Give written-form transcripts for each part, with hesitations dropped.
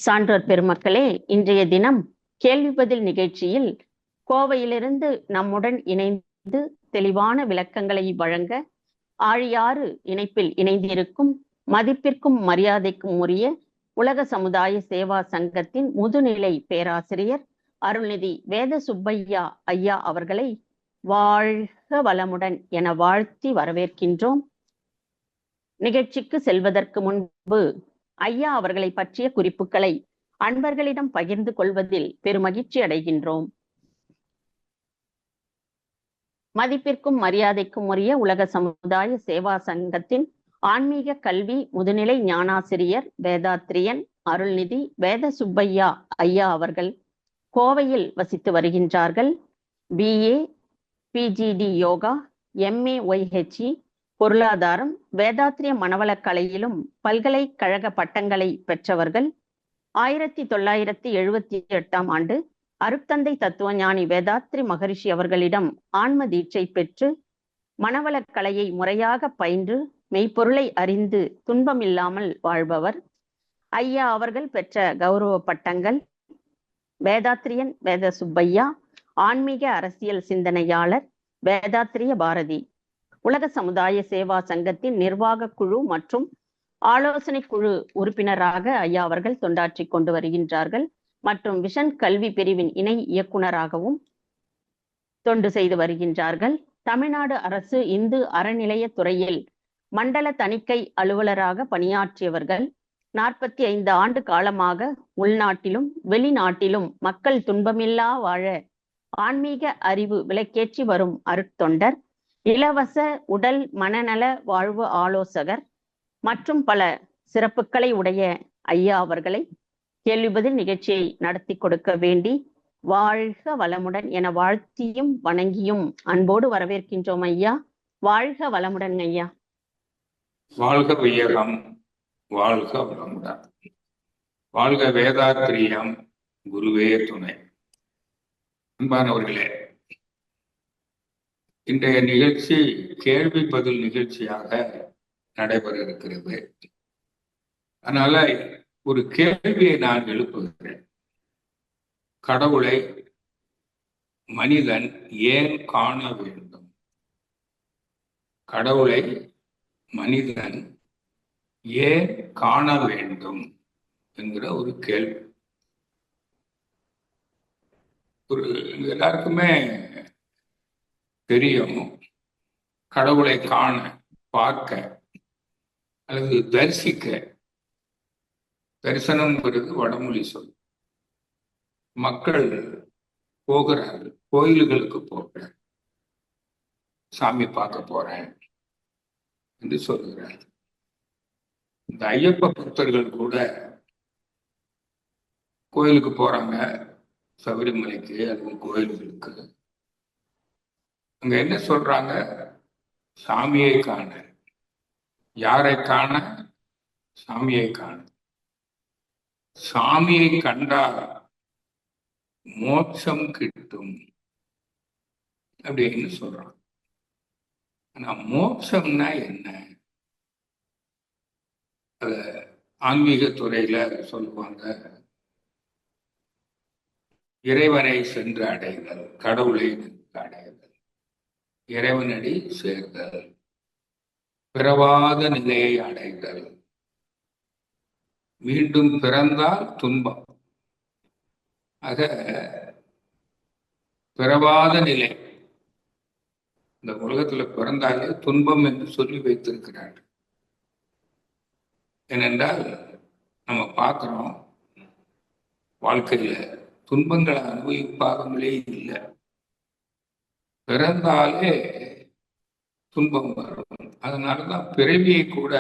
சான்றோர் பெருமக்களே, இன்றைய தினம் கேள்வி பதில் நிகழ்ச்சியில் கோவையிலிருந்து நம்முடன் இணைந்து தெளிவான விளக்கங்களை வழங்க ஆழியாறு இணைப்பில் இணைந்திருக்கும் மதிப்பிற்கும் மரியாதைக்கும் உரிய உலக சமுதாய சேவா சங்கத்தின் முதுநிலை பேராசிரியர் அருள்நிதி வேத சுப்பையா ஐயா அவர்களை வாழ்க வளமுடன் என வாழ்த்தி வரவேற்கின்றோம். நிகழ்ச்சிக்கு செல்வதற்கு முன்பு ஐயா அவர்களை பற்றிய குறிப்புகளை அன்பர்களிடம் பகிர்ந்து கொள்வதில் பெருமகிழ்ச்சி அடைகின்றோம். மதிப்பிற்கும் மரியாதைக்கும் உரிய உலக சமுதாய சேவா சங்கத்தின் ஆன்மீக கல்வி முதுநிலை ஞானாசிரியர் வேதாத்ரியன் அருள்நிதி வேத சுப்பையா ஐயா அவர்கள் கோவையில் வசித்து வருகின்றார்கள். BA PGD yoga, MA YHE பொருளாதாரம், வேதாத்ரிய மனவளக் கலையிலும் பல்கலைக்கழக பட்டங்களை பெற்றவர்கள். 1978 ஆண்டு அருட்தந்தை தத்துவஞானி வேதாத்ரி மகரிஷி அவர்களிடம் ஆன்ம தீட்சை பெற்று மனவளக் கலையை முறையாக பயின்று மெய்ப்பொருளை அறிந்து துன்பமில்லாமல் வாழ்பவர். ஐயா அவர்கள் பெற்ற கௌரவ பட்டங்கள்: வேதாத்ரியன் வேத சுப்பையா, ஆன்மீக அரசியல் சிந்தனையாளர், வேதாத்ரிய பாரதி, உலக சமுதாய சேவா சங்கத்தின் நிர்வாக குழு மற்றும் ஆலோசனை குழு உறுப்பினராக ஐயா அவர்கள் தொண்டாற்றி கொண்டு வருகின்றார்கள் மற்றும் விஷன் கல்வி பிரிவின் இணை இயக்குனராகவும் தொண்டு செய்து வருகின்றார்கள். தமிழ்நாடு அரசு இந்து அறநிலையத் துறையில் மண்டல தணிக்கை அலுவலராக பணியாற்றியவர்கள். 45 ஆண்டு காலமாக உள்நாட்டிலும் வெளிநாட்டிலும் மக்கள் துன்பமில்லா வாழ ஆன்மீக அறிவு விளக்கேற்றி வரும் அருட்தொண்டர், இலவச உடல் மனநல வாழ்வு ஆலோசகர் மற்றும் பல சிறப்புகளை உடைய ஐயா அவர்களை கேள்வி பதில் நிகழ்ச்சியை நடத்தி கொடுக்க வேண்டி வாழ்க வளமுடன் என வாழ்த்தியும் வணங்கியும் அன்போடு வரவேற்கின்றோம். ஐயா, வாழ்க வளமுடன். ஐயா வாழ்க வையகம், வாழ்க வளமுடன், வாழ்க வேதாத்திரியம், குருவே துணை. அன்பானவர்களே, இன்றைய நிகழ்ச்சி கேள்வி பதில் நிகழ்ச்சியாக நடைபெற இருக்கிறது. அதனால ஒரு கேள்வியை நான் எழுப்புகிறேன். கடவுளை மனிதன் ஏன் காண வேண்டும்? கடவுளை மனிதன் ஏன் காண வேண்டும் என்கிற ஒரு கேள்வி. எல்லாருக்குமே தெரியும், கடவுளை காண, பார்க்க அல்லது தரிசிக்க, தரிசனம்ங்கிறது வடமொழி சொல். மக்கள் போகிறார்கள், கோயில்களுக்கு போகிறேன், சாமி பார்க்க போறேன் என்று சொல்கிறார்கள். இந்த ஐயப்ப பக்தர்கள் கூட கோயிலுக்கு போறாங்க, சபரிமலைக்கு அல்லது கோயில்களுக்கு. அங்க என்ன சொல்றாங்க? சாமியை காண. யாரை காண? சாமியை காண. சாமியை கண்டால் மோட்சம் கிட்டும் அப்படின்னு சொல்றாங்க. ஆனா மோட்சம்னா என்ன? அத ஆன்மீக துறையில சொல்லுவாங்க, இறைவனை சென்று அடைதல், கடவுளை அடைதல், இறைவனடி சேர்தல், பிறவாத நிலையை அடைதல், மீண்டும் பிறந்தால் துன்பம். ஆக பிறவாத நிலை, இந்த உலகத்துல பிறந்தாலே துன்பம் என்று சொல்லி வைத்திருக்கிறார்கள். ஏனென்றால் நம்ம பார்க்கிறோம், வாழ்க்கையில துன்பங்களை அனுபவிப்பாகங்களே இல்லை. பிறந்தாலே துன்பம் வரும். அதனாலதான் பிறவியை கூட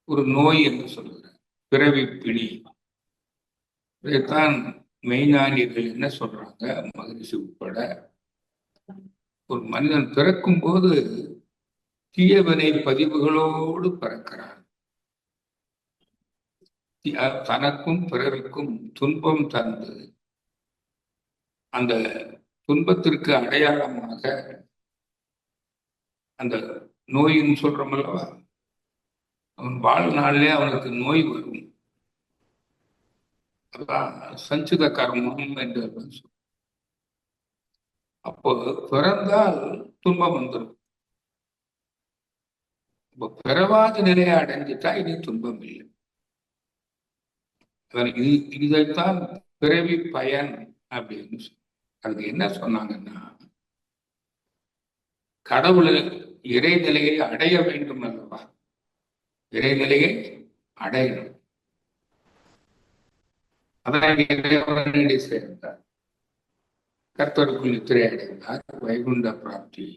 ஒரு நோய் என்று சொல்கிறார், பிறவி பிணி. இதைத்தான் மெய்ஞானியர்கள் என்ன சொல்றாங்க, மகரிஷி உட்பட, ஒரு மனிதன் பிறக்கும் போது தீயவினை பதிவுகளோடு பிறக்கிறான். தனக்கும் பிறருக்கும் துன்பம் தந்து அந்த துன்பத்திற்கு அடையாளமாக அந்த நோயின்னு சொல்றோம் அல்லவா, அவன் வாழ்நாளிலே அவனுக்கு நோய் வரும். அதான் சஞ்சித கர்மம் என்று சொல்றோம். அப்போ பிறந்தால் துன்பம் வந்துடும். இப்போ பிறவாத நிலையை அடைஞ்சிட்டா இனி துன்பம் இல்லை. இதைத்தான் பிறவி பயன் அப்படின்னு அதுக்கு என்ன சொன்னாங்கன்னா, கடவுளை இறைநிலையை அடைய வேண்டும் அல்லவா, இறைநிலையை அடையணும். அதான் இறைவனடி சேர்ந்தார், கர்த்தருக்குள் நித்திரை அடைந்தார், வைகுண்ட பிராப்தி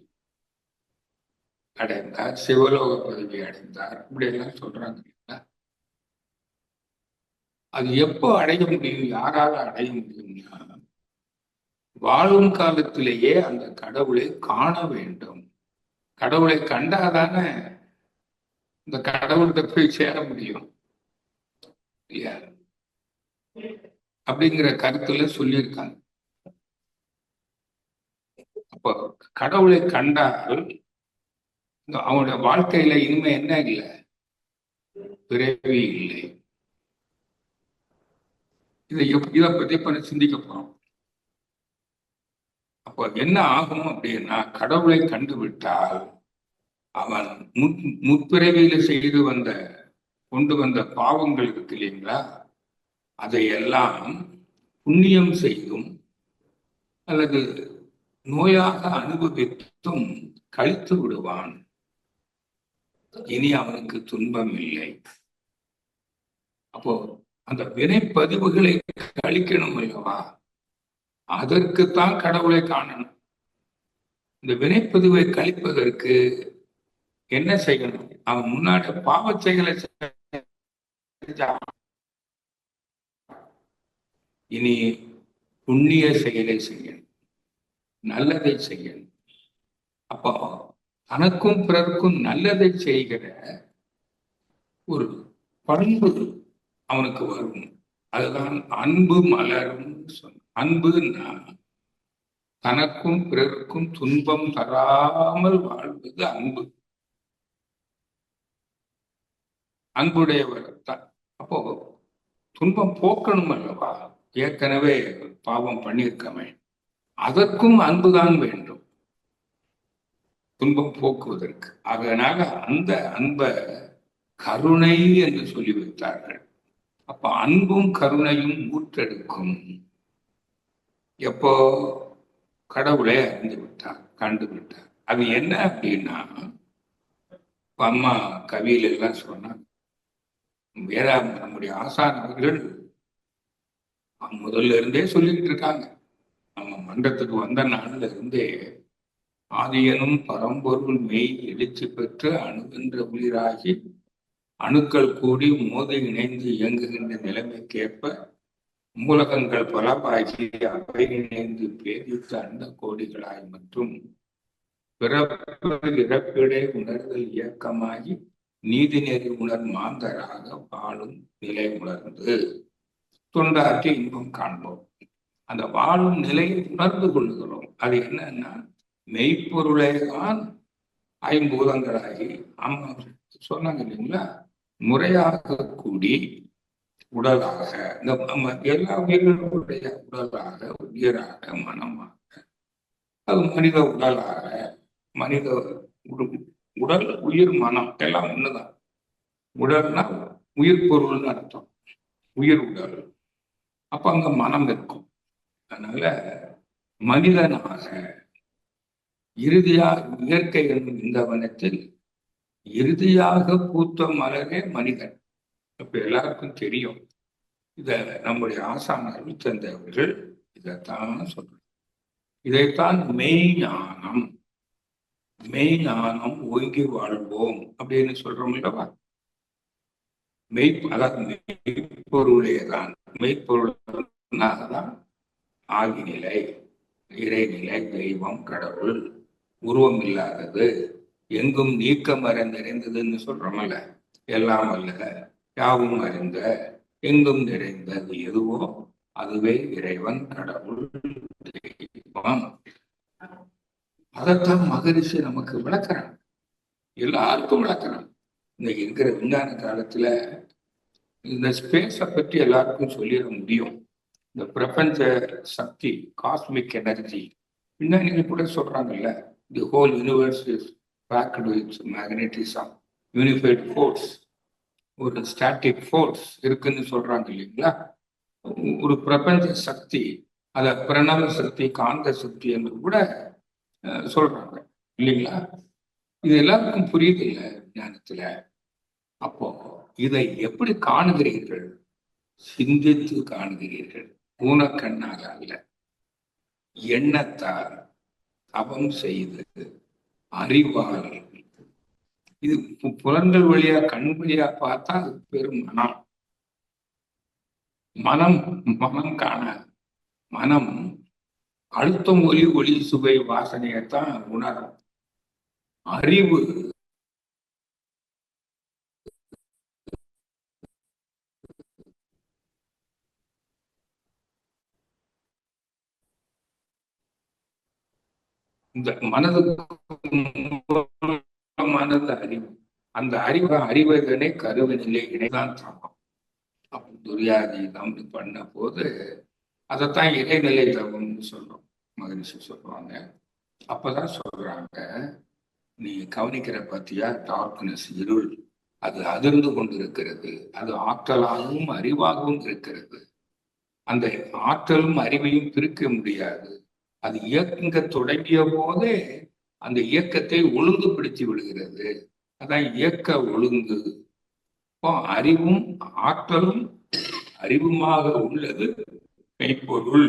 அடைந்தார், சிவலோக பதவி அடைந்தார், இப்படி எல்லாம் சொல்றாங்க. அது எப்போ அடைய முடியும், யாரால அடைய முடியும்னா, வாழும் காலத்திலேயே அந்த கடவுளை காண வேண்டும். கடவுளை கண்டாதானே இந்த கடவுள்கிட்ட போய் சேர முடியும் இல்லையா? அப்படிங்கிற கருத்துல சொல்லியிருக்காங்க. அப்போ கடவுளை கண்டால் அவனுடைய வாழ்க்கையில இனிமே என்ன இல்லை, பிறவி இல்லை. இதை பத்தி இப்ப சிந்திக்க போறோம். அப்போ என்ன ஆகும் அப்படின்னா, கடவுளை கண்டுவிட்டால் அவன் முற்பிறவியில செய்து கொண்டு வந்த பாவங்கள் இருக்கு இல்லைங்களா, அதையெல்லாம் புண்ணியம் செய்தும் அல்லது நோயாக அனுபவித்தும் கழித்து விடுவான். இனி அவனுக்கு துன்பம் இல்லை. அப்போ அந்த வினைப்பதிவுகளை கழிக்கணும் அல்லவா, அதற்குத்தான் கடவுளை காணணும். இந்த வினைப்பதிவை கழிப்பதற்கு என்ன செய்யணும்? அவன் முன்னாடி பாவ செயலை இனி புண்ணிய செயலை செய்யணும், நல்லதை செய்யணும். அப்போ தனக்கும் பிறருக்கும் நல்லதை செய்கிற ஒரு பண்பு அவனுக்கு வரும். அதுதான் அன்பு மலரும் சொன்ன. அன்புன்னா தனக்கும் பிறருக்கும் துன்பம் தராமல் வாழ்வது அன்பு. அன்புடையவர் தான். அப்போ துன்பம் போக்கணும் அல்லவா, ஏற்கனவே பாவம் பண்ணியிருக்கமே, அதற்கும் அன்புதான் வேண்டும் துன்பம் போக்குவதற்கு. அதனால அந்த அன்பை கருணை என்று சொல்லி வைத்தார்கள். அப்ப அன்பும் கருணையும் ஊற்றெடுக்கும் எப்போ கடவுளை அறிந்து விட்டார், கண்டு விட்டார். அது என்ன அப்படின்னா, அம்மா கவியில எல்லாம் சொன்னாங்க, வேற நம்முடைய ஆசானவர்கள் முதல்ல இருந்தே சொல்லிக்கிட்டு இருக்காங்க. நம்ம மன்றத்துக்கு வந்த நாள்ல இருந்தே ஆதியனும் பரம்பொருள் மெய் எழுச்சி பெற்று அணுகின்ற உயிராகி அணுக்கள் கூடி மோதி இணைந்து இயங்குகின்ற நிலைமைக்கேற்ப மூலகங்கள் பலவாகி அவை இணைந்து பேதித்து அண்ட கோடிகளாய் மற்றும் பிறப்பு இறப்பிடை உணர்தல் இயக்கமாகி நீதி நெறி உணர் மாந்தராக வாழும் நிலை உணர்ந்து தொண்டாற்றி இன்பம் காண்போம். அந்த வாழும் நிலையை உணர்ந்து கொள்ளுகிறோம். அது என்னன்னா, மெய்ப்பொருளே தான் ஐம்பூதங்களாகி அம்மா சொன்னாங்க இல்லைங்களா, முறையாக கூடி உடலாக இந்த எல்லா உயிர்களுடைய உடலாக, உயிராக, மனமாக, அது மனித உடலாக, மனித உடல் உயிர் மனம் எல்லாம் ஒண்ணுதான். உடல்னா உயிர் பொருள்னு அர்த்தம், உயிர் உடல். அப்ப அங்க மனம் இருக்கும். அதனால மனிதனாக இறுதியாக இயற்கை என்னும் இந்த வனத்தில் இறுதியாக பூத்த மலரே மனிதன். இப்ப எல்லாருக்கும் தெரியும். இத நம்முடைய ஆசானர்கள் தந்தவர்கள் இதைத்தான் சொல்றாங்க. இதைத்தான் மெய்ஞானம், மெய்ஞானம் ஓங்கி வாழ்வோம் அப்படின்னு சொல்றோம் இல்லவா. அதாவது மெய்ப்பொருளேதான், மெய்ப்பொருள்தான் ஆகிநிலை, இறைநிலை, தெய்வம், கடவுள், உருவம் இல்லாதது, எங்கும் நீக்கம் நிறைந்ததுன்னு சொல்றோம்ல. எல்லாம் அல்ல, யாவும் அறிந்த, எங்கும் நிறைந்தது எதுவோ அதுவே இறைவன், கடவுள், தெய்வம். அதைத்தான் மகரிஷி நமக்கு விளக்குறாங்க, எல்லாருக்கும் விளக்குறாங்க. இன்னைக்கு இருக்கிற விஞ்ஞான காலத்துல இந்த ஸ்பேஸை பற்றி எல்லாருக்கும் சொல்லிட முடியும். இந்த பிரபஞ்ச சக்தி, காஸ்மிக் எனர்ஜி, விஞ்ஞானிகள் கூட சொல்றாங்கல்ல, the whole universe is packed with magnetism, unified force, ஒரு ஸ்டாட்டிக் ஃபோர்ஸ் இருக்குன்னு சொல்றாங்க இல்லைங்களா. ஒரு பிரபஞ்ச சக்தி, அத பிரணவ சக்தி, காந்த சக்தி என்று கூட சொல்றாங்க இல்லைங்களா. இது எல்லாருக்கும் புரியுது இல்லை ஞானத்துல. அப்போ இதை எப்படி காணுகிறீர்கள்? சிந்தித்து காணுகிறீர்கள், ஊனக்கண்ணால் அல்ல, எண்ணத்தால், தவம் செய்து, அறிவால். இது புலன்கள் வழியா, கண் வழியா பார்த்தா அது பெரும் மனம். மனம் மனம் காணாது. மனம் அழுத்தம், ஒலி, ஒளி, சுவை, வாசனையைத்தான் உணரும். அறிவு இந்த மனதுக்கு அறிவு. அந்த அறிவதனை கருவினிலே இணைதான் தவம். அப்ப துரியாதீதம் பண்ண போது அதைத்தான் இறைநிலை தவம்னு சொல்றோம், மகரிஷி சொல்லுவாங்க. அப்பதான் சொல்றாங்க, நீ கவனிக்கிற பத்தியா, டார்க்னஸ், இருள், அது அதிர்ந்து கொண்டிருக்கிறது. அது ஆற்றலாகவும் அறிவாகவும் இருக்கிறது. அந்த ஆற்றலும் அறிவையும் பிரிக்க முடியாது. அது இயக்க தொடங்கிய போதே அந்த இயக்கத்தை ஒழுங்குபடுத்தி விடுகிறது. அதான் இயக்க ஒழுங்கு. இப்போ அறிவும் ஆற்றலும் அறிவுமாக உள்ளது மெய்ப்பொருள்.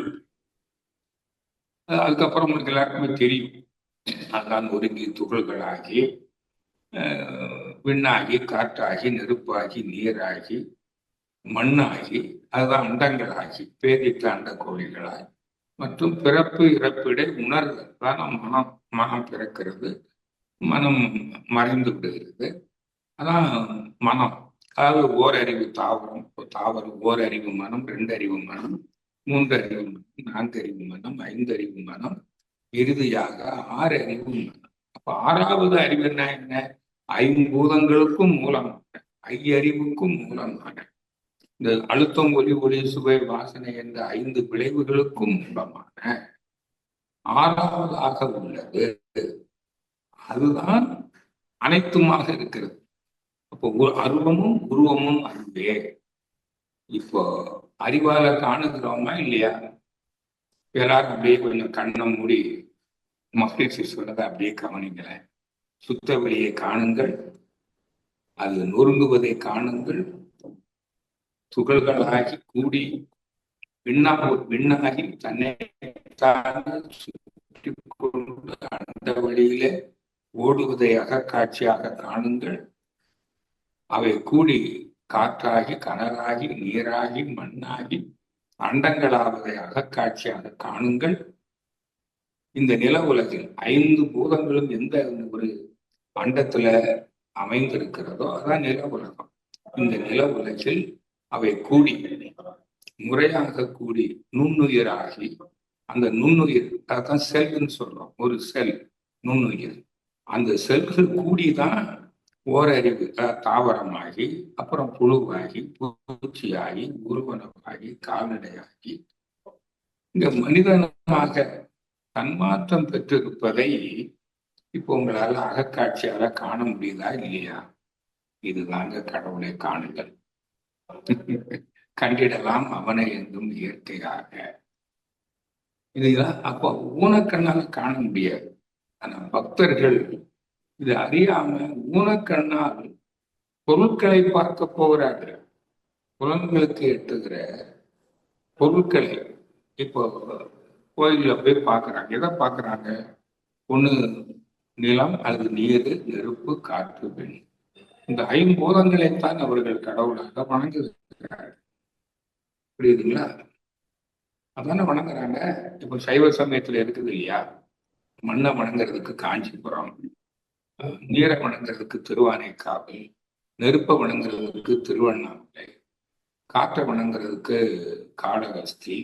அதுக்கப்புறம் உங்களுக்கு எல்லாருக்குமே தெரியும், அதான் ஒருங்கி துகள்களாகி, விண்ணாகி, காற்றாகி, நெருப்பாகி, நீராகி, மண்ணாகி, அதுதான் அண்டங்களாகி, பேதித்த அண்ட கோழிகளாகி, மற்றும் பிறப்பு இறப்பிடை உணர்தல் தான் மனம் பிறக்கிறது, மனம் மறைந்து விடுகிறது. அதான் மனம். அதாவது ஓரறிவு தாவரம், ஓரறிவு மனம், 2 அறிவு மனம், 3 அறிவு மனம், 4 அறிவு மனம், 5 அறிவு மனம், இறுதியாக 6 அறிவு மனம். அப்ப 6வது அறிவு என்ன? ஐம்பூதங்களுக்கும் மூலமான, ஐயறிவுக்கும் மூலமான, இந்த அழுத்தம், ஒலி, ஒளி, சுவை, வாசனை என்ற 5 விளைவுகளுக்கும் மூலமான 6வதாக உள்ளது. அதுதான் அனைத்துமாக இருக்கிறது. அப்போ அருவமும் உருவமும் அறிவே. இப்போ அறிவால காணுகிறோமா இல்லையா? எல்லாரும் அப்படியே கொஞ்சம் கண்ணை மூடி மகிழ்ச்சி சொன்னதை அப்படியே கவனிங்களேன். சுத்த வெளியை காணுங்கள், அது நொறுங்குவதை காணுங்கள், துகள்களாகி கூடி விண்ணாகி தன்னை சுற்றி கொண்டு அந்த வழியிலே ஓடுவதை அகக்காட்சியாக காணுங்கள். அவை கூடி காற்றாகி, கனலாகி, நீராகி, மண்ணாகி, அண்டங்களாவதை அகக்காட்சியாக காணுங்கள். இந்த நில உலகில் 5 பூதங்களும் எந்த ஒரு அண்டத்துல அமைந்திருக்கிறதோ அதான் நில உலகம். இந்த நில உலகில் அவை கூடி, முறையாக கூடி, நுண்ணுயிராகி, அந்த நுண்ணுயிர், அதான் செல்னு சொல்றோம், ஒரு செல் நுண்ணுயிர். அந்த செல்கள் கூடிதான் ஓரறிவு தாவரமாகி, அப்புறம் புழுவாகி, பூச்சியாகி, உருவனமாகி, கால்நடையாகி, இங்க மனிதனாக தன்மாற்றம் பெற்றிருப்பதை இப்போ உங்களால அகக்காட்சியால காண முடியுதா இல்லையா? இதுதாங்க கடவுளை காணுங்கள். கண்டிடலாம் அவனை என்றும் இயற்கையாக. இதுதான் அப்போ ஊனக்கண்ணால காண முடியாது. ஆனா பக்தர்கள் இது அறியாம ஊனக்கண்ணால் பொருட்களை பார்க்க போகிறார்கள். புலன்களுக்கு எட்டுகிற பொருட்களை இப்போ கோயில்ல போய் பார்க்கறாங்க. எதை பார்க்கறாங்க? ஒண்ணு நிலம், அல்லது நீர், நெருப்பு, காற்று, வெண். இந்த 5 பூதங்களைத்தான் அவர்கள் கடவுளாக வணங்குகிறார்கள். புரியுதுங்களா? அதானே வணங்குறாங்க. இப்போ சைவ சமயத்துல இருக்குது இல்லையா, மண்ணை வணங்குறதுக்கு காஞ்சிபுரம், நீரை வணங்குறதுக்கு திருவானைக்காவல், நெருப்பை வணங்குறதுக்கு திருவண்ணாமலை, காற்றை வணங்குறதுக்கு காளஹஸ்தி,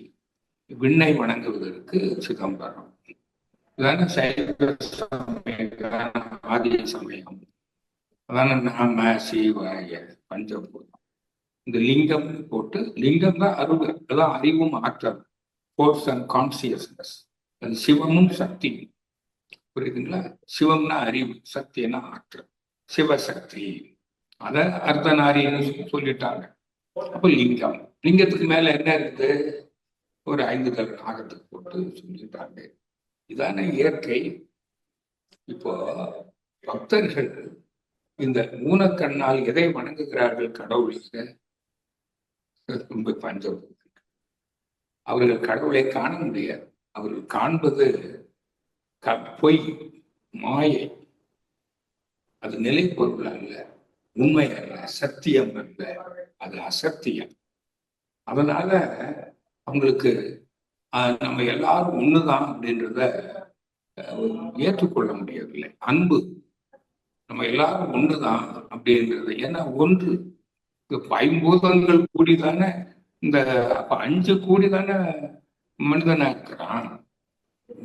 விண்ணை வணங்குவதற்கு சிதம்பரம். இதான சைவ சமயம், ஆதி சமயம். அதான நாம சிவாய பஞ்சபூதம். இந்த லிங்கம் போட்டு, லிங்கம் தான் அறிவு, அதான் அறிவும் ஆற்றல், ஃபோர்ஸ் அண்ட் கான்சியஸ்னஸ். அது சிவமும் சக்தியும். புரியுதுங்களா? சிவம்னா அறிவு, சக்தினா ஆற்றல், சிவசக்தி. அத அர்த்தநாரின்னு சொல்லிட்டாங்க. அப்ப லிங்கம், லிங்கத்துக்கு மேல என்ன இருக்குது? ஒரு 5 கல் நாகத்துக்கு போட்டு சொல்லிட்டாங்க. இதான இயற்கை. இப்போ பக்தர்கள் இந்த ஊனக்கண்ணால் எதை வணங்குகிறார்கள்? கடவுளுக்கு ரொம்ப பஞ்சம். அவர்கள் கடவுளை காண முடியாது. அவர்கள் காண்பது பொய், மாயை. அது நிலை பொருள் அல்ல, உண்மை அல்ல, சத்தியம் அல்ல, அது அசத்தியம். அதனால அவங்களுக்கு நம்ம எல்லாரும் ஒண்ணுதான் அப்படின்றத ஏற்றுக்கொள்ள முடியவில்லை. அன்பு, நம்ம எல்லாரும் ஒண்ணுதான் அப்படின்றது. ஏன்னா ஒன்று, ஐம்பூதங்கள் கூடிதானே இந்த, அப்ப 5 கூடிதானே மனிதனா இருக்கிறான்.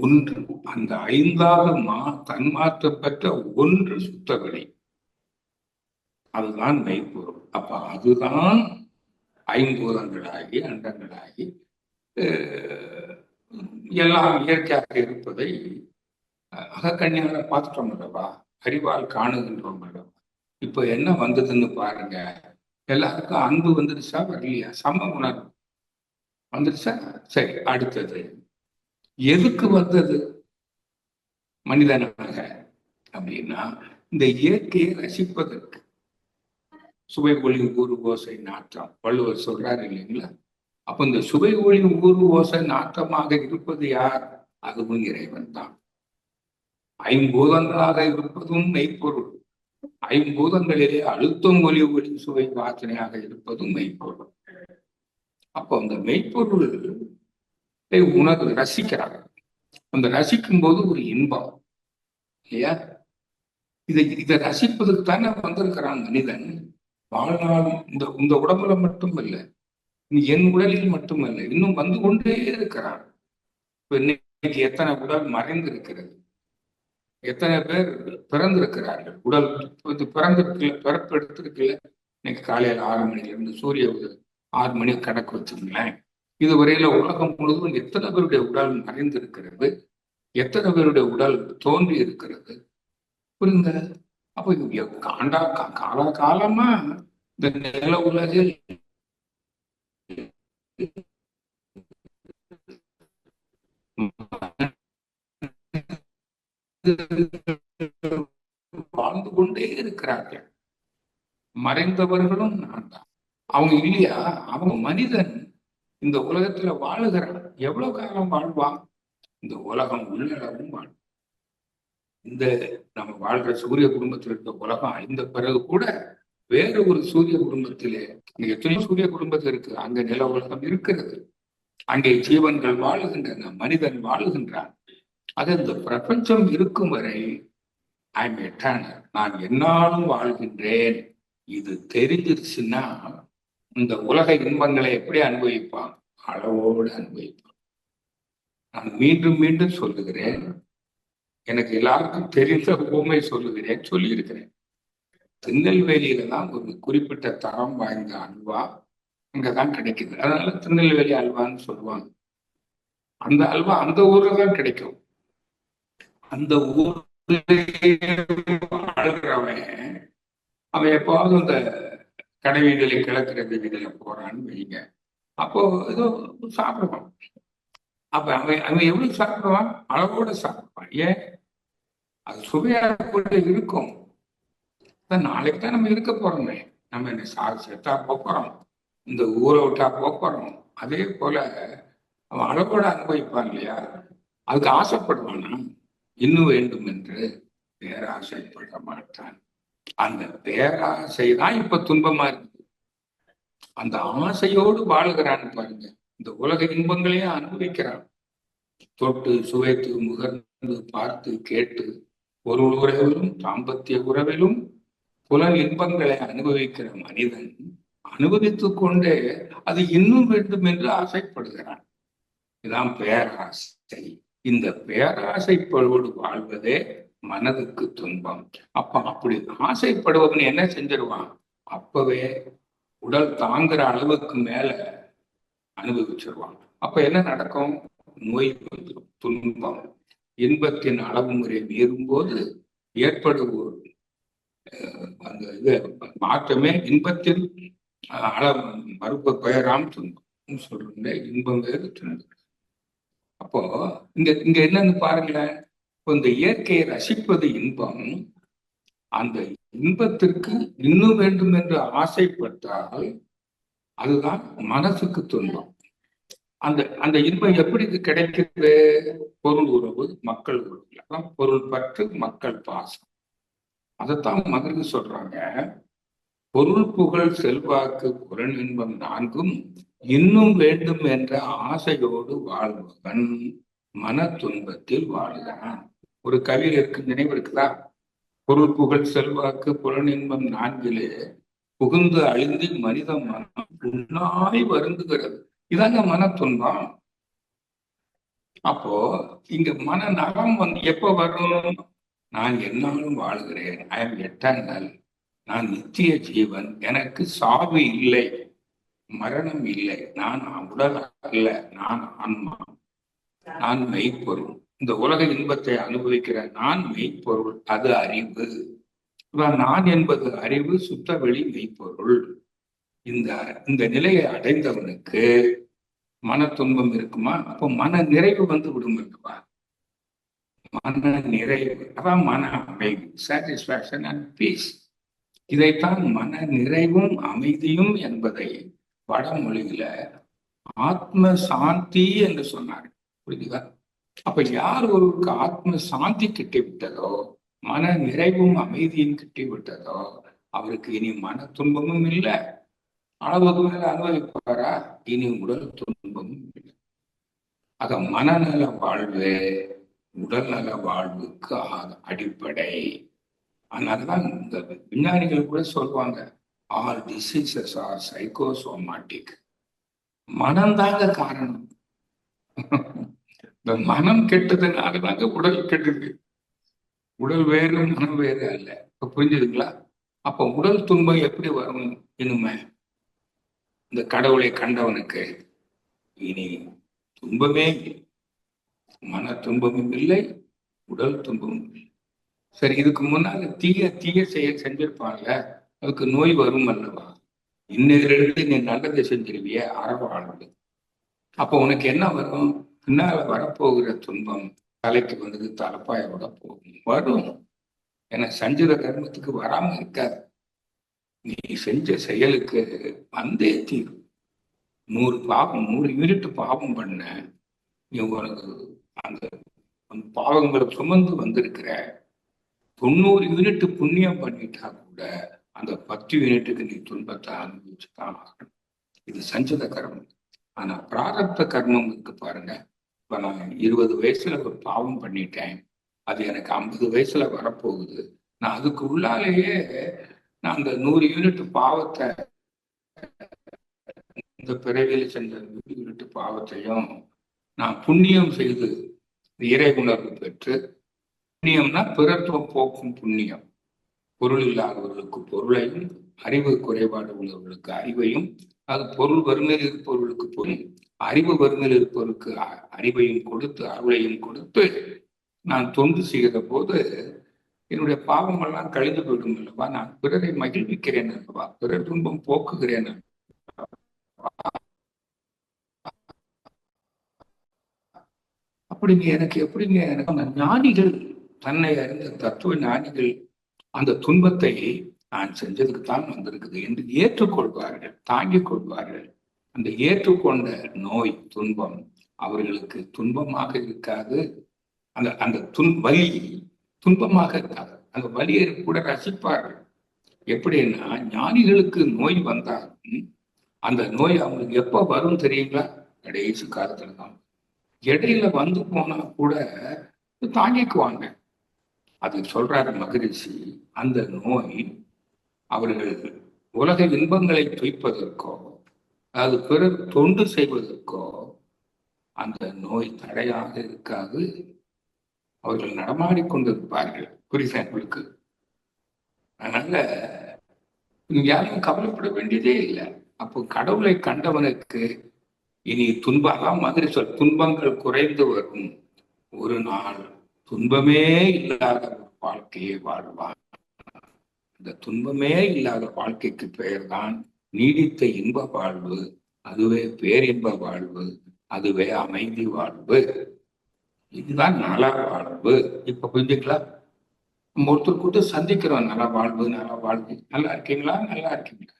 ஒன்று, அந்த 5வது தன்மாற்றம் பெற்ற ஒன்று சுத்தவெளி, அதுதான் மெய்ப்பொருள். அப்ப அதுதான் ஐம்பூதங்களாகி அண்டங்களாகி எல்லாம் இயற்கையாக இருப்பதை அகக்கண்ணியால பார்த்துட்டோம் அல்லவா, அறிவால் காணுகின்றோம் அல்லவா. இப்ப என்ன வந்ததுன்னு பாருங்க. எல்லாருக்கும் அன்பு வந்துருச்சா வரலையா? சம உணர்வு வந்துருச்சா? சரி, அடுத்தது எதுக்கு வந்தது மனிதனாக அப்படின்னா, இந்த இயற்கையை ரசிப்பதற்கு. சுவை ஒளி ஊறு ஓசை நாற்றம், வள்ளுவர் சொல்றாரு இல்லைங்களா? அப்ப இந்த சுவை ஒளி ஊறு ஓசை நாற்றமாக இருப்பது யார்? அதுவும் இறைவன் தான். ஐம்பூதங்களாக இருப்பதும் மெய்ப்பொருள். ஐம்பூதங்களிலே அழுத்தம் ஒளி ஒளி சுவை வாசனையாக இருப்பதும் மெய்ப்பொருள். அப்போ அந்த மெய்ப்பொருள் உணர்வு ரசிக்கிறாங்க. அந்த ரசிக்கும் போது ஒரு இன்பம் இல்லையா? இதை ரசிப்பதுக்கு தானே வந்திருக்கிறான் மனிதன். வாழ்நாள் இந்த இந்த உடம்புல மட்டும் இல்லை, என் உடலில் மட்டுமல்ல, இன்னும் வந்து கொண்டே இருக்கிறான். இன்னைக்கு எத்தனை உடல் மறைந்து இருக்கிறது, எத்தனை பேர் பிறந்திருக்கிறார்கள். உடல் பிறந்திருக்குல்ல, பிறப்பு எடுத்திருக்குல்ல. இன்னைக்கு காலையில 6 மணிலிருந்து சூரிய 6 மணி கணக்கு வச்சுங்களேன். இதுவரையில உலகம் முழுவதும் எத்தனை பேருடைய உடல் மறைந்திருக்கிறது, எத்தனை பேருடைய உடல் தோன்றி இருக்கிறது. புரியுங்க? அப்ப காலகாலமா இந்த நில உலகில் வாழ்ந்து கொண்டே இருக்கிறார்கள். மறைந்தவர்களும் நான் தான். அவங்க இல்லையா? அவங்க மனிதன் இந்த உலகத்துல வாழுகிறான். எவ்வளவு காலம் வாழ்வான்? இந்த உலகம் உள்ளளவும் வாழ்வான். இந்த நம்ம வாழ்ற சூரிய குடும்பத்தில் இருக்க உலகம் அழிந்த பிறகு கூட வேற ஒரு சூரிய குடும்பத்திலே, எத்தனை சூரிய குடும்பத்தில் இருக்கு, அங்க நில உலகம் இருக்கிறது. அங்கே ஜீவன்கள் வாழுகின்றன, மனிதன் வாழுகின்றான். அது இந்த பிரபஞ்சம் இருக்கும் வரை ஐ எம் எட்டர்னல், நான் என்னாலும் வாழ்கின்றேன். இது தெரிஞ்சிருச்சுன்னா இந்த உலக இன்பங்களை எப்படி அனுபவிப்பான்? அளவோடு அனுபவிப்பான். நான் மீண்டும் மீண்டும் சொல்லுகிறேன், எனக்கு எல்லாருக்கும் தெரிந்த உண்மை சொல்லுகிறேன், சொல்லியிருக்கிறேன். திருநெல்வேலியில தான் ஒரு குறிப்பிட்ட தரம் வாய்ந்த அல்வா அங்கதான் கிடைக்குது. அதனால திருநெல்வேலி அல்வான்னு சொல்லுவாங்க. அந்த அல்வா அந்த ஊர்ல தான் கிடைக்கும். அந்த ஊர்ல வாழ்கிறவன் அவன் எப்பாவது அந்த கடை வீதியில கிழக்கிற வீதியில போறான்னு வைங்க, அப்போ ஏதோ சாப்பிடுவான். அப்ப அவன் அவன் எவ்வளவு சாப்பிடுவான்? அளவோட சாப்பிடுவான். ஏன்? அது சுவையா கூட இருக்கும். நாளைக்கு தான் நம்ம இருக்க போறோமே. நம்ம என்ன செத்தா போக்குறோம், இந்த ஊரை விட்டா போக்குறோம். அதே போல அவன் அளவோட அனுபவிப்பான் இல்லையா? அதுக்கு ஆசைப்படுவானா? இன்னும் வேண்டும் என்று பேராசைப்பட மாட்டான். அந்த பேராசை தான் இப்ப துன்பமா இருக்கு. அந்த ஆசையோடு வாழுகிறான்னு பாருங்க. இந்த உலக இன்பங்களையே அனுபவிக்கிறான். தொட்டு சுவைத்து முகர்ந்து பார்த்து கேட்டு பொருள் உறவிலும் தாம்பத்திய உறவிலும் புலன் இன்பங்களை அனுபவிக்கிற மனிதன் அனுபவித்துக் கொண்டே அது இன்னும் வேண்டும் என்று ஆசைப்படுகிறான். இதுதான் பேராசை. இந்த பேராசைப்படுவோடு வாழ்வதே மனதுக்கு துன்பம். அப்ப அப்படி ஆசைப்படுவவன் என்ன செஞ்சிருவான்? அப்பவே உடல் தாங்குற அளவுக்கு மேல அனுபவிச்சிருவாங்க. அப்ப என்ன நடக்கும்? நோய் வந்துடும், துன்பம். இன்பத்தின் அளவு முறை மீறும் போது ஏற்படுவோம் அந்த இது மாற்றமே இன்பத்தில் அளவு மறுப்பு பெயராம் துன்பம் சொல்றேன். இன்பம் வேறு துன்பம். அப்போ இங்க இங்க என்னன்னு பாருங்களேன். இந்த இயற்கையை ரசிப்பது இன்பம். அந்த இன்பத்திற்கு இன்னும் வேண்டும் என்று ஆசைப்பட்டால் அதுதான் மனசுக்கு துன்பம். அந்த அந்த இன்பம் எப்படி கிடைக்கிறது? பொருள் உறவு, மக்கள் உறவு, அதான் பொருள் பற்று, மக்கள் பாசம். அதைத்தான் மகிழ்ச்சி சொல்றாங்க. பொருள் புகழ் செல்வாக்கு புலன் இன்பம் நான்கும் இன்னும் வேண்டும் என்ற ஆசையோடு வாழ்பவன் மன துன்பத்தில் வாழ்கிறான். ஒரு கவியில் இருக்கு, நினைவு இருக்குதா? பொருள் புகழ் செல்வாக்கு புலன் இன்பம் நான்கிலே புகுந்து அழிந்து மனித மனம் புண்ணாய் வருந்துகிறது. இதாங்க மன துன்பம். அப்போ இங்க மன நலம் எப்ப வரும்? நான் என்னாலும் வாழ்கிறேன், ஐ எம் எட்டர்னல், நான் நித்திய ஜீவன், எனக்கு சாவு இல்லை, மரணம் இல்லை, நான் உடல் அல்ல, நான் ஆன்மா, நான் மெய்ப்பொருள், இந்த உலக இன்பத்தை அனுபவிக்கிற நான் மெய்ப்பொருள், அது அறிவு. நான் என்பது அறிவு, சுத்த வெளி மெய்ப்பொருள். இந்த இந்த நிலையை அடைந்தவனுக்கு மன துன்பம் இருக்குமா? அப்போ மன நிறைவு வந்து விடும் அல்லவா? மன நிறைவு, அதான் மன அமைதி, சாட்டிஸ்பாக்சன் அண்ட் பீஸ். இதைத்தான் மன நிறைவும் அமைதியும் என்பதை வடமொழியில ஆத்ம சாந்தி என்று சொன்னார். புரியுதா? அப்ப யார் ஒருவருக்கு ஆத்ம சாந்தி கிட்டி விட்டதோ, மன நிறைவும் அமைதியும் கிட்டி விட்டதோ, அவருக்கு இனி மன துன்பமும் இல்லை, அளவுக்கு மேல அனுபவிப்பாரா? இனி உடல் துன்பமும் இல்லை. அத மனநல வாழ்வு உடல்நல வாழ்வுக்கு அடிப்படை. அதனாலதான் இந்த விஞ்ஞானிகள் கூட சொல்லுவாங்க, ஆல் டிசீசஸ் ஆர் சைக்கோசோமாட்டிக். மனம்தாங்க காரணம். இந்த மனம் கெட்டதுனால தாங்க உடல் கெட்டது. உடல் வேறு மனம் வேறு அல்ல. இப்ப புரிஞ்சுதுங்களா? அப்ப உடல் துன்பம் எப்படி வரும்? இனிமே இந்த கடவுளை கண்டவனுக்கு இனி துன்பமே இல்லை, மன துன்பமும் இல்லை, உடல் துன்பமும் இல்லை. சரி, இதுக்கு முன்னால தீய செஞ்சிருப்பான்ல, அதுக்கு நோய் வரும் அல்லவா? இன்னையிலிருந்து நீ நல்லதை செஞ்சிருவிய அறவாழ்வு. அப்ப உனக்கு என்ன வரும்? பின்னால வரப்போகிற துன்பம் தலைக்கு வந்தது தலைப்பாயோட போகும், வரும். ஏன்னா சஞ்சித கர்மத்துக்கு வராம இருக்காது. நீ செஞ்ச செயலுக்கு வந்தே தீரும். 100 யூனிட் பாவம் பண்ண நீ உனக்கு அந்த பாவங்களை சுமந்து வந்திருக்கிற 90 யூனிட் புண்ணியம் பண்ணிட்டா கூட அந்த 10 யூனிட்டுக்கு நீ துன்பத்தை அனுபவிச்சுதான் ஆகணும். இது சஞ்சித கர்மம். ஆனா பிராரப்த கர்மம் இருக்கு பாருங்க. இப்ப நான் 20 வயசுல ஒரு பாவம் பண்ணிட்டேன், அது எனக்கு 50 வயசுல வரப்போகுது. நான் அதுக்கு உள்ளாலேயே நான் அந்த 100 யூனிட் பாவத்தை, இந்த பிறவியில் சென்ற 100 யூனிட் பாவத்தையும் நான் புண்ணியம் செய்து இறை உணர்வு பெற்று, புண்ணியம்னா பிறத்துவம் போக்கும் புண்ணியம், பொருள் இல்லாதவர்களுக்கு பொருளையும், அறிவு குறைபாடு உள்ளவர்களுக்கு அறிவையும், அது பொருள் வறுமையில் இருப்பவர்களுக்கு பொருள், அறிவு வறுமையில் இருப்பவருக்கு அறிவையும் கொடுத்து அருளையும் கொடுத்து நான் தொண்டு செய்கிற போது என்னுடைய பாவமெல்லாம் கழிந்து போயிடும் அல்லவா? நான் பிறரை மகிழ்விக்கிறேன் அல்லவா? பிறர் துன்பம் போக்குகிறேன். அப்படிங்க எனக்கு எப்படிங்க? எனக்கு ஞானிகள், தன்னை அறிந்த தத்துவ ஞானிகள் அந்த துன்பத்தை நான் செஞ்சதுக்கு தான் வந்திருக்குது என்று ஏற்றுக்கொள்வார்கள், தாங்கிக் கொள்வார்கள். அந்த ஏற்றுக்கொண்ட நோய் துன்பம் அவர்களுக்கு துன்பமாக இருக்காது. அந்த அந்த வலி துன்பமாக இருக்காது. அந்த வலியை கூட ரசிப்பார்கள். எப்படின்னா, ஞானிகளுக்கு நோய் வந்தாலும் அந்த நோய் அவங்களுக்கு எப்ப வரும் தெரியுங்களா? கடைசி காலத்துல தான். இடையில வந்து போனா கூட தாங்கிக்குவாங்க. அது சொல்றாரு மகரிஷி. அந்த நோய் அவர்கள் உலக இன்பங்களை துய்ப்பதற்கோ, அதாவது பிறர் தொண்டு செய்வதற்கோ அந்த நோய் தடையாக இருக்காது. அவர்கள் நடமாடிக்கொண்டிருப்பார்கள். புரியுதா உங்களுக்கு? அதனால நீங்க யாரும் கவலைப்பட வேண்டியதே இல்லை. அப்போ கடவுளை கண்டவனுக்கு இனி துன்பம் மாதிரி சொல், துன்பங்கள் குறைந்து வரும். ஒரு நாள் துன்பமே இல்லாத ஒரு வாழ்க்கையை வாழ்வான். இந்த துன்பமே இல்லாத வாழ்க்கைக்கு பெயர்தான் நீடித்த இன்ப வாழ்வு. அதுவே பேரின்ப வாழ்வு, அதுவே அமைதி வாழ்வு, இதுதான் நல வாழ்வு. இப்ப புரிஞ்சுக்கலாம். நம்ம ஒருத்தர் கூட சந்திக்கிறோம், நல வாழ்வு நல வாழ்வு, நல்லா இருக்கீங்களா, நல்லா இருக்கீங்களா.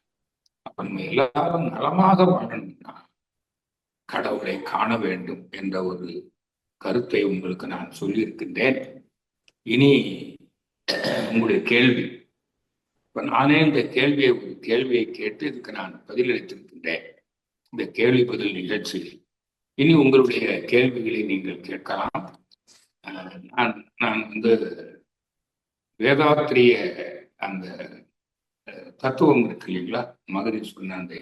அப்ப நம்ம எல்லாரும் நலமாக வாழணும்னா கடவுளை காண வேண்டும் என்ற ஒரு கருத்தை உங்களுக்கு நான் சொல்லியிருக்கின்றேன். இனி உங்களுடைய கேள்வி. இப்ப நானே இந்த ஒரு கேள்வியை கேட்டு இதுக்கு நான் பதிலளித்திருக்கின்றேன் இந்த கேள்வி பதில் நிகழ்ச்சியில். இனி உங்களுடைய கேள்விகளை நீங்கள் கேட்கலாம். நான் நான் வேதாத்திரிய அந்த தத்துவம் இருக்கு இல்லைங்களா, மகரி சொன்ன அந்த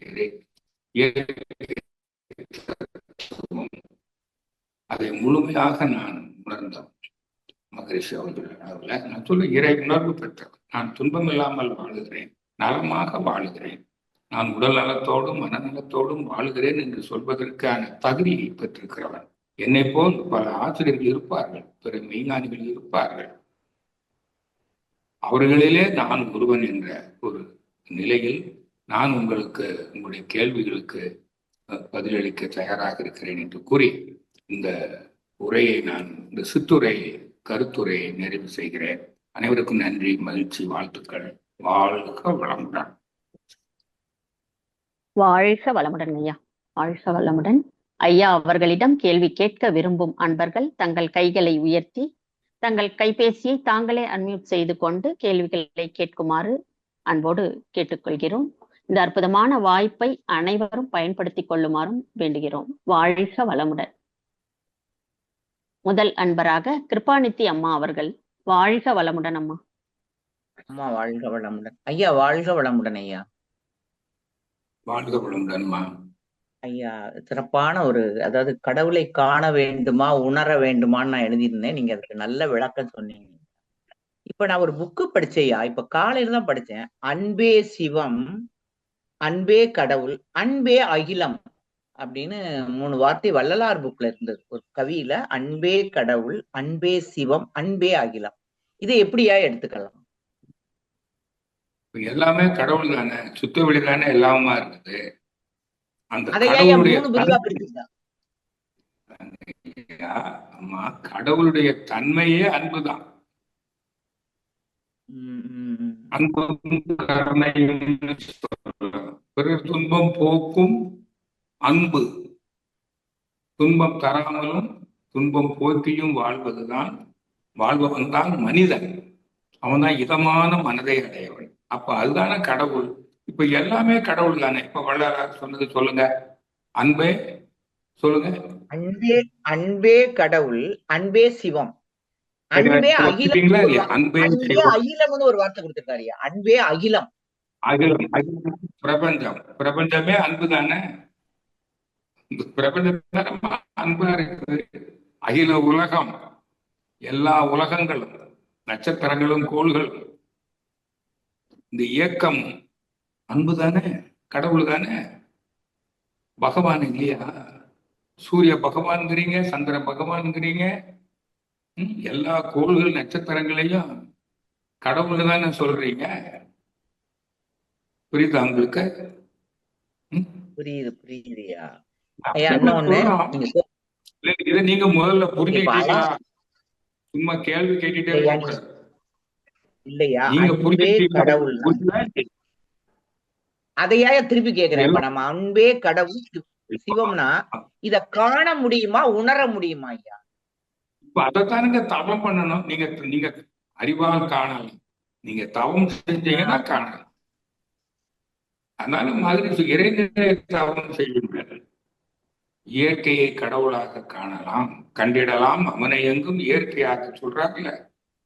அதை முழுமையாக நான் உணர்ந்தேன். மகரிஷி அவர்கள் அளவில் நான் சொல்ல இறை உணர்வு பெற்றவர். நான் துன்பம் இல்லாமல் வாழுகிறேன், நலமாக வாழுகிறேன், நான் உடல் நலத்தோடும் மனநலத்தோடும் வாழுகிறேன் என்று சொல்வதற்கான தகுதியை பெற்றிருக்கிறவன். என்னை போல் பல ஆசிரியர்கள் இருப்பார்கள், பிற மெய்ஞானிகள் இருப்பார்கள். அவர்களிலே நான் ஒருவன் என்ற ஒரு நிலையில் நான் உங்களுடைய கேள்விகளுக்கு பதிலளிக்க தயாராக இருக்கிறேன் என்று கூறி இந்த உரையை இந்த சிற்றுரையை கருத்துரையை நிறைவு செய்கிறேன். அனைவருக்கும் நன்றி, மகிழ்ச்சி, வாழ்த்துக்கள். வாழ்க வளமுடன். வாழ்க வளமுடன் ஐயா, வாழ்க வளமுடன். ஐயா அவர்களிடம் கேள்வி கேட்க விரும்பும் அன்பர்கள் தங்கள் கைகளை உயர்த்தி தங்கள் கைபேசியை தாங்களே அன்மியூட் செய்து கொண்டு கேள்விகளை கேட்குமாறு அன்போடு கேட்டுக்கொள்கிறோம். இந்த அற்புதமான வாய்ப்பை அனைவரும் பயன்படுத்திக் கொள்ளுமாறும் வேண்டுகிறோம். வாழ்க வளமுடன். முதல் அன்பராக கிருபாநிதி அம்மா அவர்கள். வாழ்க வளமுடன் அம்மா. அம்மா வாழ்க வளமுடன். ஐயா வாழ்க வளமுடன். ஐயா வாழ்க வளமுடன்மா. ஐயா சிறப்பான அதாவது கடவுளை காண வேண்டுமா உணர வேண்டுமான்னு நான் எழுதியிருந்தேன். நீங்க அதுக்கு நல்ல விளக்கம் சொன்னீங்க. இப்ப நான் ஒரு புக்கு படிச்சேயா, இப்ப காலையில தான் படிச்சேன். அன்பே சிவம், அன்பே கடவுள், அன்பே அகிலம் அப்படின்னு 3 வார்த்தை வள்ளலார் புக்ல இருந்தது. ஒரு கவியில அன்பே கடவுள், அன்பே சிவம், அன்பே அகிலம். இதை எப்படியா எடுத்துக்கலாம்? எல்லாமே கடவுள் தானே, சுத்த வெளி தானே எல்லாமா இருக்குது. அந்த கடவுளுடைய தன்மையே அன்புதான். அன்பும் கருணையும் பிறர் துன்பம் போக்கும் அன்பு, துன்பம் தராமலும் துன்பம் போக்கியும் வாழ்பவன் தான் மனிதன். அவன் தான் இதமான மனதை அடையவன். அப்ப அதுதானே கடவுள். இப்ப எல்லாமே கடவுள் தானே. இப்ப வள்ளலார் சொன்னது சொல்லுங்க, அன்பே சொல்லுங்க. அன்பே கடவுள், அன்பே சிவம், அன்பே அகிலம். அன்பே அகிலம்னு ஒரு வார்த்தை கொடுத்திருக்காரு. அன்பே அகிலம். அகிலம் பிரபஞ்சம், பிரபஞ்சமே அன்பு தானே. பிரபஞ்சம் அன்பா இருக்குது. அகில உலகம், எல்லா உலகங்களும், நட்சத்திரங்களும் கோள்களும், இந்த இயக்கம் அன்பு தானே, கடவுள் தானே, பகவான் இல்லையா? சூரிய பகவான்கிறீங்க, சந்திர பகவான்கிறீங்க, எல்லா கோள்கள் நட்சத்திரங்களையும் கடவுள் தானே சொல்றீங்க. புரியுதா உங்களுக்கு? புரியுதுயா. இதை நீங்க முதல்ல புரிஞ்சுக்கிட்டீங்களா? சும்மா கேள்வி கேட்டுட்டே இருக்க இல்லையா? கடவுள் அதையா திருப்பி கேக்குறேன். இப்ப நம்ம அன்பே கடவுள் சிவம்னா இத காண முடியுமா, உணர முடியுமா ஐயா? இப்ப அதைத்தானுங்க தவம் பண்ணணும். நீங்க அறிவால் காணலாம், நீங்க தவம் செஞ்சீங்கன்னா காணலாம். அதனால மாதிரி இறைநிலை தவம் செய்யுங்கள். இயற்கையை கடவுளாக காணலாம், கண்டிடலாம். அவனை எங்கும் இயற்கையாக சொல்றாங்கல்ல.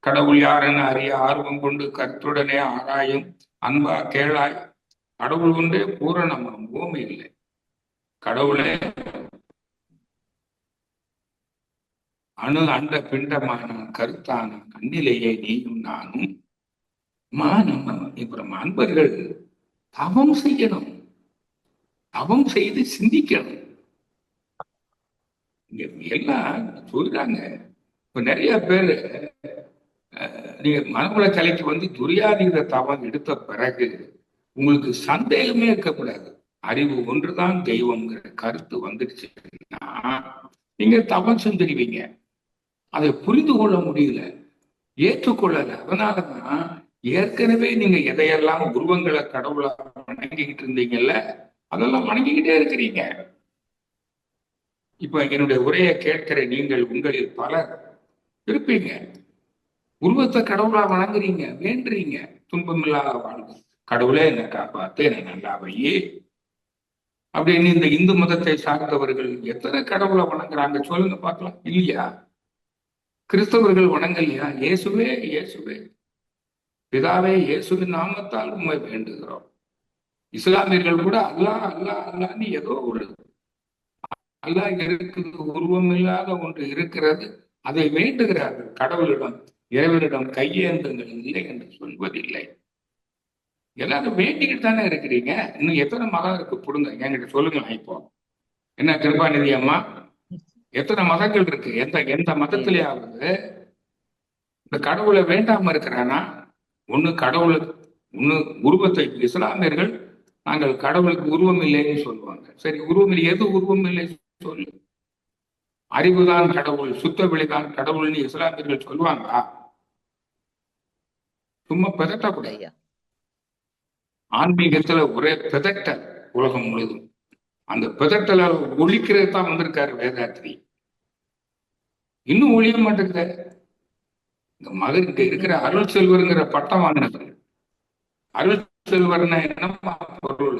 கடவுள் யாருன்னு அறிய ஆர்வம் கொண்டு கருத்துடனே ஆராயும் அன்பா கேளாய். கடவுள் ஒன்றே பூரணமாம், பூமி இல்லை. கடவுளே அணு அண்ட பிண்டமான கருத்தான அந்நிலையை நீயும் நானும் மானம். இப்ப நம்ம அன்பர்கள் தவம் செய்யணும், தவம் செய்து சிந்திக்கணும். எல்லாம் சொல்றாங்க. இப்ப நிறைய பேரு நீங்க மனவள கலைக்கு வந்து துரியாதீத தவம் எடுத்த பிறகு உங்களுக்கு சந்தேகமே இருக்கக்கூடாது. அறிவு ஒன்றுதான் தெய்வம்ங்கிற கருத்து வந்துடுச்சுன்னா நீங்க தவம் செஞ்சிருவீங்க. அதை புரிந்து கொள்ள முடியல, ஏற்றுக்கொள்ளல. அதனாலதான் ஏற்கனவே நீங்க எதையெல்லாம் உருவங்களை கடவுளா வணங்கிக்கிட்டு இருந்தீங்கல்ல, அதெல்லாம் வணங்கிக்கிட்டே இருக்கிறீங்க. இப்ப என்னுடைய உரையை கேட்கிற நீங்கள் உங்களில் பலர் இருப்பீங்க, உருவத்தை கடவுளா வணங்குறீங்க, வேண்டுறீங்க, துன்பமில்லாத வாழ்வு, கடவுளே என்னை காப்பாத்து, என்னை நல்லா வையே அப்படின்னு. இந்த இந்து மதத்தை சார்ந்தவர்கள் எத்தனை கடவுளை வணங்குறாங்க சொல்லுங்க பார்க்கலாம். இல்லையா? கிறிஸ்தவர்கள் வணங்கலையா? இயேசுவே இயேசுவே பிதாவே இயேசுவின் நாமத்தால் உண்மை வேண்டுகிறோம். இஸ்லாமியர்கள் கூட அல்லாஹ் அல்லாஹ் அல்லான்னு ஏதோ ஒரு அல்லாஹ் இருக்குது, உருவம் இல்லாத ஒன்று இருக்கிறது, அதை வேண்டுகிறார்கள். கடவுளிடம் இறைவனிடம் கையேந்துங்கள் இல்லை என்று சொல்வதில்லை. எல்லாரும் வேண்டிக்கிட்டு தானே இருக்கிறீங்க. இன்னும் எத்தனை மதம் இருக்கு கொடுங்க என்கிட்ட சொல்லுங்களேன். இப்போ என்ன கிருபாநிதி அம்மா, எத்தனை மதங்கள் இருக்கு? எந்த மதத்திலேயாவது இந்த கடவுளை வேண்டாம இருக்கிறானா? ஒண்ணு கடவுளுக்கு, ஒண்ணு உருவத்தை. இஸ்லாமியர்கள் நாங்கள் கடவுளுக்கு உருவம் இல்லைன்னு சொல்லுவாங்க. சரி, உருவம் இல்லை, எது உருவம் இல்லை சொல்லு. அறிவுதான் கடவுள், சுத்த வெளிதான் கடவுள்னு இஸ்லாமியர்கள் சொல்லுவாங்களா? சும்மா பிதட்டக்கூடாது. ஆன்மீகத்துல ஒரே பிதட்டல் உலகம் முழுதும். அந்த பிதட்டல ஒழிக்கிறது தான் வந்திருக்காரு வேதாத்ரி. இன்னும் ஒழிய மாட்டேங்குது. இந்த மகனுக்கு இருக்கிற அருள் செல்வருங்கிற பட்டம் வாங்கினது. அருள் செல்வர்னா என்னமா பொருள்?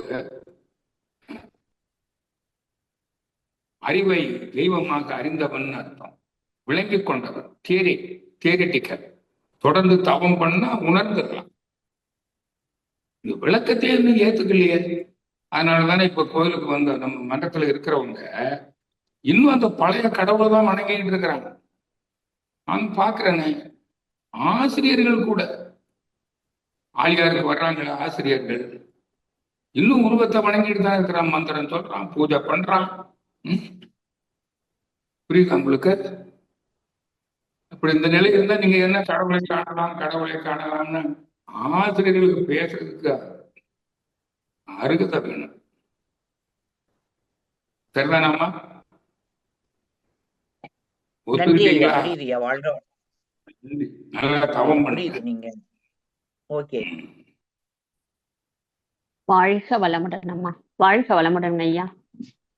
அறிவை தெய்வமாக அறிந்தவன் அர்த்தம், விளங்கி கொண்டவன், தியரிட்டிக்கல். தொடர்ந்து தவம் பண்ணா உணர்ந்துடலாம். இந்த விளக்கத்தையே இன்னும் ஏத்துக்கலையே. அதனாலதானே இப்ப கோயிலுக்கு வந்த நம்ம மன்றத்துல இருக்கிறவங்க இன்னும் அந்த பழைய கடவுளை தான் வணங்கிட்டு இருக்கிறாங்க. நான் பாக்குறேனே, ஆசிரியர்கள் கூட, ஆலியாருக்கு வர்றாங்களே ஆசிரியர்கள், இன்னும் உருவத்தை வணங்கிட்டு தான் இருக்கிறான். மந்திரம் சொல்றான், பூஜை பண்றான். புரியுது உங்களுக்கு? அப்படி இந்த நிலை இருந்தா நீங்க என்ன கடவுளை காணலாம் கடவுளை காணலாம்னு ஆசிரியர்களுக்கு பேசுறதுக்கு அருகதை வேணும். சரிதானாமா? நல்லா தவம் பண்ணுங்க. நீங்க ஓகே. வாழ்க வளமுடன் அம்மா. வாழ்க வளமுடன் ஐயா.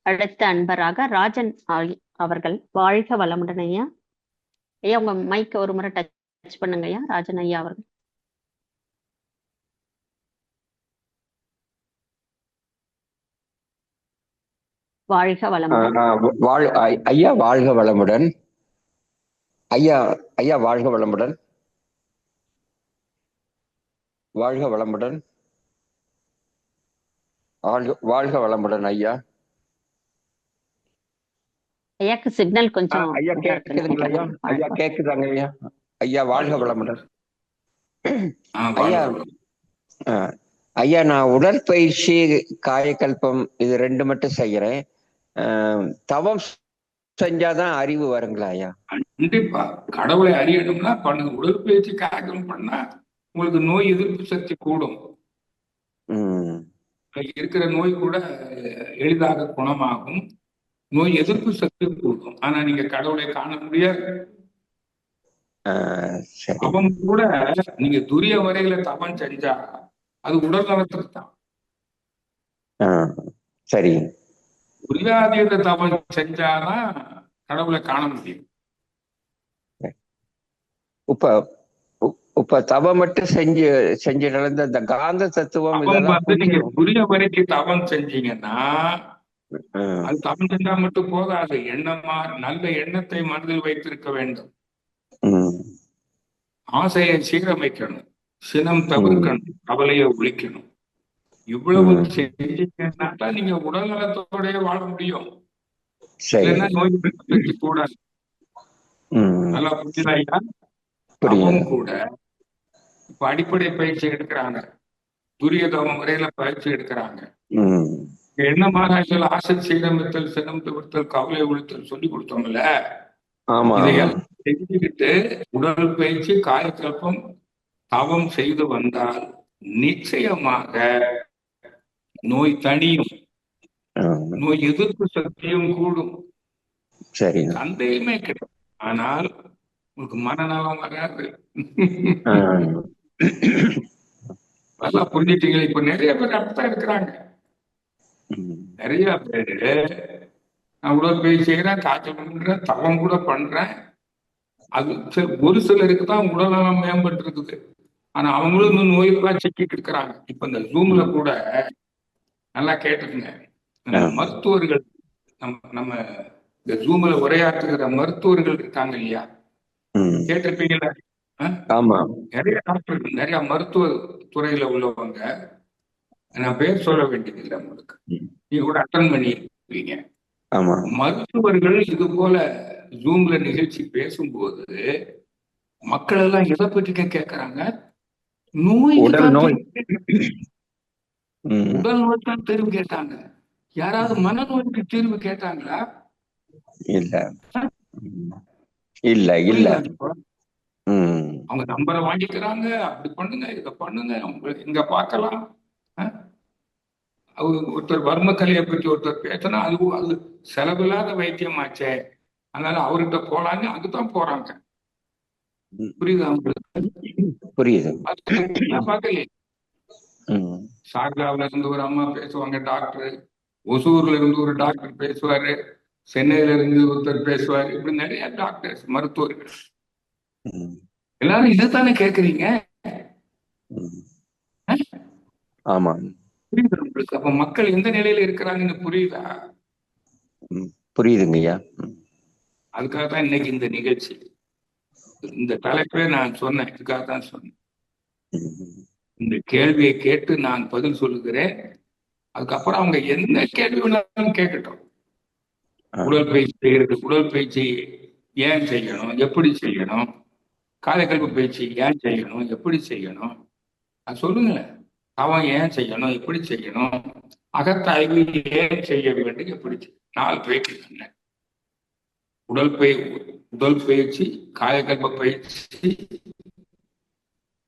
அடுத்த அன்பராக ராஜன் அவர்கள். வாழ்க வளமுடன் ஐயா. ஐயா உங்க மைக்க ஒரு முறை டச் பண்ணுங்க ஐயா. ராஜன் ஐயா அவர்கள். வாழ்க வளமுடன் ஐயா. வாழ்க வளமுடன் ஐயா. ஐயா வாழ்க வளமுடன். வாழ்க வளமுடன். வாழ்க வளமுடன் ஐயா. ஐயாக்கு சிக்னல் கொஞ்சம் ஐயா கேக்குதுங்களா? ஐயா ஐயா கேக்குதாங்க ஐயா? ஐயா வாழ்க வளமுடன் ஐயா. ஐயா நான் உடற்பயிற்சி காயக்கல்பம் இது ரெண்டு மட்டும் செய்யறேன். தவம் செஞ்சாதான் அறிவு வருங்களா ஐயா? கண்டிப்பா. கடவுளை அறியணும்னா பண்ணுங்க. உடற்பயிற்சி காயக்கல்பம் பண்ணா உங்களுக்கு நோய் எதிர்ப்பு சக்தி கூடும். இருக்கிற நோய் கூட எளிதாக குணமாகும், நோய் எதிர்ப்பு சக்தி கூடும். ஆனா நீங்க கடவுளை காண முடியாது. தவம் கூட நீங்க துரிய வரையில தவம் செஞ்சா அது உடல் நலத்துக்கு தான். சரி. துரியாதீத தவம் செஞ்சாதான் கடவுளை காண முடியும். இப்ப தவம் மட்டும் செஞ்சு நடந்த இந்த காந்த தத்துவம் நீங்க துரிய வரைக்கும் தவம் செஞ்சீங்கன்னா அது தவம் செஞ்சா மட்டும் போதாது. எண்ணமா நல்ல எண்ணத்தை மனதில் வைத்திருக்க வேண்டும். ஆசையை சீரமைக்கணும், சினம் தவிர்க்கணும், கவலையை ஒழிக்கணும். இவ்வளவு செஞ்சீங்கன்னா நீங்க உடல் நலத்தோட வாழ முடியும். நோய் எதிர்ப்பு கூடாது. நல்லா புரியுதா? கூட இப்ப அடிப்படை பயிற்சி எடுக்கிறாங்க. துரிய தவம் முறையில பயிற்சி எடுக்கிறாங்க. ம். என்ன மாநாட்டில் ஆசை சீரமைத்தல், சினம் தவிர்த்தல், கவலை ஒழித்தல் சொல்லி கொடுத்தோம்ல, ஆமா ஆமா. இதையெல்லாம் செஞ்சுக்கிட்டு உடல் பயிற்சி, காயக்கல்பம், தவம் செய்து வந்தால் நிச்சயமாக நோய் தணியும், ஆ, நோய் எதிர்ப்பு சக்தியும் கூடும், சரிங்க. சந்தேகமே கிடையாது. ஆனால் உங்களுக்கு மனநலம் வராது. ஆ, நல்லா புரிஞ்சுட்டீங்களா? இப்ப நிறைய பேர் அப்படித்தான் இருக்கிறாங்க. ம். நிறைய பேரு நான் உடற்பயிற்சி செய்யறேன், காய்ச்சல் பண்றேன், தவம் கூட பண்றேன். அது ஒரு சிலருக்கு தான் உடல்நலம் மேம்பட்டு இருக்குது. ஆனா அவங்களும் இன்னும் நோய்கள்லாம் சிக்கிட்டு இருக்கிறாங்க. இப்ப இந்த ஜூம்ல கூட நல்லா கேட்டுக்குங்க, நம்ம மருத்துவர்கள், நம்ம நம்ம இந்த ஜூம்ல உரையாற்றுகிற மருத்துவர்கள் இருக்காங்க இல்லையா, ம். கேட்டிருப்பீங்களா? ஆமா. நிறைய டாக்டர்கள், நிறைய மருத்துவ துறையில உள்ளவங்க, நான் பேர் சொல்ல வேண்டியதில்லை உங்களுக்கு, நீங்க கூட அட்டன் பண்ணிருப்பீங்க. ஆமா. மருத்துவர்கள் இது போல ஜூம்ல நிகழ்ச்சி பேசும்போது மக்கள் எல்லாம் எதை பற்றி கேட்கறாங்க? உடல் நோய். உடல் நோய் தான் தீர்வு கேட்டாங்க. யாராவது மனநோய்க்கு தீர்வு கேட்டாங்களா? இல்ல இல்ல இல்ல. அவங்க நம்பரை வாங்கிக்கிறாங்க, அப்படி பண்ணுங்க, இதை பண்ணுங்க, உங்களுக்கு இங்க பார்க்கலாம். ஒருத்தர் வர்ம கலையை பற்றி ஒருத்தர் பேசினா அது செலவில்லாத வைத்தியமாச்சே, அதனால அவர்கிட்ட போலான்னு அதுதான் போறாங்க. புரியுது அவங்களுக்கு? புரியுது. பார்க்கலையே. சார்காவில இருந்து ஒரு அம்மா பேசுவாங்க டாக்டர், ஒசூர்ல இருந்து ஒரு டாக்டர் பேசுவாரு, சென்னையில இருந்து ஒருத்தர் பேசுவாரு, இப்படி நிறைய டாக்டர்ஸ், மருத்துவர்கள். எல்லாரும் இதைத்தானே கேக்குறீங்க. ஆமா, புரியுது உங்களுக்கு? அப்ப மக்கள் எந்த நிலையில இருக்கிறாங்கன்னு புரியுதா? புரியுதுங்கய்யா. அதுக்காக தான் இன்னைக்கு இந்த நிகழ்ச்சி, இந்த தலைப்பே நான் சொன்னேன், இதுக்காக தான் சொன்னேன். இந்த கேள்வியை கேட்டு நான் பதில் சொல்லுகிறேன். அதுக்கப்புறம் அவங்க என்ன கேள்வி வேணாலும் கேட்கட்டும். உடற்பயிற்சி செய்யறது, உடற்பயிற்சி ஏன் செய்யணும், எப்படி செய்யணும், காயக்கல்ப பயிற்சி ஏன் செய்யணும், எப்படி செய்யணும், அது சொல்லுங்களேன். அவன் ஏன் செய்யணும், எப்படி செய்யணும், அகத்தாய்வு ஏன் செய்ய வேண்டும், எப்படி 4 பயிற்சி சொன்னேன். உடல் பயிற்சி, காயக்கல்ப பயிற்சி,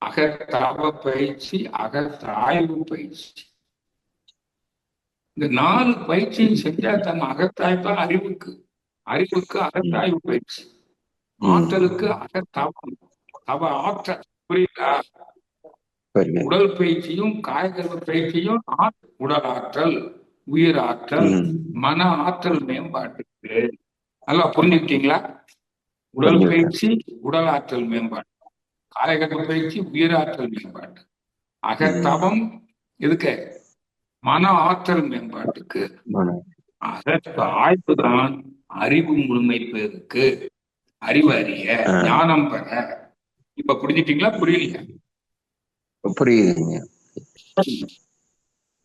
அகத்தாப பயிற்சி, அகத்தாய்வு பயிற்சி. இந்த 4 பயிற்சியும் செஞ்சா தன் அகத்தாய்வு அறிவுக்கு, அறிவுக்கு அகத்தாய்வு பயிற்சி, ஆற்றலுக்கு அகத்தாபம், தவ ஆற்றல். புரியுதா? உடல் பயிற்சியும் காயகல்ப பயிற்சியும் உடல் ஆற்றல், உயிர் ஆற்றல், மன ஆற்றல் மேம்பாட்டுக்கு. நல்லா புரிஞ்சுக்கிட்டீங்களா? உடல் பயிற்சி உடல் ஆற்றல் மேம்பாடு, காயகல்ப பயிற்சி உயிர் ஆற்றல் மேம்பாட்டு, அகத்தவம் எதுக்கு? மன ஆற்றல் மேம்பாட்டுக்கு. ஆய்வு தான் அறிவு முழுமை பெருக்கு, அறிவு அறிய, ஞானம் பெற. இப்ப புரிஞ்சுட்டீங்களா? புரியலையா? புரியுதுங்க.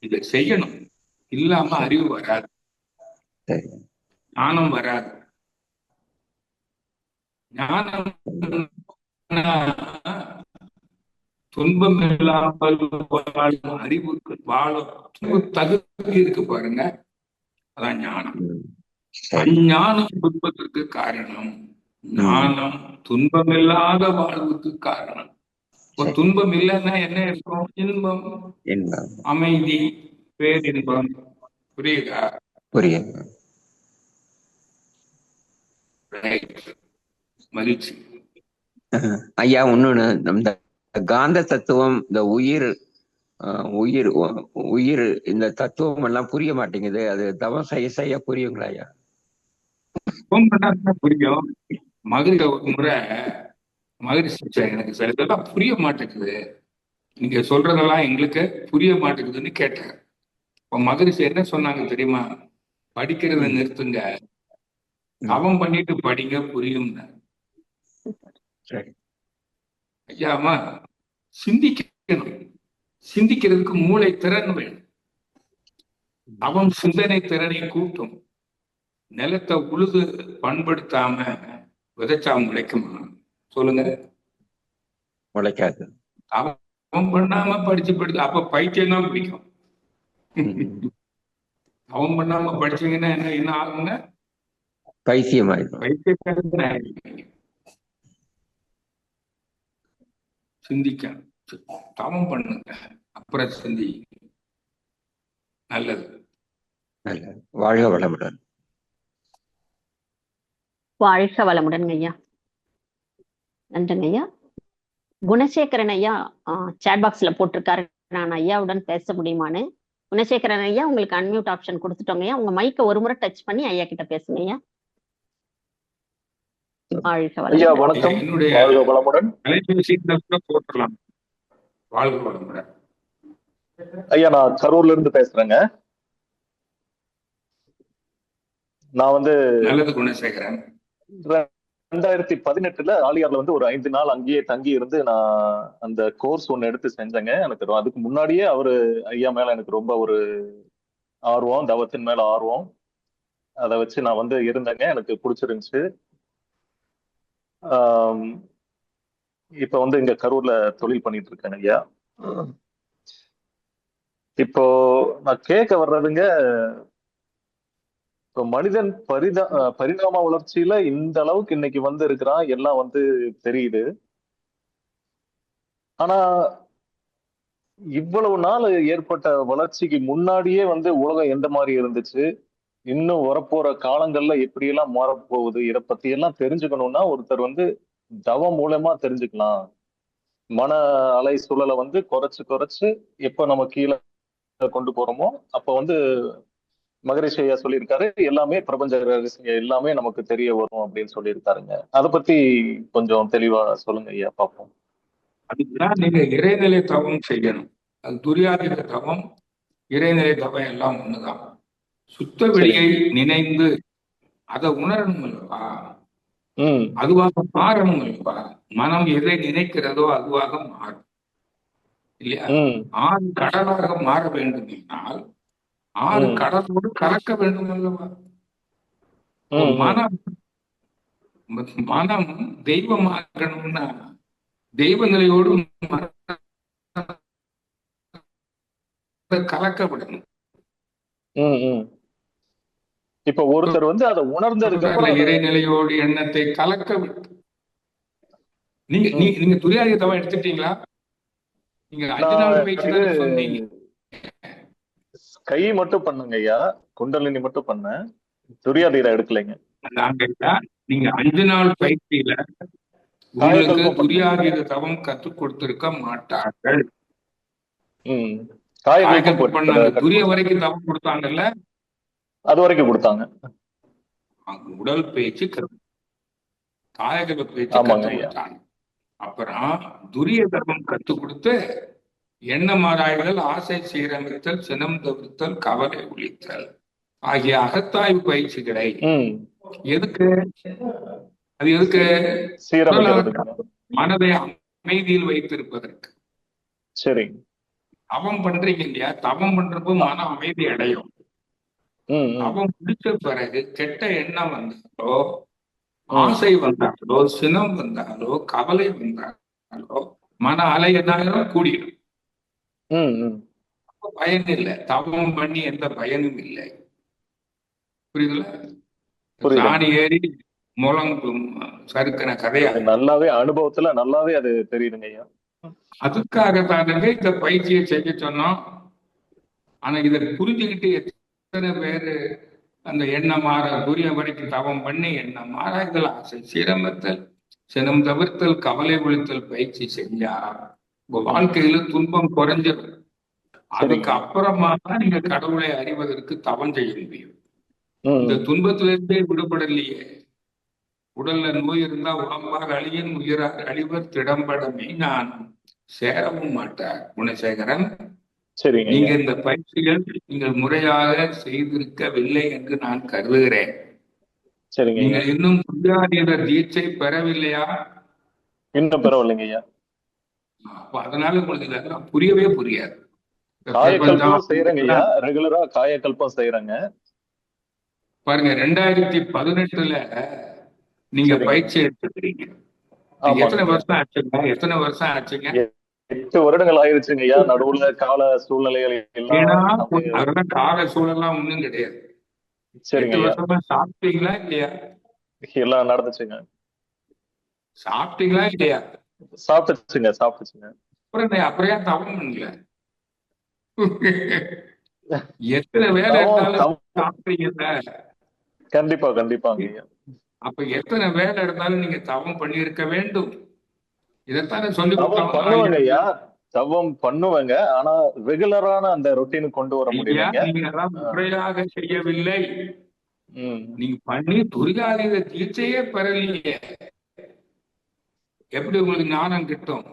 இதை செய்யணும், இல்லாம அறிவு வராது, ஞானம் வராது. ஞானம் துன்பம் இல்லாமல் வாழும் அறிவுக்கு வாழும் தகுதி இருக்கு பாருங்க, அதான் ஞானம். அஞ்ஞானம் துன்பத்திற்கு காரணம், ஞானம் துன்பமில்லாத வாழ்வுக்கு காரணம். துன்பம் இல்லைன்னா என்ன இருக்கும்? இன்பம், அமைதி, பேரின்பம். புரியுதா? புரியுது. மகிழ்ச்சி. ஐயா, இன்னொன்னு, இந்த காந்த தத்துவம், இந்த உயிர் உயிர் உயிர் இந்த தத்துவம் எல்லாம் புரிய மாட்டேங்குது. அது தவம் செய்ய செய்ய புரியுங்களா ஐயா? புரியும். மகிழ்ச்சி ஒரு முறை மகிழ்ச்சி, எனக்கு சில இதெல்லாம் புரிய மாட்டேங்குது, நீங்க சொல்றதெல்லாம் எங்களுக்கு புரிய மாட்டேங்குதுன்னு கேட்டேன். இப்ப மகிழ்ச்சி என்ன சொன்னாங்க தெரியுமா? படிக்கிறத நிறுத்துங்க, தவம் பண்ணிட்டு படிங்க, புரியும். ஐயாமா, சிந்திக்கணும், சிந்திக்கிறதுக்கு மூளை திறன் வேணும். அவன் சிந்தனை திறனை கூட்டும். நிலத்தை உழுது பண்படுத்தாம விதைச்சா முளைக்குமா? சொல்லுங்க. முளைக்காது. அவன் தவம் பண்ணாம படிச்சு அப்ப பைத்தியம் தான் பிடிக்கும். தவம் பண்ணாம படிச்சீங்கன்னா என்ன ஆகுங்க? பைத்தியமாயிடும். பைத்தியக்காரன் ஆயிடுவீங்க. சிந்திக்கணும். தவம் பண்ணுங்க, அப்புறம் சிந்தி. நல்லது. நல்லது. வாழ்க வளமுடன். வாழ்க வளமுடன் ஐயா. நன்றிங்க ஐயா. குணசேகரன் ஐயா சேட் பாக்ஸ்ல போட்டிருக்காரு, நான் ஐயாவுடன் பேச முடியுமான்னு. குணசேகரன் ஐயா, உங்களுக்கு அன்மியூட் ஆப்ஷன் கொடுத்துட்டோங்க ஐயா. உங்க மைக்கை ஒரு முறை டச் பண்ணி ஐயா கிட்ட பேசுங்க ஐயா. வாழ்க ஐயா வளமுடன். வணக்கம். என்னுடைய வாழ்க வளமுடன். அலைபேசியில கூட போட்டுடலாம். வாழ்க வளமுடன். ஐயா நான் கரூர்ல இருந்து பேசுறேங்க. நான் வந்து நல்லது குணசேகரன். 2018 ஆலியார்ல வந்து ஒரு 5 நாள் அங்கேயே தங்கி இருந்து நான் அந்த கோர்ஸ் ஒண்ணு எடுத்து செஞ்சேங்க. எனக்கு அதுக்கு முன்னாடியே அவரு ஐயா மேல எனக்கு ரொம்ப ஒரு ஆர்வம், தவத்தின் மேல ஆர்வம். அதை வச்சு நான் வந்து இருந்தேங்க. எனக்கு பிடிச்சிருந்துச்சு. இப்ப வந்து இங்க கரூர்ல தொழில் பண்ணிட்டு இருக்கேன் ஐயா. இப்போ நான் கேட்க வர்றதுங்க, இப்போ மனிதன் பரிணாம வளர்ச்சியில இந்த அளவுக்கு இன்னைக்கு வந்து இருக்கிறான், எல்லாம் வந்து தெரியுது. ஆனா இவ்வளவு நாள் ஏற்பட்ட வளர்ச்சிக்கு முன்னாடியே வந்து உலகம் எந்த மாதிரி இருந்துச்சு, இன்னும் வரப்போற காலங்கள்ல எப்படியெல்லாம் மாறப்போகுது, இதை பத்தி எல்லாம் தெரிஞ்சுக்கணும்னா ஒருத்தர் வந்து தவம் மூலமா தெரிஞ்சுக்கலாம். மன அலை சூழலை வந்து குறைச்சு எப்ப நம்ம கீழே கொண்டு போறோமோ அப்ப வந்து மகரிஷி ஐயா சொல்லியிருக்காரு, எல்லாமே பிரபஞ்ச ரகசியம் எல்லாமே நமக்கு தெரிய வரும் அப்படின்னு சொல்லியிருக்காருங்க. அதை பத்தி கொஞ்சம் தெளிவா சொல்லுங்க ஐயா, பார்ப்போம். அதுக்குதான் நீங்க இறைநிலை தவம் செய்யணும். அது துரியாதீத தவம், இறைநிலை தவம் எல்லாம் ஒண்ணுதான். சுத்த வெளியை நினைந்து அதை உணரணும் அல்லவா? அதுவாக மாறணும் அல்லவா? மனம் எதை நினைக்கிறதோ அதுவாக மாறும் இல்லையா? ஆறு கடலாக மாற வேண்டும் என்றால் ஆறு கடலோடு கலக்க வேண்டும் அல்லவா? மனம் தெய்வமாகணும்னா தெய்வ நிலையோடு கலக்க விடணும். இப்ப ஒருத்தர் வந்து அதை உணர்ந்ததுக்கு அப்புறம் இறைநிலையோடு எண்ணத்தை கலக்க விட்டு நீங்க துரியாதீத தவம் எடுத்துட்டீங்களா? நீங்க 5 நாள் பயிற்சி சொன்னீங்க. கை மட்டும் பண்ணுங்க ஐயா, குண்டலினி மட்டும் பண்ண, துரியாதீத எடுக்கலைங்க. நீங்க 5 நாள் பயிற்சியில உங்களுக்கு துரியாதீத தவம் கற்றுக் கொடுத்திருக்க மாட்டார்கள். துரிய வரைக்கும் தவம் கொடுத்தாங்கல்ல, அது வரைக்கும் கொடுத்தாங்க. உடல் பேச்சு காயக பேச்சு கற்றுக். அப்புறம் துரிய தவம் கற்றுக் கொடுத்து எண்ண மாறாய்கள், ஆசை சீரமைத்தல், சினம் தவிர்த்தல், கவலை ஒழித்தல் ஆகிய அகத்தாய்வு பயிற்சிகளை எதுக்கு? அது எதுக்கு? மனதை அமைதியில் வைத்திருப்பதற்கு. சரி. தவம் பண்றீங்க இல்லையா? தவம் பண்றப்போ மனம் அமைதி அடையும். தவம் முடிச்ச பிறகு கெட்ட எண்ணம் வந்தாலோ, ஆசை வந்தாலோ, சினம் வந்தாலோ, கவலை வந்தாலோ மன அலை என்னாயிரம் கூடிடும். பயன் இல்லை. தவம் பண்ணி எந்த பயனும் இல்லை. புரியுதுல? சாணி ஏறி முழங்கு சறுக்கின கதையா? நல்லாவே அனுபவத்துல நல்லாவே அது தெரியுதுங்க ஐயா. அதுக்காகத்தானுங்க இந்த பயிற்சியை செய்ய சொன்னோம். ஆனா இதை புரிஞ்சுக்கிட்டு எத்தனை பேரு அந்த எண்ணம் மாற துரிய வரைக்கும் தவம் பண்ணி எண்ணம் மாறாய்கள், ஆசை சீரமைத்தல், சினம் தவிர்த்தல், கவலை ஒழித்தல் பயிற்சி செஞ்சா உங்க வாழ்க்கையில துன்பம் குறைஞ்சிடும். அதுக்கு அப்புறமா தான் நீங்க கடவுளை அறிவதற்கு தவம் செய்ய முடியும். இந்த துன்பத்திலிருந்தே விடுபடலையே. உடல்ல நோய் இருந்தா உடம்பாக அழியின், உயிராக அழிவர், திடம்படமே நான் சேரவும் மாட்டார். குணசேகரன், நீங்க இந்த பயிற்சிகள் நீங்கள் முறையாக செய்திருக்கவில்லை என்று நான் கருதுகிறேன். நீங்க இன்னும் துரியாதீத தீட்சை பெறவில்லையா? இன்னும் பெறவில்லைங்க ஐயா. அப்ப அதனால உங்களுக்கு இதெல்லாம் புரியவே புரியாது. காயக்கல்பம் செய்யறேங்க ஐயா, ரெகுலரா காயக்கல்பம் செய்யறேங்க. பாருங்க, 2018 நீங்க பயிற்சி எடுத்துக்கிறீங்க. எத்தனை வருஷம் ஆச்சுங்க? 8 வருடங்கள் ஆயிருச்சுங்க ஐயா. நடுவுல கால சூழ்நிலைகள் எல்லாம் ஏன்னா எல்லாமே. அதெல்லாம் கால சூழலாம் ஒண்ணும் கிடையாது. சரிங்க 8 ஐயா. வருஷமா சாப்பிட்டீங்களா இல்லையா? எல்லாம் நடந்துச்சுங்க. சாப்பிட்டீங்களா இல்லையா? சாப்பிட்டுச்சுங்க. அப்புறம் ஏன் தவம் பண்ணல? எத்தனை வேலை தவம் இருந்தாலும் சாப்பிட்டீங்கல்ல. கண்டிப்பாங்க ஐயா. அப்ப எத்தனை வேலை இருந்தாலும் நீங்க தவம் பண்ணியிருக்க வேண்டும். இதைத்தானே சொல்லி தவம் கொடுத்தாங்க பண்ணுவேங்க ஐயா. ஐயா. தவம் பண்ணுவேங்க. ஆனா ரெகுலரான அந்த ரொட்டீனுக்கு கொண்டு வர ஐயா, முடியலைங்க. நீங்க எல்லாம் முறையாக செய்யவில்லை. நீங்க பண்ணி துரியாதீத தீட்சையே பெறலையே. எப்படி உங்களுக்கு ஞானம் கிட்டும்?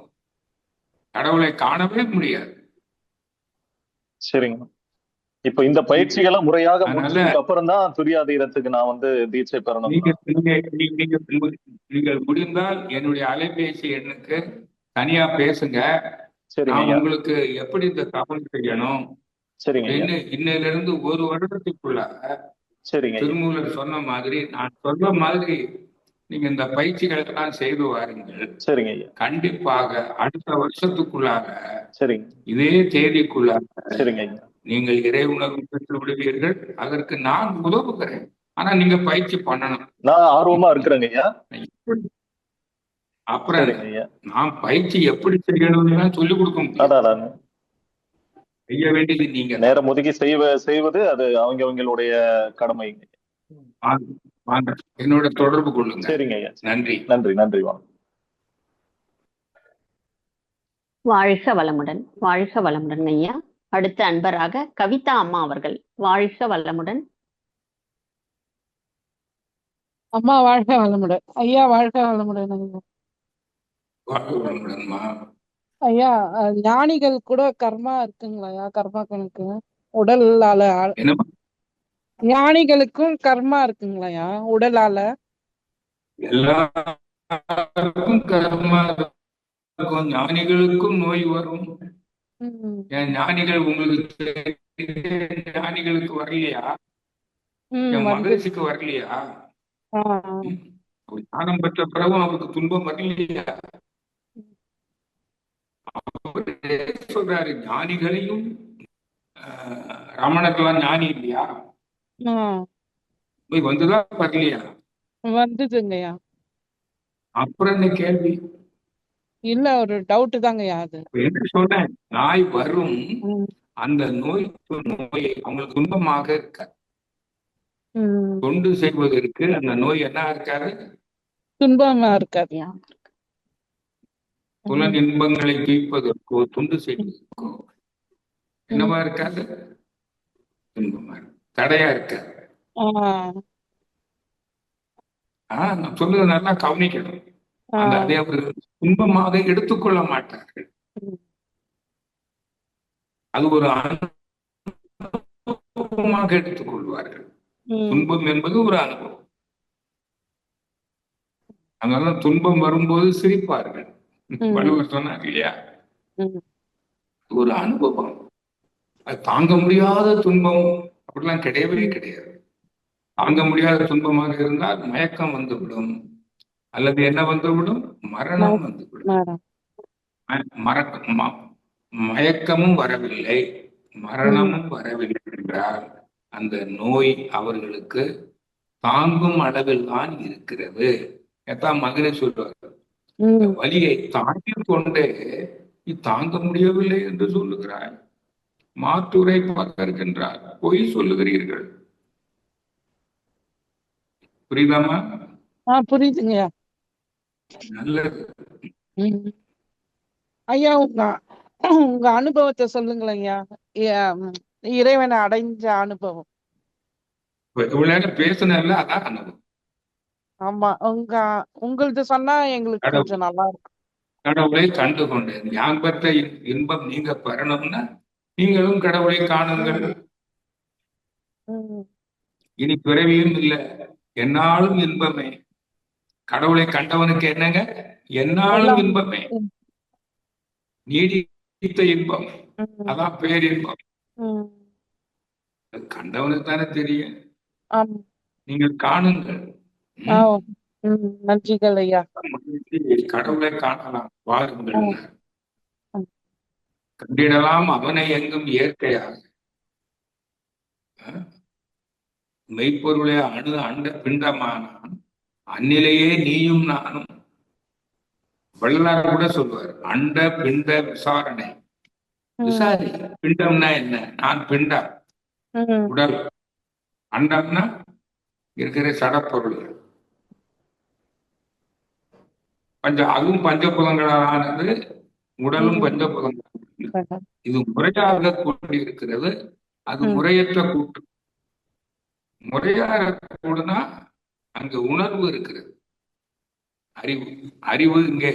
கடவுளை காணவே முடியாது. சரிங்க. இப்ப இந்த பயிற்சிகளை முறையாக அதனால முடிச்சதுக்கு அப்புறம் தான் துரியாதீதத்துக்கு நான் வந்து தீட்சை பெறணும். நீங்கள் முடிந்தால் என்னுடைய அலைபேசி எண்ணுக்கு தனியா பேசுங்க. சரிங்க நான் ஐயா. உங்களுக்கு எப்படி இந்த தகவல் செய்யணும் சரிங்க ஐயா. இன்னையில இருந்து 1 வருடத்துக்குள்ள சரிங்க ஐயா. திருமூலர் சொன்ன மாதிரி நான் சொன்ன மாதிரி நீங்க இந்த பயிற்சிகளை எல்லாம் செய்து வாருங்கள். சரிங்க ஐயா. கண்டிப்பாக அடுத்த வருஷத்துக்குள்ளாக சரிங்க. இதே தேதிக்குள்ளாக சரிங்க ஐயா. நீங்கள் இறை உணர்வு பெற்று விடுவீர்கள். அதற்கு நான் உதவுகிறேன். ஆனா நீங்க பயிற்சி பண்ணணும். நான் ஆர்வமா இருக்கிறேங்க ஐயா. அப்புறம் சரிங்க ஐயா. நான் பயிற்சி எப்படி செய்யணும்னு சொல்லிக் கொடுக்க முடியும். அதான் செய்ய வேண்டியது நீங்க. நேரம் ஒதுக்கி செய்வது அது அவங்களுடைய கடமை. என்னோட தொடர்பு கொள்ளுங்க. சரிங்க ஐயா. நன்றி. நன்றி. வாழ்க வளமுடன். வாழ்க வளமுடன் ஐயா. அடுத்த அன்பராக கவிதா அம்மா அவர்கள். வாழ்க வளமுடன். அம்மா வாழ்க வளமுடன். ஐயா வாழ்க வளமுடன். ஐயா ஞானிகள் கூட கர்மா இருக்குங்களா ஐயா? கர்மா கணக்கு உடலால ஞானிகளுக்கும் கர்மா இருக்குங்களாயா? உடலால எல்லாருக்கும் கர்மா இருக்கும். ஞானிகளுக்கும் நோய் வரும். என் ஞானிகள் உங்களுக்கு ஞானிகளுக்கு வரலையா? என் மகிழ்ச்சிக்கு வரலையா? ஞானம் பெற்ற பிறகும் அவருக்கு துன்பம் வரலையா? சொல்றாரு ஞானிகளையும். ரமணக்கெல்லாம் ஞானி இல்லையா? போய் வந்துதான் வரலையா? வந்துதுங்கய்யா. அப்புறம் என்ன கேள்வி? இல்ல ஒரு டவுட் தாங்கய்யா. அது என்ன சொன்னேன், நாய் வரும். அந்த நோயை அவங்களுக்கு துன்பமாக இருக்க தொண்டு செய்வதற்கு அந்த நோய் என்ன இருக்காது? துன்பமா இருக்காது. புலன் இன்பங்களை தீர்ப்பதற்கோ தொண்டு செய்வதற்கோ என்னவா இருக்காது? துன்பமா தடையா இருக்காது. நான் சொல்றது நல்லா கவனிக்கணும். அதை அவர்கள் துன்பமாக எடுத்துக்கொள்ள மாட்டார்கள். அது ஒரு அனுபவமாக எடுத்துக்கொள்வார்கள். துன்பம் என்பது ஒரு அனுபவம். அதனால துன்பம் வரும்போது சிரிப்பார்கள். வள்ளுவர் சொன்னார் இல்லையா? ஒரு அனுபவம். அது தாங்க முடியாத துன்பம் அப்படிலாம் கிடையவே கிடையாது. தாங்க முடியாத துன்பமாக இருந்தால் மயக்கம் வந்துவிடும், அல்லது என்ன வந்துவிடும்? மரணம் வந்துவிடும். மயக்கமும் வரவில்லை, மரணமும் வரவில்லை என்றால் அந்த நோய் அவர்களுக்கு தாங்கும் அளவில் தான் இருக்கிறது. எத்தான் மகனே சொல்வார், வலியை தாங்கிக் கொண்டே தாங்க முடியவில்லை என்று சொல்லுகிறார். மாற்றுரை பார்க்கின்றார், பொய் சொல்லுகிறீர்கள். புரியுதாமா? புரியுதுங்கய்யா. நல்லது. ஐயா உங்க அனுபவத்தை சொல்லுங்களேன் ஐயா. இறைவனை அடைஞ்ச அனுபவம். இவ்வளவு நேரம் பேசுனதுல அதான் அனுபவம். ஆமா, உங்களது சொன்னா எங்களுக்கு கொஞ்சம் நல்லா இருக்கும். கடவுளை கண்டு கொண்டேன். யான் பெற்ற இன்பம் நீங்க பெறணும்னா நீங்களும் கடவுளை காணுங்கள். இனி பிறவியும் இல்லை, என்னாலும் இன்பமே. கடவுளை கண்டவனுக்கு என்னங்க? என்னாலும் இன்பமே, நீடித்த இன்பம். அதான் பேரின்பம். கண்டவனுக்கு தானே தெரியும். நீங்கள் காணுங்கள். நன்றிகள் ஐயா. கடவுளை காணலாம், வாருங்கள். கண்டிடலாம் அவனை எங்கும் இயற்கையாக. மெய்ப்பொருளே அணு அண்ட பிண்டமானான் அந்நிலையே நீயும் நானும். வள்ளலார் கூட சொல்வார், அண்ட பிண்ட விசாரணை. விசாரி, பிண்டம்னா என்ன? நான் பிண்டம், உடல். அண்டம்னா இருக்கிற சடப்பொருள்கள். அதுவும் பஞ்சபுலங்களானது, உடலும் பஞ்சபுலங்கள். இது முறையாக கூடியிருக்கிறது, அது முறையற்ற கூட்டு. முறையாக கூடுனா அங்கு உணர்வு இருக்கிறது, அறிவு. அறிவு இங்கே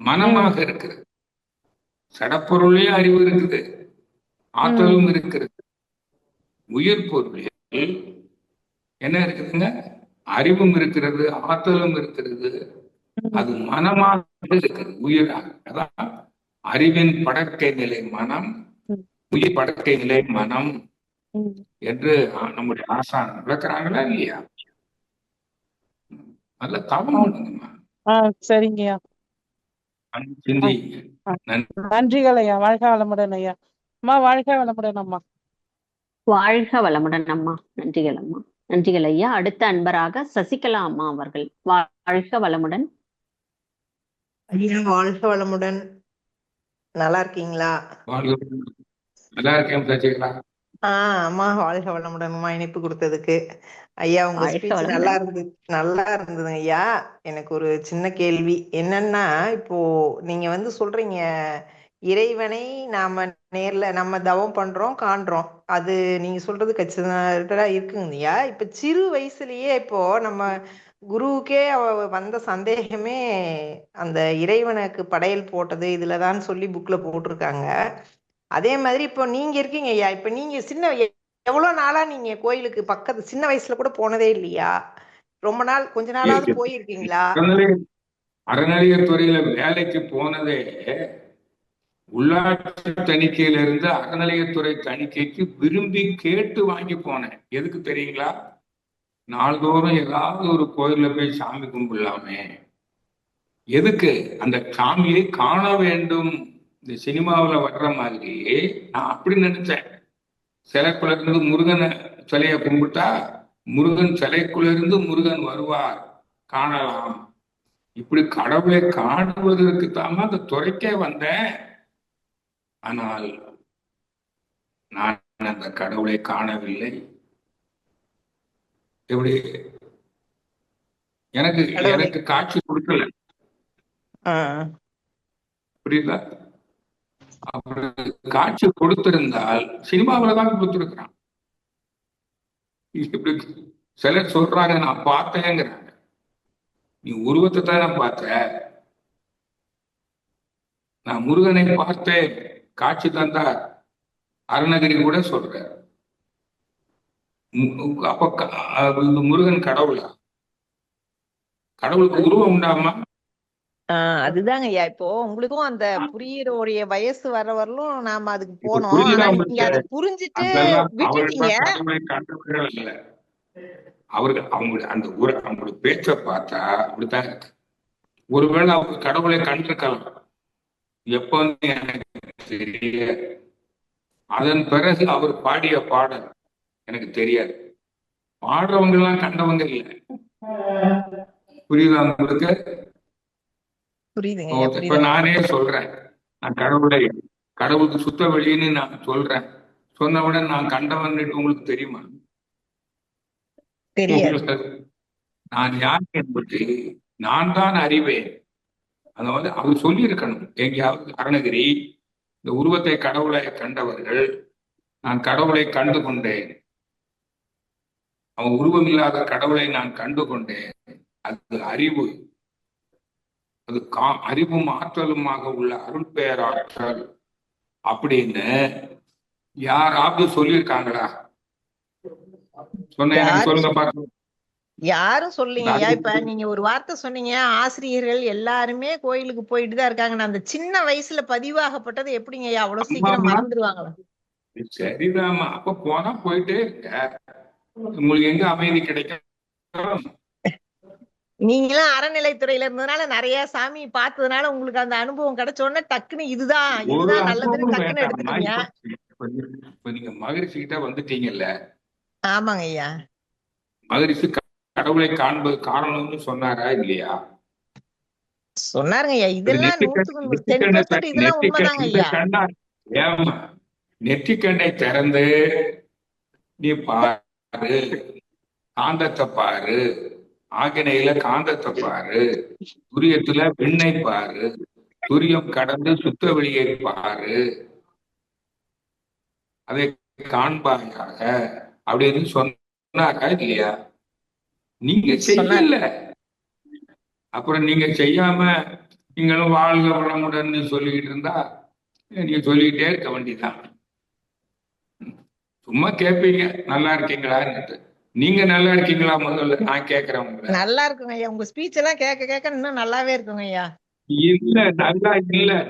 மனமாக இருக்கிறது. சடப்பொருளே அறிவு இருக்குது, ஆற்றலும் இருக்கிறது. உயிர் பொருளில் என்ன இருக்குதுங்க? அறிவும் இருக்கிறது, ஆற்றலும் இருக்கிறது. அது மனமாக இருக்கிறது, உயிராக. அதான் அறிவின் படற்கை நிலை மனம், உயிர் படற்கை நிலை மனம் என்று நம்முடைய ஆசான் விளக்குறாங்களா இல்லையா? நல்ல தவம் பண்ணுங்கம்மா. சரிங்கய்யா. சிந்திங்க. நன்றிகள் ஐயா. வாழ்க வளமுடன் ஐயா. அம்மா வாழ்க வளமுடன் அம்மா. வாழ்க வளமுடன் அம்மா. நன்றிகள் அம்மா. நன்றிகள் ஐயா. அடுத்த அன்பராக சசிகலா அம்மா அவர்கள். வாழ்க வளமுடன் ஐயா. வாழ்க வளமுடன். நல்லா இருக்கீங்களா? நல்லா இருக்கேன் சசிகலா. அம்மா வாழ்க வளமுடன் அம்மா. இணைப்பு கொடுத்ததுக்கு ஐயா. உங்க ஸ்பீச் நல்லா இருந்ததுங்க ஐயா. எனக்கு ஒரு சின்ன கேள்வி என்னன்னா, இப்போ நீங்க சொல்றீங்க இறைவனை நாம நேர்ல நம்ம தவம் பண்றோம் காண்றோம், அது நீங்க சொல்றது கச்சிதமா இருக்குங்க ஐயா. இப்ப சிறு வயசுலயே இப்போ நம்ம குருவுக்கே வந்த சந்தேகமே அந்த இறைவனுக்கு படையல் போட்டது இதுலதான் சொல்லி புக்ல போட்டிருக்காங்க. அதே மாதிரி இப்போ நீங்க இருக்கீங்க ஐயா. இப்ப நீங்க எவ்வளவு நாளா நீங்க கோயிலுக்கு பக்கத்து சின்ன வயசுல கூட போனதே இல்லையா? ரொம்ப நாள், கொஞ்ச நாளாவது போயிருக்கீங்களா? அறநிலையத்துறையில வேலைக்கு போனதே உள்ளாட்சி தணிக்கையிலிருந்து அறநிலையத்துறை தணிக்கைக்கு விரும்பி கேட்டு வாங்கி போனேன். எதுக்கு தெரியுங்களா? நாள்தோறும் ஏதாவது ஒரு கோயில்ல போய் சாமி கும்பிடலாமே. எதுக்கு? அந்த சாமியை காண வேண்டும். இந்த சினிமாவில வர்ற மாதிரி நான் அப்படி நினைச்சேன். சிலைக்குள்ள இருந்து முருகனை சிலையை கும்பிட்டா முருகன் சிலைக்குள்ள இருந்து முருகன் வருவார், காணலாம். இப்படி கடவுளை காணுவதற்கு தாம அந்த துறைக்கே வந்தேன். ஆனால் நான் அந்த கடவுளை காணவில்லை. எப்படி? எனக்கு காட்சி கொடுக்கல. புரியுதா? அப்படி காட்சி கொடுத்திருந்தால் சினிமாவில தான் கொடுத்திருக்கிறான். இப்படி சிலர் சொல்றாங்க நான் பார்த்தேங்கிறாங்க. நீ உருவத்தை தான் நான் பார்த்தேன், நான் முருகனை பார்த்தேன், காட்சி தந்தார் அருணகிரி கூட சொல்ற. அப்ப இந்த முருகன் கடவுளா? கடவுளுக்கு உருவம் உண்டாமா? அதுதாங்க ஐயா. இப்போ உங்களுக்கும் அந்த புரியுற வயசு வர வரலும் நாம அதுக்கு போனோம். ஆனா நீங்க அதை புரிஞ்சுட்டு விட்டுட்டீங்க. அவர்கள் அவங்களுடைய பேச்ச பார்த்தா அப்படித்தான் இருக்கு. ஒருவேளை அவர் கடவுளை கண்டிருக்கலாம், எப்ப எனக்கு தெரிய. அதன் பிறகு அவர் பாடிய பாடல் எனக்கு தெரியாது. பாடுறவங்க எல்லாம் கண்டவங்க இல்லை. புரியுதா உங்களுக்கு? இப்ப நானே சொல்றேன், நான் கடவுளுக்கு சுத்த வெளின்னு நான் சொல்றேன். சொன்னவுடன் நான் கண்டவன் உங்களுக்கு தெரியுமா? நான் யார் என்பது நான் தான் அறிவேன். அதாவது அவர் சொல்லி இருக்கணும் எங்கேயாவது. அருணகிரி இந்த உருவத்தை கடவுளை கண்டவர்கள், நான் கடவுளை கண்டு கொண்டேன், அவன் உருவம் இல்லாத கடவுளை நான் கண்டு கொண்டேன், அது அறிவு. அது அறிவும் ஆற்றலுமாக உள்ள அருள் பேராற்றல் அப்படின்னு யாராவது சொல்லியிருக்காங்களா? சொல்லுங்க பாருங்க. யாரும் சொல்லுங்க. இப்ப நீங்க ஒரு வார்த்தை சொன்னீங்க, ஆசிரியர்கள் எல்லாருமே கோயிலுக்கு போயிட்டு தான் இருக்காங்க. அந்த சின்ன வயசுல பதிவாகப்பட்டது எப்படிங்க அவ்வளவு சீக்கிரம் மறந்துடுவாங்களா? சரிதாமா. அப்ப போனா போயிட்டே இருக்க, உங்களுக்கு எங்க அமைதி கிடைக்கும்? நீங்களாம் அறநிலைத்துறையில இருந்ததுனால நிறைய சாமி பார்த்ததுனால உங்களுக்கு அந்த அனுபவம் கிடைச்ச உடனே டக்குன்னு ஒரு இதுதான் நல்லதுன்னு அனுபவம் டக்குன்னு வேண்டாம்மா. எடுத்துட்டீங்க. இப்ப நீங்க மகரிஷி கிட்ட வந்துட்டீங்கல்ல, ஆமாங்க ஐயா. மகரிஷி கடவுளை காண்பது காரணம்னு சொன்னாரா இல்லையா? சொன்னாருங்க ஐயா. இதெல்லாம் 10% இதெல்லாம் உண்மைதாங்க ஐயா. ஏமா நெற்றிக்கண்ணை திறந்து நீ பாரு, காந்தத்தை பாரு, ஆகினையில காந்தத்தை பாரு, துரியத்துல விண்ணை பாரு, துரியம் கடந்து சுத்த வெளியை பாரு, அதை காண்பாயாக அப்படின்னு சொன்னாரா இல்லையா? நீங்க செய்யல. அப்புறம் நீங்க செய்யாம நீங்களும் வாழ்க வளமுடன் சொல்லிக்கிட்டு இருந்தா நீங்க சொல்லிக்கிட்டே இருக்க வேண்டியதான். சும்மா கேட்பீங்க நல்லா இருக்கீங்களான்னு. நீங்க நல்லா இருக்கீங்களா முதல்ல நான் கேட்கிறேன் உங்களை. நல்லா இருக்குங்க ஐயா. உங்க ஸ்பீச் எல்லாம் கேட்க கேட்க இன்னும் நல்லாவே இருக்குங்க ஐயா. இல்ல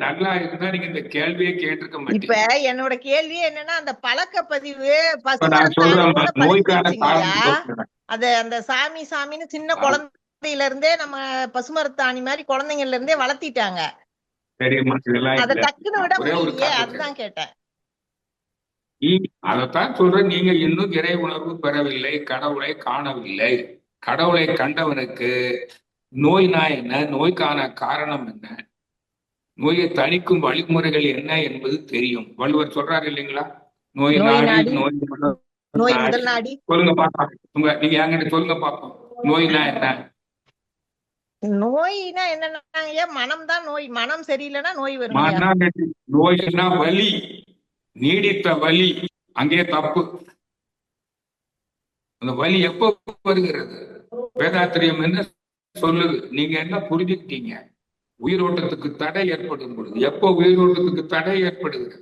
நல்லா இருந்தா நீங்க இந்த கேள்வியே கேட்டிருக்க இப்ப மாட்டீங்க. என்னோட கேள்வியே என்னன்னா, அந்த பழக்க பதிவு நான் சொல்றேன் நோய்க்கான காரணம். அந்த சாமின்னு சின்ன குழந்தையில இருந்தே நம்ம பசுமரத்தாணி மாதிரி குழந்தைங்கள்ல இருந்தே வளர்த்திட்டாங்க. தெரியுமா? அத டக்குன்னு விட முடியலையே, அதுதான் கேட்டேன். அதைத்தான் சொல்றேன். நீங்க இன்னும் இறை உணர்வு பெறவில்லை, கடவுளை காணவில்லை. கடவுளை கண்டவனுக்கு நோய்னா என்ன, நோய்க்கான காரணம் என்ன, நோயை தணிக்கும் வழிமுறைகள் என்ன என்பது தெரியும். வள்ளுவர் சொல்றாரு இல்லைங்களா? நோய் நாடி நோய் முதல் நாடி. சொல்லுங்க பாப்போம். நீங்க என்கிட்ட சொல்லுங்க பாப்போம். நோய்னா என்ன? நோய்னா என்னன்னா மனம் தான் நோய். மனம் சரியில்லைன்னா நோய் வரும். நோய்னா வலி, நீடித்த வலி. அங்கே தப்பு. அந்த வலி எப்போ வருகிறது? வேதாத்திரியம் என்ன சொல்லுது? நீங்க என்ன புரிஞ்சுக்கிட்டீங்க? உயிரோட்டத்துக்கு தடை ஏற்படும் பொழுது. எப்போ உயிரோட்டத்துக்கு தடை ஏற்படுகிறது?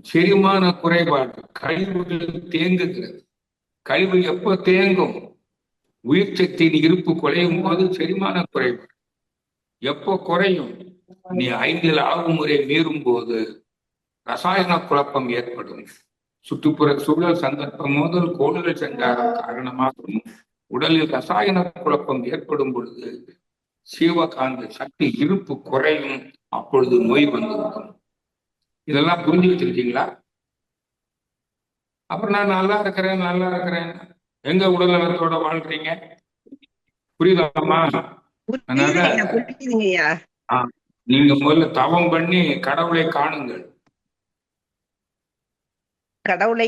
செரிமான குறைபாடு, கழிவுகள் தேங்குகிறது. கழிவு எப்போ தேங்கும்? உயிர் சக்தியின் இருப்பு குறையும் போது செரிமான குறைபாடு. எப்போ குறையும்? நீ 5 முறை மீறும் போது ரசாயன குழப்பம் ஏற்படும். சுற்றுப்புற சூழல் சந்தர்ப்பம் மோதல் கோள்கள் சஞ்சாரம் காரணமாகவும் உடலில் ரசாயன குழப்பம் ஏற்படும் பொழுது சீவகாந்த சக்தி இருப்பு குறையும். அப்பொழுது நோய் வந்துவிடும். இதெல்லாம் புரிஞ்சு வச்சிருக்கீங்களா? அப்புறம் நான் நல்லா இருக்கிறேன் எங்க உடல் நலத்தோட வாழ்றீங்க? புரியுதாமா? அதனால நீங்க முதல்ல தவம் பண்ணி கடவுளை காணுங்கள். கடவுளை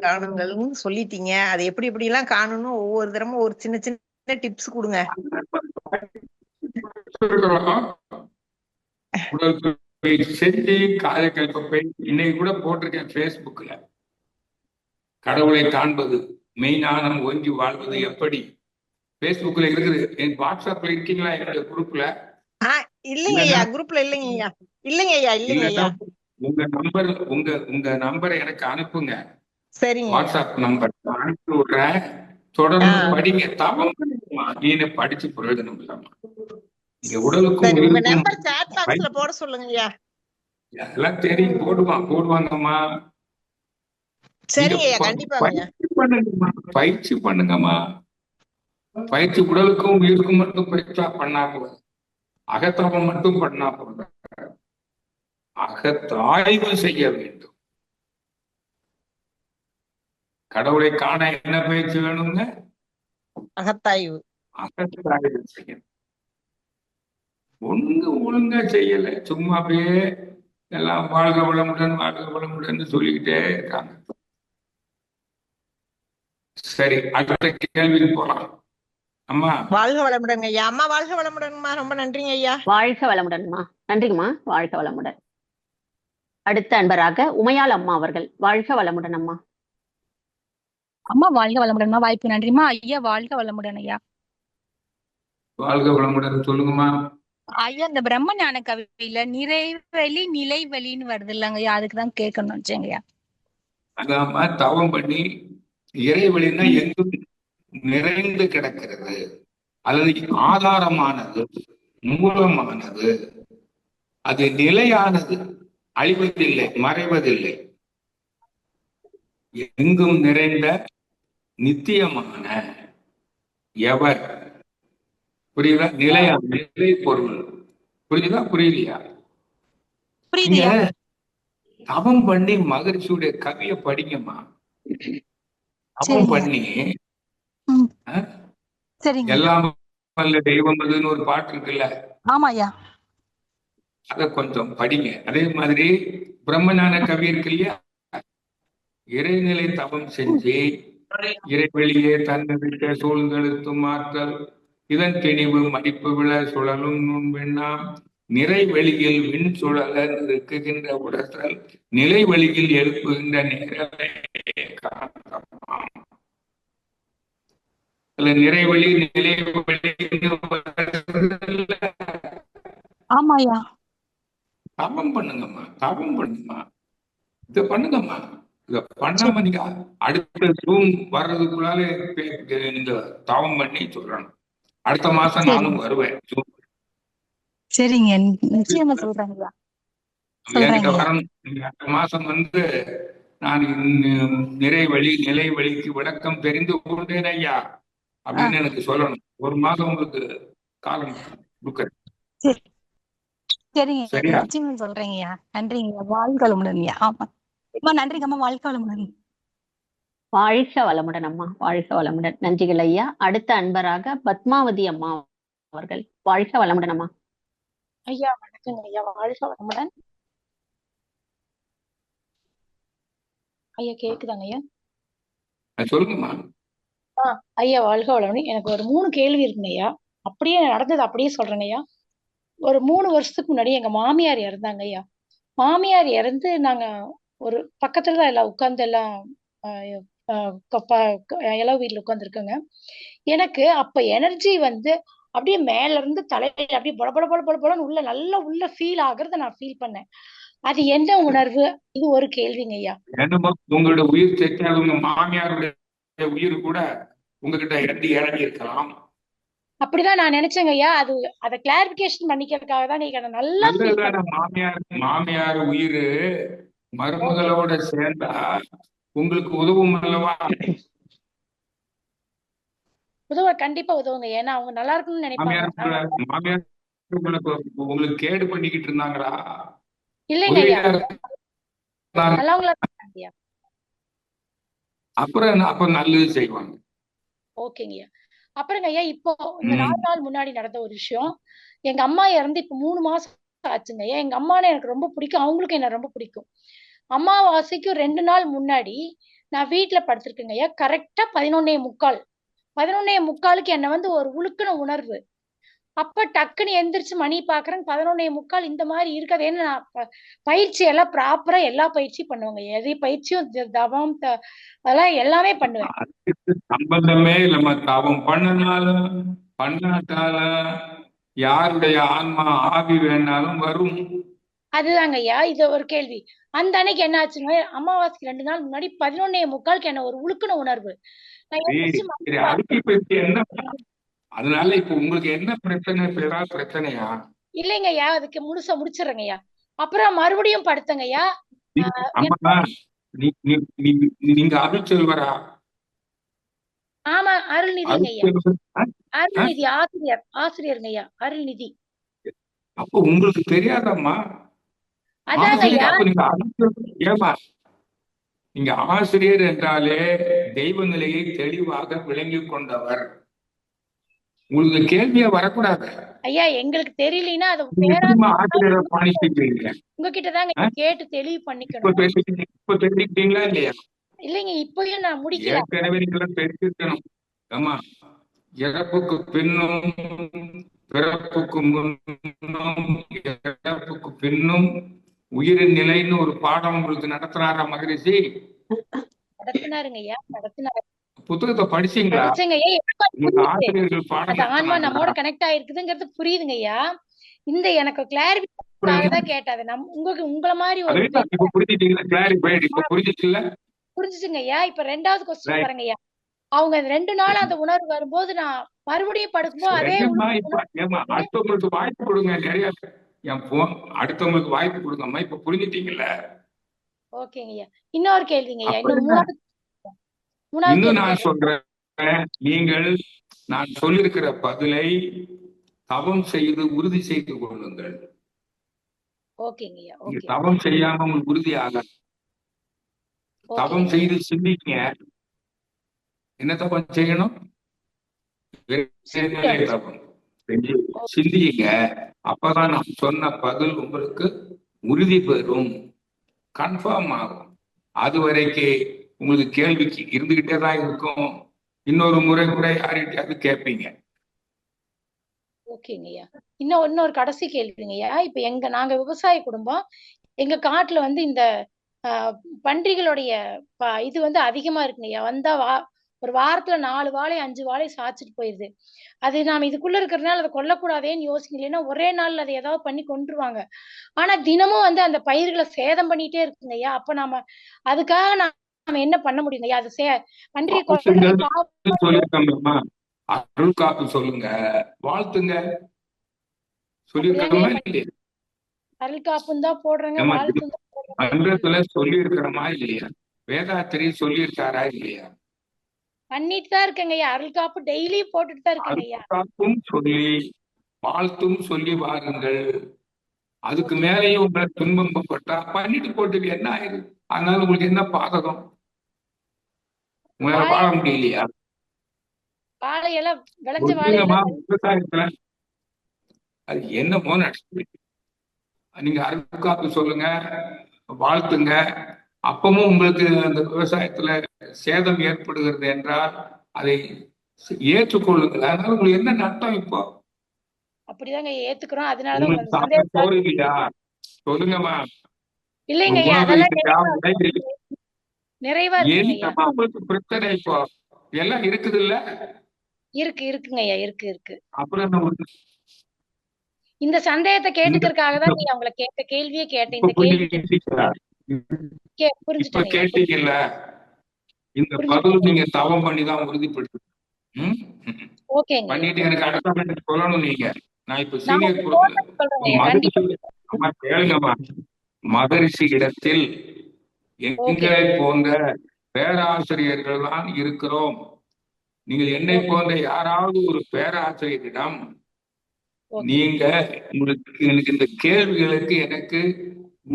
காணுங்கள்னு சொல்லிட்டீங்க. அது எப்படி எல்லாம் காணணும் ஒவ்வொரு தரமும் ஒரு சின்ன சின்ன டிப்ஸ் கொடுங்க. செஞ்சு காயக்கல்பை இன்னைக்கு கூட போட்டிருக்கேன் Facebookல. கடவுளை காண்பது, மெய்ஞானம் ஓங்கி வாழ்வது எப்படி? Facebookல இருக்குது. என் வாட்ஸ்அப்ல இருக்கீங்களா? என்னுடைய குரூப்ல இல்லைங்கய்யா. குரூப்ல இல்லைங்கய்யா. உங்க நம்பரை எனக்கு அனுப்புங்க. சரிங்க. வாட்ஸ்அப் நம்பர் அனுப்பி விடுறேன். தொடர்ந்து படிங்க. தவம் நீங்க படிச்சு பிரயோஜனம் இல்லாம நீங்க உடலுக்கும் போட சொல்லுங்கய்யா. எல்லாம் தெரியும். போடுவாங்கம்மா. சரிங்கய்யா, கண்டிப்பா பயிற்சி பண்ணுங்கம்மா. பயிற்சி உடலுக்கும் உயிருக்கும் மட்டும் பயிற்சியா பண்ணா போதும். அகத்தவம் மட்டும் பண்ணா போதும். அகத்தாய்வு செய்ய வேண்டும். கடவுளை காண என்ன பயிற்சி வேணுங்க? அகத்தாய்வு செய்யணும். ஒழுங்கா செய்யல. சும்மா அப்படியே எல்லாம் வாழ்க வளமுடன் சொல்லிக்கிட்டே இருக்காங்க. சரி, அடுத்த கேள்விக்கு போலாம். அம்மா வாழ்க வளமுடன் ஐயா. அம்மா வாழ்க வளமுடன்மா. ரொம்ப நன்றிங்க ஐயா. வாழ்க வளமுடன்மா. நன்றிங்கம்மா. வாழ்க வளமுடன். அடுத்த அன்பராக உமையாள் அம்மா அவர்கள். வாழ்க வளமுடன் அம்மா. அம்மா வாழ்க வளமுடன்மா. வாய்ப்பு நன்றிமா ஐயா. வாழ்க வளமுடன் ஐயா. வாழ்க வளமுடன் சொல்லுங்கம்மா. ஐயா, இந்த பிரம்ம ஞான கவியில நிறைவெளி நிலைவெளின்னு வருது இல்லைங்க ஐயா, அதுக்குதான் கேட்கணும் வச்சுங்கய்யா. அதாம்மா, தவம் பண்ணி இறைவெளினா எங்கும் நிறைந்து கிடக்கிறது, அல்லது ஆதாரமானது, மூலமானது, அது நிலையானது, அழிவதில்லை, மறைவதில்லை, எங்கும் நிறைந்த நித்தியமான எவர். புரியுதா? நிலையா, நிலை பொருள். புரியுதா புரியலையா? நீங்க தவம் பண்ணி மகரிஷியுடைய கவியை படிங்கம்மா. தவம் பண்ணி எல்லாம் வல்ல தெய்வம் அதுன்னு ஒரு பாட்டு இருக்குல்ல, ஆமாய்யா, அத கொஞ்சம் படிங்க. அதே மாதிரி பிரம்மஞான கவி இருக்கு இல்லையா, இறைநிலை தவம் செஞ்சு இறைவெளியே தன்னவிட்ட சூழ்ந்தெழுத்தும் ஆற்றல் இதன் திணிவு மடிப்பு விழ சுழலும் நுண்வெண்ணாம் நிறைவெளியில் விண் சுழல இருக்குகின்ற உடற்றல் நிலை வழியில் எழுப்புகின்ற நேரலை நிறைவெளி நிலைவெளி. ஆமாய்யா, தவம் பண்ணுங்கம்மா, தவம் பண்ணுங்கம்மா, இத பண்ணுங்கம்மா. இத பண்ணாம நீங்க அடுத்த ஜூன் வர்றதுக்குள்ளால நீங்க தவம் பண்ணி சொல்லணும். அடுத்த மாசம் நானும் வருவேன். சரிங்க, நிச்சயமா சொல்றேங்கய்யா. என்கிட்ட வரணும். அடுத்த மாசம் வந்து நான் நிறைவழி நிலை வழிக்கு விளக்கம் தெரிந்து கொண்டேன் ஐயா அப்படின்னு எனக்கு சொல்லணும். ஒரு மாதம் உங்களுக்கு காலம் கொடுக்குறேன். சரிங்க, சரியா? நிச்சயமா சொல்றேங்கய்யா. நன்றிங்கய்யா, வாழ்க வளமுடன்யா. ஆமா அம்மா, நன்றிங்கம்மா, வாழ்க வளமுடன். வாழ்க வளமுடன் அம்மா, வாழ்க வளமுடன். நன்றிகள் ஐயா. அடுத்த அன்பராக பத்மாவதி அம்மா அவர்கள். வாழ்க வளமுடன் அம்மா. ஐயா வணக்கங்க ஐயா, வாழ்க வளமுடன். ஐயா கேக்குதாங்க ஐயா? சொல்லுங்கம்மா. ஐயா வாழ்க வளமுடன். எனக்கு ஒரு 3 கேள்வி இருக்குங்க ஐயா. அப்படியே நடந்தது அப்படியே சொல்றேங்க ஐயா. ஒரு 3 வருஷத்துக்கு முன்னாடி எங்க மாமியார் இறந்தாங்க ஐயா. மாமியார் இறந்து நாங்க ஒரு பக்கத்துலதான் எல்லாம் உட்கார்ந்து எல்லாம் இளவு வீட்டுல உட்கார்ந்து இருக்கோங்க. எனக்கு அப்ப எனர்ஜி வந்து அப்படியே மேல இருந்து தலையில அப்படியே பட பட பட படன்னு உள்ள நல்லா உள்ள ஃபீல் ஆகுறத நான் ஃபீல் பண்ணேன். அது என்ன உணர்வு? இது ஒரு கேள்விங்க ஐயா. உங்களோட உயிர் தெரியாத உங்க மாமியாருடைய உயிர் கூட உங்ககிட்ட இறங்கி இருக்கலாம். அப்படிதான் நான் நினைச்சேங்க ஐயா. அத கிளாரிபிகேஷன் பண்ணிக்கிறதுக்காக தான் நீங்க நல்லா மாமியார் உயிர் மருமகளோட சேர்ந்தா உங்களுக்கு உதவும் அல்லவா? உதவ கண்டிப்பா உதவுங்க. ஏன்னா அவங்க நல்லா இருக்கணும்னு நினைப்பாங்க. மாமியார் உங்களுக்கு கேடு பண்ணிக்கிட்டு இருந்தாங்களா? இல்லைங்க ஐயா, நல்லவங்களா ஐயா. அப்ப நல்லது செய்வாங்க. ஓகேங்க ஐயா. அப்புறங்க ஐயா, இப்போ இந்த 4 நாள் முன்னாடி நடந்த ஒரு விஷயம். எங்க அம்மா இறந்து இப்ப 3 மாசம் ஆச்சுங்க ஐயா. எங்க அம்மானே எனக்கு ரொம்ப பிடிக்கும், அவங்களுக்கும் என்ன ரொம்ப பிடிக்கும். அமாவாசைக்கு 2 நாள் முன்னாடி நான் வீட்டுல படுத்திருக்கேங்க ஐயா. கரெக்டா 11:45 11:45 என்ன வந்து ஒரு உழுக்குன உணர்வு. அப்ப டக்குன்னு எந்திரிச்சு மணி பாக்குறேன் 11:45. இந்த மாதிரி இருக்காது. ஏன்னா நான் பயிற்சி எல்லாம் ப்ராப்பரா எல்லா பயிற்சியும் பண்ணுவாங்க. எதை பயிற்சியும் தவம் அதெல்லாம் எல்லாமே பண்ணுவேன். சம்பந்தமே இல்லம்மா. தவம் பண்ணனாலும் பண்ணாட்டாலும் யாருடைய ஆன்மா ஆவி வேணாலும் வரும். அதுதாங்க ஐயா. இது ஒரு கேள்வி. அந்த அன்னைக்கு என்ன ஆச்சுங்க, அமாவாசைக்கு 2 நாள் முன்னாடி 11:45 என்ன ஒரு உழுக்குன உணர்வு. அதனால இப்ப உங்களுக்கு என்ன பிரச்சனை? ஏதாவது பிரச்சனையா? இல்லைங்க ஐயா, அதுக்கு முழுசா முடிச்சிடுறேங்க ஐயா. அப்புறம் மறுபடியும் படுத்தங்க ஐயா. நீங்க அருள் செல்வரா? ஆமா, அருள்நிதிங்க ஐயா. அருள்நிதி ஆசிரியருங்க ஐயா, அருள்நிதி. அப்ப உங்களுக்கு தெரியாதம்மா? ஏமா, நீங்க ஆசிரியர் என்றாலே தெய்வ நிலையை தெளிவாக விளங்கி கொண்டவர். உங்களுக்கு கேள்வியா வரக்கூடாது ஐயா. எங்களுக்கு தெரியலனா அது உங்ககிட்ட தாங்க கேட்டு தெளிவு பண்ணிக்கணும். இப்ப தெரிஞ்சுக்கிட்டீங்களா இல்லையா? இல்லைங்க, இப்பயும் நான் முடிக்கல. ஏற்கனவே நீங்க தெரிஞ்சுக்கணும். ஆமா, இறப்புக்கு பின்னும் பிறப்புக்கு முன்னும் இறப்புக்கு பின்னும் உயிரின் நிலைன்னு ஒரு பாடம் உங்களுக்கு நடத்தினாரா மகரிஷி? நடத்தினாருங்க ஐயா, நடத்தினாரு. புத்தகத்தை படிச்சீங்களா? ஆசிரியர்கள் பாடம் ஆன்மா நம்மோட கனெக்ட் ஆயிருக்குதுங்கிறது புரியுதுங்க ஐயா. இந்த எனக்கு கிளாரிஃபிகேஷனுக்காக தான் கேட்டாது. உங்களை மாதிரி ஒரு புரிஞ்சுச்சுங்க ஐயா. இப்ப 2வது क्वेश्चन பாருங்க ஐயா. அவங்க 2 நாள் அந்த உணர்வு வரும்போது நான் மறுபடியும் படுக்கும்போது அதே அடுத்தவங்களுக்கு வாய்ப்பு கொடுங்க. நிறைய அடுத்தவங்களுக்கு வாய்ப்பு கொடுங்கம்மா. இப்ப புரிஞ்சுட்டீங்கல்ல? ஓகேங்க ஐயா. இன்னொரு கேள்விங்க ஐயா. இன்னும் நான் சொல்றேன், நீங்கள் நான் சொல்லியிருக்கிற பதிலை தவம் செய்து உறுதி செய்து கொள்ளுங்கள். ஓகேங்கய்யா. நீங்க ஓகே. தவம் செய்யாம உங்களுக்கு உறுதி ஆகாது. தவம் ஓகேங்க. செய்து சிந்திங்க. என்ன தவம் செய்யணும்? சிந்திக்கணும். தவம் செஞ்சு சிந்திங்க. அப்பதான் நான் சொன்ன பதில் உங்களுக்கு உறுதி பெறும், கன்ஃபார்ம் ஆகும். அது வரைக்கும் உங்களுக்கு கேள்விக்கு இருந்துகிட்டே தான் இருக்கும். இன்னொரு முறை கூட யார்கிட்டயாவது கேட்பீங்க. ஓகேங்கய்யா. இன்னொரு கடைசி கேள்விங்கய்யா. இப்ப நாங்க விவசாய குடும்பம். எங்க காட்டுல வந்து இந்த பன்றிகளுடைய இது வந்து அதிகமா இருக்குங்கய்யா. வந்தா ஒரு வாரத்துல 4 வாழை 5 வாழை சாய்ச்சிட்டு போயிருது. அது நாம இதுக்குள்ள இருக்கிறதுனால அதை கொல்லக்கூடாதேன்னு யோசிக்கல. இல்லைன்னா ஒரே நாள்ல அதை ஏதாவது பண்ணி கொன்றுவாங்க. ஆனா தினமும் வந்து அந்த பயிர்களை சேதம் பண்ணிட்டே இருக்குங்கய்யா. அப்ப அதுக்காக நாம என்ன பண்ண முடியுங்கய்யா? அது பன்றியை சொல்லிருக்கோம்மா, அருள் காப்பு சொல்லுங்க, வாழ்த்துங்க. சொல்லிருக்கோமா இல்லையா? அருள் காப்புன்னு தான் போடுறேங்க, வாழ்த்து மன்றத்துல சொல்லி இருக்கிறோமா இல்லையா? வேதாத்திரி சொல்லி இருக்காரா இல்லையா? பண்ணிட்டு தான் இருக்கேங்கய்யா. அருள் காப்பு டெய்லி போட்டுட்டு தான் இருக்கேங்கய்யா. காப்பும் சொல்லி வாழ்த்தும் சொல்லி வாருங்கள். அதுக்கு மேலேயும் உங்களை துன்பம் பட்டா பண்ணிட்டு போட்டு என்ன ஆயிரு? அதனால உங்களுக்கு என்ன பாதகம்? உங்களால வாழ முடியலையா? வாழையெல்லாம் விளைஞ்ச விவசாயத்துல அது என்னமோ நடக்குது. நீங்க அருள் காப்பு சொல்லுங்க, வாழ்த்துங்க. அப்பமும் உங்களுக்கு அந்த விவசாயத்துல சேதம் ஏற்படுகிறது என்றால் அதை ஏற்றுக்கொள்ளுங்கள். அதனால உங்களுக்கு என்ன நட்டம்? இப்போ அப்படிதாங்க ஏத்துக்கிறோம். அதனாலதான் சொல்லுங்கம்மா. இல்லைங்க, நிறைவா உங்களுக்கு பிரச்சனை இப்போ எல்லாம் இருக்குது இல்ல? இருக்குங்கய்யா. இருக்கு. அப்புறம் இந்த சந்தேகத்தை கேட்டுக்கிறதுக்காக தான் நீ அவங்கள கேட்ட கேள்வியே கேட்டேன். இந்த கேள்வி கேட்டீங்கல்ல, இந்த பதில் நீங்க தவம் பண்ணி தான் உறுதிப்படுத்து பண்ணிட்டு எனக்கு அடுத்த சொல்லணும். நீங்க நான் இப்ப சீனியர் மகரிஷி இடத்தில் எங்களை போன்ற பேராசிரியர்கள் தான் இருக்கிறோம். நீங்கள் என்னை போன்ற யாராவது ஒரு பேராசிரியரிடம் நீங்க எனக்கு இந்த கேள்விகளுக்கு எனக்கு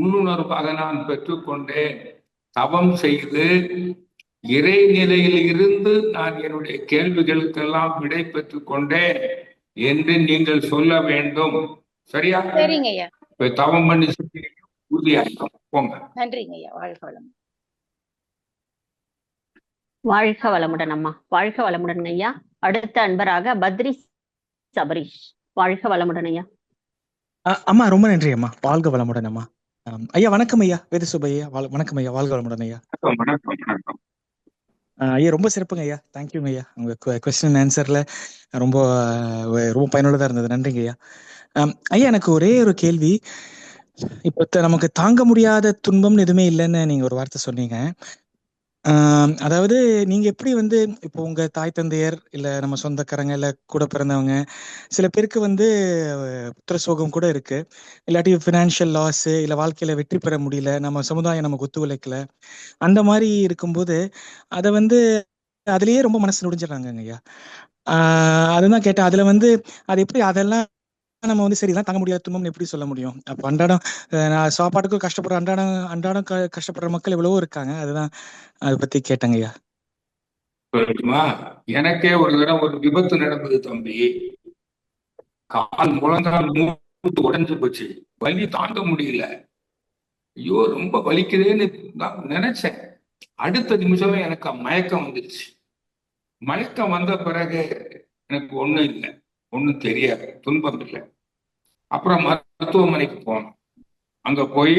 உள்ளுணர்வாக நான் பெற்றுக்கொண்டேன், தவம் செய்து இறைநிலையில் இருந்து நான் என்னுடைய கேள்விகளுக்கெல்லாம் விடை பெற்றுக் கொண்டேன் என்று நீங்கள் சொல்ல வேண்டும். சரியா? சரிங்கய்யா. தவம் பண்ணி உறுதியாகும். போங்க. நன்றிங்கய்யா. வாழ்க வளமுடன். வாழ்க வளமுடன் அம்மா. வாழ்க வளமுடன் ஐயா. அடுத்த அன்பராக பத்ரி சபரீஷ். வாழ்க வளமுடன் ஐயா. அம்மா ரொம்ப நன்றி அம்மா. வாழ்க வளமுடன் அம்மா. ஐயா வணக்கம் ஐயா. வேதசுபையா வணக்கம் ஐயா. வாழ்க வளமுடன் ஐயா. ஐயா ரொம்ப சிறப்புங்க ஐயா. தேங்க்யூங்க ஐயா. உங்க கொஸ்டின் ஆன்சர்ல ரொம்ப ரொம்ப பயனுள்ளதா இருந்தது. நன்றிங்க ஐயா. ஐயா எனக்கு ஒரே ஒரு கேள்வி. இப்போ நமக்கு தாங்க முடியாத துன்பம்னு எதுவுமே இல்லைன்னு நீங்க ஒரு வார்த்தை சொன்னீங்க. அதாவது நீங்க எப்படி வந்து இப்போ உங்க தாய் தந்தையர் இல்ல நம்ம சொந்தக்காரங்க இல்ல கூட பிறந்தவங்க சில பேருக்கு வந்து புத்திர சோகம் கூட இருக்கு, இல்லாட்டி ஃபினான்ஷியல் லாஸ் இல்ல வாழ்க்கையில வெற்றி பெற முடியல, நம்ம சமுதாயம் நமக்கு ஒத்துழைக்கல, அந்த மாதிரி இருக்கும்போது அதை வந்து அதுலயே ரொம்ப மனசு நுடிஞ்சிடறாங்க ஐயா. அதுதான் கேட்டேன். அதுல வந்து அது எப்படி அதெல்லாம் நம்ம வந்து சரிதான் தாங்க முடியாத துன்பம்னு எப்படி சொல்ல முடியும்? அப்ப அன்றாடம் சாப்பாட்டுக்கும் கஷ்டப்படுற அன்றாடம் கஷ்டப்படுற மக்கள் எவ்வளவோ இருக்காங்க. அதுதான் அதை பத்தி கேட்டேங்க ஐயா. எனக்கே ஒரு தடவை ஒரு விபத்து நடந்தது தம்பி. கால் முழங்கால் மூட்டு உடைஞ்சு போச்சு. வலி தாங்க முடியல. ஐயோ ரொம்ப வலிக்குதுன்னு நான் நினைச்சேன். அடுத்த நிமிஷமே எனக்கு மயக்கம் வந்துருச்சு. மயக்கம் வந்த பிறகு எனக்கு ஒண்ணும் இல்லை, ஒன்றும் தெரியாது, துன்பம் இல்லை. அப்புறம் மருத்துவமனைக்கு போனோம். அங்க போய்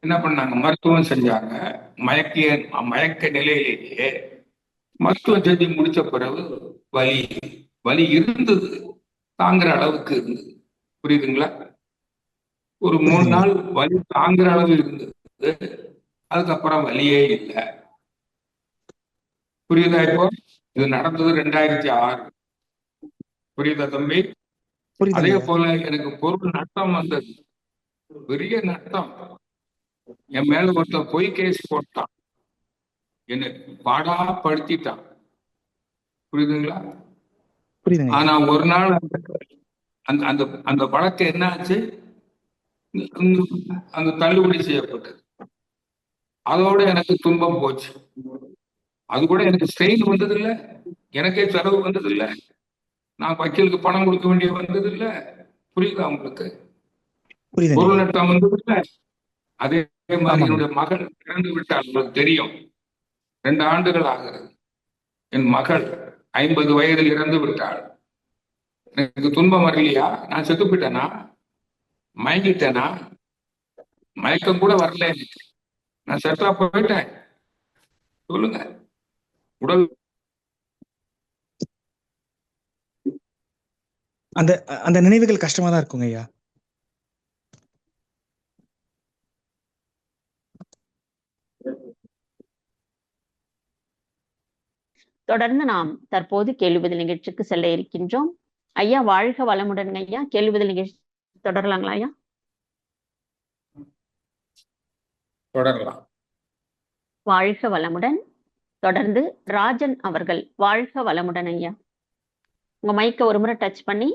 என்ன பண்ணாங்க, மருத்துவம் செஞ்சாங்க. மயக்க நிலையிலேயே மருத்துவம் செஞ்சு முடிச்ச பிறகு வலி இருந்தது, தாங்குற அளவுக்கு இருந்தது. புரியுதுங்களா? ஒரு 3 நாள் வலி தாங்குற அளவு இருந்தது. அதுக்கப்புறம் வலியே இல்லை. புரியுதா? இப்போ இது நடந்தது 2006. புரியுதா தம்பி? அதே போல எனக்கு பொருள் நட்டம் வந்தது, பெரிய நட்டம். என் மேல ஒருத்தன் பொய் கேஸ் போட்டான், என்னை பாடா படுத்திட்டான். புரியுதுங்களா? புரியுதுங்க. ஆனா ஒரு நாள் அந்த அந்த அந்த வழக்கு என்ன ஆச்சு, அந்த தள்ளுபடி செய்யப்பட்டது. அதோட எனக்கு துன்பம் போச்சு. அது கூட எனக்கு ஸ்ட்ரெயின் வந்தது இல்ல, எனக்கே செலவு வந்தது இல்ல, நான் வக்கீலுக்கு பணம் கொடுக்க வேண்டிய வந்தது இல்ல. புரியுதா உங்களுக்கு? பொருள் நட்டம் வந்தது இல்ல. அதே மாதிரி என்னுடைய மகள் இறந்து விட்டால் உங்களுக்கு தெரியும். 2 ஆண்டுகள் ஆகிறது. என் மகள் 50 வயதில் இறந்து விட்டாள். எனக்கு துன்பம் வரலையா? நான் செத்து போயிட்டேனா? மயங்கிட்டேனா? மயக்கம் கூட வரல எனக்கு. நான் செத்தா போயிட்டேன். சொல்லுங்க. உடல் அந்த அந்த நினைவுகள் கஷ்டமா தான் இருக்குங்க ஐயா. தொடர்ந்து நாம் தற்போது கேள்வி பதில் நிகழ்ச்சிக்கு செல்ல இருக்கின்றோம். ஐயா வாழ்க வளமுடன் ஐயா. கேள்வி பதில் நிகழ்ச்சி தொடரலாங்களா ஐயா? தொடரலாம். வாழ்க வளமுடன். தொடர்ந்து ராஜன் அவர்கள். வாழ்க வளமுடன் ஐயா. உங்க மைக்க ஒரு முறை டச் பண்ணி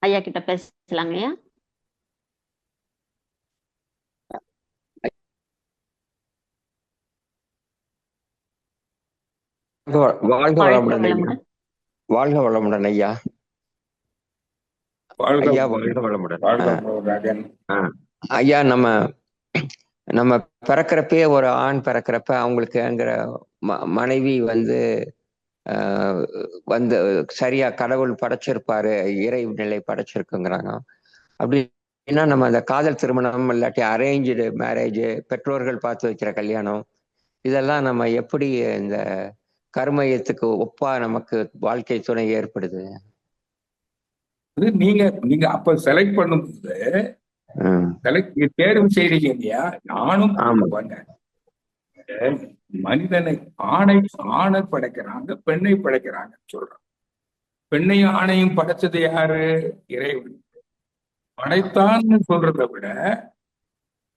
ஐயா கிட்ட பேசலாங்க ஐயா. வாழ்க வளமுடன் ஐயா. வாழ்க வளமுடன் ஐயா. ஐயா வாழ்க வளமுடன். ஐயா, நம்ம பிறக்கிறப்பே ஒரு ஆண் பிறக்கிறப்ப அவங்களுக்குங்கிற மனைவி வந்து சரியா கடவுள் படைச்சிருப்பாரு, இறை நிலை படைச்சிருக்குங்கிறாங்க. அப்படின்னா நம்ம அந்த காதல் திருமணம் இல்லாட்டி அரேஞ்சு மேரேஜ், பெற்றோர்கள் பார்த்து வைக்கிற கல்யாணம், இதெல்லாம் நம்ம எப்படி இந்த கர்மயத்துக்கு ஒப்பா நமக்கு வாழ்க்கை துணை ஏற்படுது? நீங்க அப்ப செலக்ட் பண்ணும்போது தேர்வு செய்றீங்க இல்லையா? நானும் மனிதனை ஆணை படைக்கிறாங்க, பெண்ணை படைக்கிறாங்க சொல்றாங்க. பெண்ணையும் ஆணையும் படைச்சது யாரு? இறைவன். படைத்தான்னு சொல்றதை விட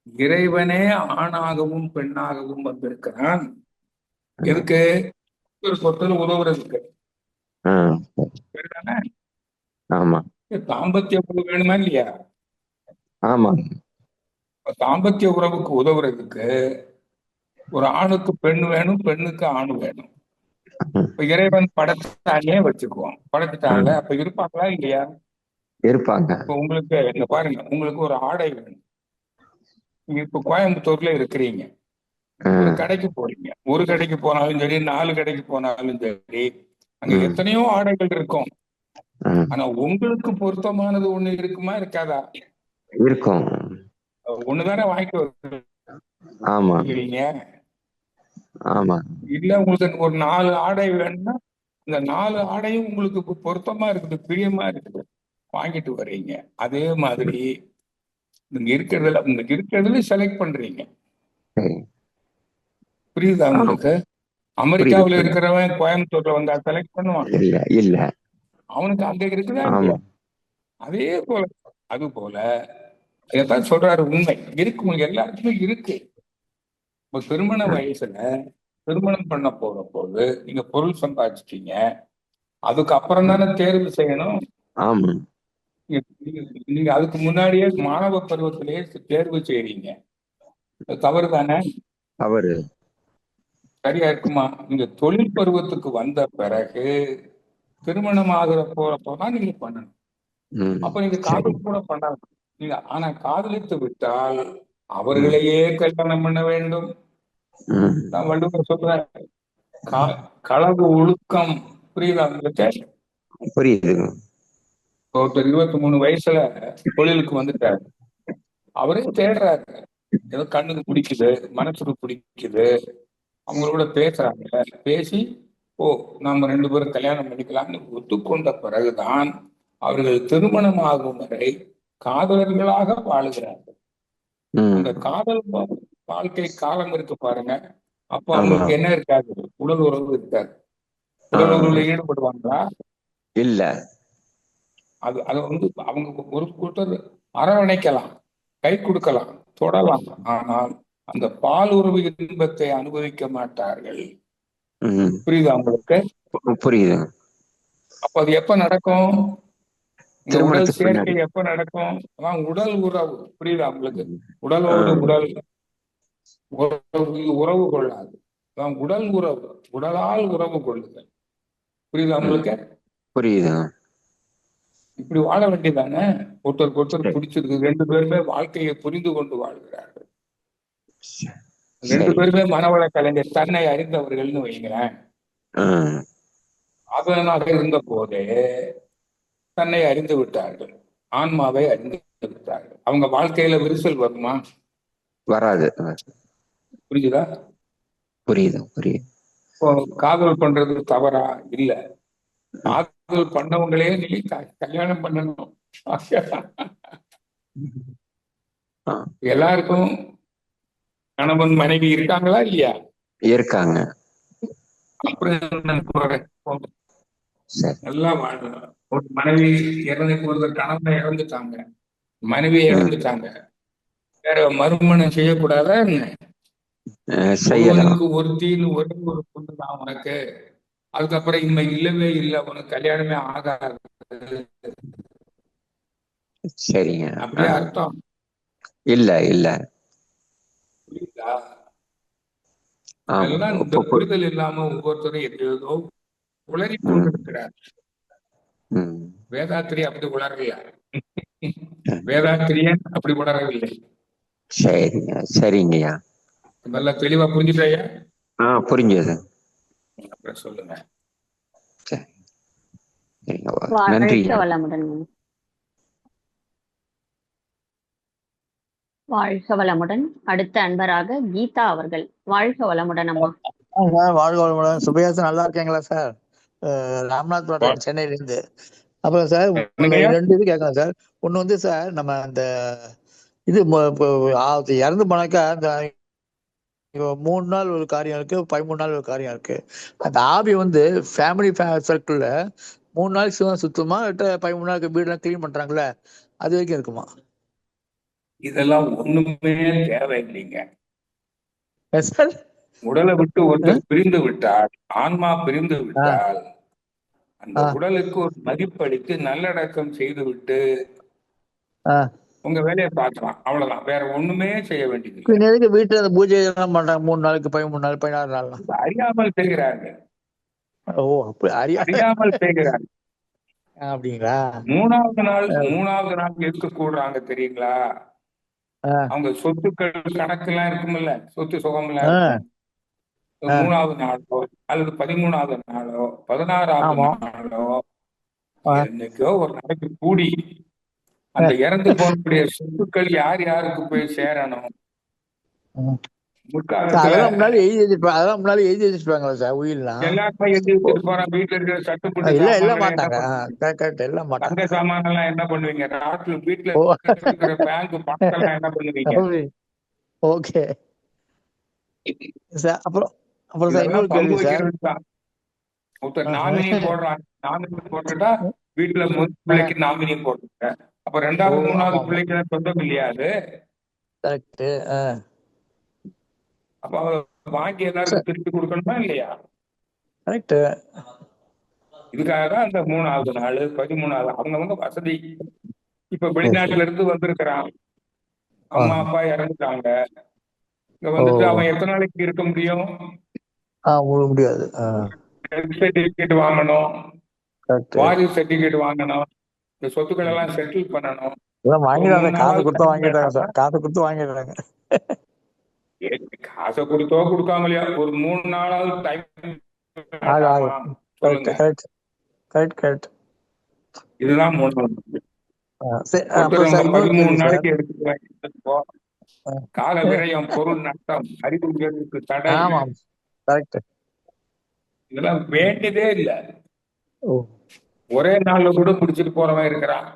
இறைவனே ஆணாகவும் பெண்ணாகவும் வந்திருக்கிறான். எதுக்கு? ஒருத்தர் உதவுறதுக்கு. தாம்பத்திய உறவு வேணுமா இல்லையா? ஆமா. தாம்பத்திய உறவுக்கு உதவுறதுக்கு ஒரு ஆணுக்கு பெண் வேணும், பெண்ணுக்கு ஆண் வேணும். இப்ப இறைவன் படைச்சானே வச்சுக்குவோம். படைச்சிட்டாங்க, அப்ப இருப்பாங்களா இல்லையா? இருப்பாங்க. இப்ப உங்களுக்கு இங்க பாருங்க, உங்களுக்கு ஒரு ஆடை வேணும். நீங்க இப்ப கோயம்புத்தூர்ல இருக்கிறீங்க, ஒரு கடைக்கு போறீங்க. ஒரு கடைக்கு போனாலும் சரி, 4 கடைக்கு போனாலும் சரி, அங்க எத்தனையோ ஆடைகள் இருக்கும். ஆனா உங்களுக்கு பொருத்தமானது ஒண்ணு இருக்குமா, இருக்காதா? இருக்கும். ஒண்ணுதானே வாங்கிட்டு ஆமா. ஆமா. இல்ல உங்களுக்கு ஒரு 4 ஆடை வேணும்னா இந்த 4 ஆடையும் உங்களுக்கு பொருத்தமா இருக்குது, பிரியமா இருக்குது, வாங்கிட்டு வர்றீங்க. அதே மாதிரி நீங்க இருக்கிறதுல செலக்ட் பண்றீங்க. புரியுதா உங்களுக்கு? அமெரிக்காவில் இருக்கிறவன் கோயம்புத்தூர்ல வந்தா செலக்ட் பண்ணுவான் இல்ல. அவனுக்கு அங்க இருக்குதா இல்லையா? அதே போல அது போல இதான் சொல்றாரு, உண்மை இருக்கு, உங்களுக்கு எல்லாருக்குமே இருக்கு. இப்ப திருமண வயசுல திருமணம் பண்ண போற போது நீங்க பொருள் சம்பாதிச்சிட்டீங்க, அதுக்கு அப்புறம் தானே தேர்வு செய்யணும். நீங்க அதுக்கு முன்னாடியே மாணவ பருவத்திலேயே தேர்வு செய்றீங்க. தவறு தானே? தவறு. சரியா இருக்குமா? நீங்க தொழில் பருவத்துக்கு வந்த பிறகு திருமணம் ஆகிற போறப்போதான் நீங்க பண்ணணும். அப்ப நீங்க காதல் கூட பண்ணலாம் நீங்க. ஆனா காதலித்து விட்டால் அவர்களையே கல்யாணம் பண்ண வேண்டும். நான் வள்ளுவர் சொல்றேன், களவு ஒழுக்கம். புரியுதா உங்களுக்கு? புரியுது. ஒருத்தர் 23 வயசுல தொழிலுக்கு வந்துட்டாரு. அவரே தேடுறாரு, ஏதோ கண்ணுக்கு பிடிக்குது, மனசுக்கு பிடிக்குது, அவங்களோட பேசுறாங்க. பேசி நாம 2 பேரும் கல்யாணம் பண்ணிக்கலாம்னு ஒத்துக்கொண்ட பிறகுதான் அவர்கள் திருமணம் ஆகும் வரை காதலர்களாக வாழுகிறார்கள். அந்த காதல் வாழ்க்கை காலம் இருக்கு பாருங்க, அப்ப அவங்களுக்கு என்ன இருக்காது? உடல் உறவு இருக்காது. உடல் உறவுல ஈடுபடுவாங்களா? இல்ல. அது அவங்க ஒரு கூட்டர் அரவணைக்கலாம், கை கொடுக்கலாம், தொடலாம். ஆனால் அந்த பால் உறவு இன்பத்தை அனுபவிக்க மாட்டார்கள். புரியுதா உங்களுக்கு? புரியுது. அப்ப அது எப்ப நடக்கும்? இந்த உடல் திருமணத்துக்கு சேர்க்கை பின்னாடி. எப்ப நடக்கும்? அதான் உடல் உறவு. புரியுதா உங்களுக்கு? உடலோடு உடல் உறவு கொள்ளாது. அதான் உடல் உறவு, உடலால் உறவு கொள்ளுதல். புரியுதா உங்களுக்கு? புரியுது. இப்படி வாழ வேண்டியதானே. ஒருத்தருக்கு ஒருத்தர் பிடிச்சிருக்கு, 2 பேருமே வாழ்க்கையை புரிந்து கொண்டு வாழ்கிறார்கள். 2 பேருமே மனவள கலைஞர், தன்னை அறிந்தவர்கள்னு வைங்களேன். அதனாக இருந்த போதே தன்னை அறிந்து விட்டார்கள், ஆன்மாவை அறிந்து விட்டார்கள். அவங்க வாழ்க்கையில விரிசல் வருமா? வராது. புரியுதா? புரியுது புரியுது. இப்போ காதல் பண்றது தவறா? இல்ல. காதல் பண்ணவங்களே நீ கல்யாணம் பண்ணணும். எல்லாருக்கும் கணவன் மனைவி இருக்காங்களா இல்லையா? இருக்காங்க. அப்புறம் நல்லா வாழணும். ஒரு மனைவி ஒருத்தர் கணவனை இறந்துட்டாங்க, மனைவியை இறந்துட்டாங்க, வேற மறுமணம் செய்யக்கூடாதா என்ன? ஒருவனுக்கு ஒருத்தின்னு ஒரே ஒரு பொண்ணு தான் உனக்கு, அதுக்கப்புறம் இனிமே இல்லவே இல்லை, உனக்கு கல்யாணமே ஆகாது. சரிங்க. அப்படியே அர்த்தம் இல்ல இல்ல. புரியுதா? எல்லாம் இந்த புரிதல் இல்லாம ஒவ்வொருத்தரும் எதையோ உளறி கொண்டிருக்கிறார். வேதாத்திரி அப்படி உளரல, வேதாத்திரியன் அப்படி உளரவில்லை. சரிங்க சரிங்கய்யா. நல்லா தெளிவா புரிஞ்சுட்டாயா? புரிஞ்சது. அப்புறம் சொல்லுங்க. நன்றி. வாழ்க வளமுடன். அடுத்த அன்பராக கீதா அவர்கள். வாழ்க வளமுடன் அம்மா. வாழ்க வளமுடன். சுபையா நல்லா இருக்கீங்களா சார்? ராம்நாத் வர்றேன் சென்னையில இருந்து. அப்புறம் சார் 2 இது கேட்கலாம் சார். ஒண்ணு வந்து சார், நம்ம அந்த இது இறந்து போனாக்கா அந்த 3 நாள் ஒரு காரியம் இருக்கு, 13 நாள் ஒரு காரியம் இருக்கு. அந்த ஆவி வந்து ஃபேமிலி சர்க்கிள்ல 3 நாளைக்கு சுத்தமா 13 நாளுக்கு வீடெல்லாம் கிளீன் பண்றாங்கல்ல, அது வரைக்கும் இருக்குமா? இதெல்லாம் ஒண்ணுமே தேவையில்லைங்க. உடலை விட்டு ஒருத்தர் பிரிந்து விட்டால், ஆன்மா பிரிந்து விட்டால், அந்த உடலுக்கு ஒரு மதிப்பளித்து நல்லடக்கம் செய்து விட்டு உங்க வேலையை பார்க்கலாம். அவ்வளவுதான், வேற ஒண்ணுமே செய்ய வேண்டியது. வீட்டுல அந்த பூஜை எல்லாம் பண்றாங்க 3 நாளுக்கு, 13 நாள், 16 நாள். அறியாமல் செய்கிறார்கள். ஓ, அப்படி அறியாமல் செய்கிறார்கள். அப்படிங்களா? 3வது நாள் எதுக்கு கூடுறாங்க தெரியுங்களா? அவங்க சொத்துக்கள் கணக்கெல்லாம் இருக்குமில்ல, சொத்து சுகம்லாம் இருக்கும். 3வது நாளோ அல்லது 13வது நாளோ 16வது நாளோ என்னைக்கோ ஒரு நாளைக்கு கூடி அந்த இறந்து போகக்கூடிய சொத்துக்கள் யார் யாருக்கு போய் சேரணும், அதெல்லாம் முன்னாடி எழுதி வச்சிருப்பாங்களா சார்? உயிரெல்லாம் எல்லாருமே எழுதி வச்சுட்டு போறான். வீட்டுல இருக்கிற சட்டுப்பட்டு தங்க சாமான எல்லாம் என்ன பண்ணுவீங்க? ராட்ல வீட்டுல இருக்கிற பேங்க் பணம் எல்லாம் என்ன பண்ணுவீங்க? Okay sir. அப்புறம் சார் இன்னொரு கேள்வி சார். ஒருத்தர் நாமினி போடுறாங்க, நாமினி போட்டுட்டா வீட்டுல முதல் பிள்ளைக்கு நாமினி போட்டுங்க. அப்ப 2வது 3வது பிள்ளைக்கு சொந்தம் இல்லையா அது? அப்ப வாங்கி எல்லாருக்கும் திருப்பி கொடுக்கணுமா இல்லையா? இதுக்காக தான் அந்த 3வது நாள் 13வது அவங்கவங்க வசதி. இப்ப வெளிநாட்டுல இருந்து வந்திருக்கிறான், அம்மா அப்பா இறந்துட்டாங்க, இங்க வந்துட்டு அவன் எத்தனை நாளைக்கு இருக்க முடியும்? முடியாது. சர்டிபிகேட் வாங்கணும், வாரிசு சர்டிபிகேட் வாங்கணும், இந்த சொத்துக்கள் எல்லாம் செட்டில் பண்ணணும். காசு கொடுத்து வாங்கிடுறாங்க. காசை கொடுத்தோ கொடுக்காமலையா ஒரு 3 நாளாவது டைம் சொல்லுங்க. இதுதான் 13 நாளைக்கு எடுத்துக்கோ. கால விரயம், பொருள் நஷ்டம், அறிவுக்கு தடை, இதெல்லாம் வேண்டியதே இல்லை. ஒரே நாள்ல கூட முடிச்சுட்டு போறவன் இருக்கிறான்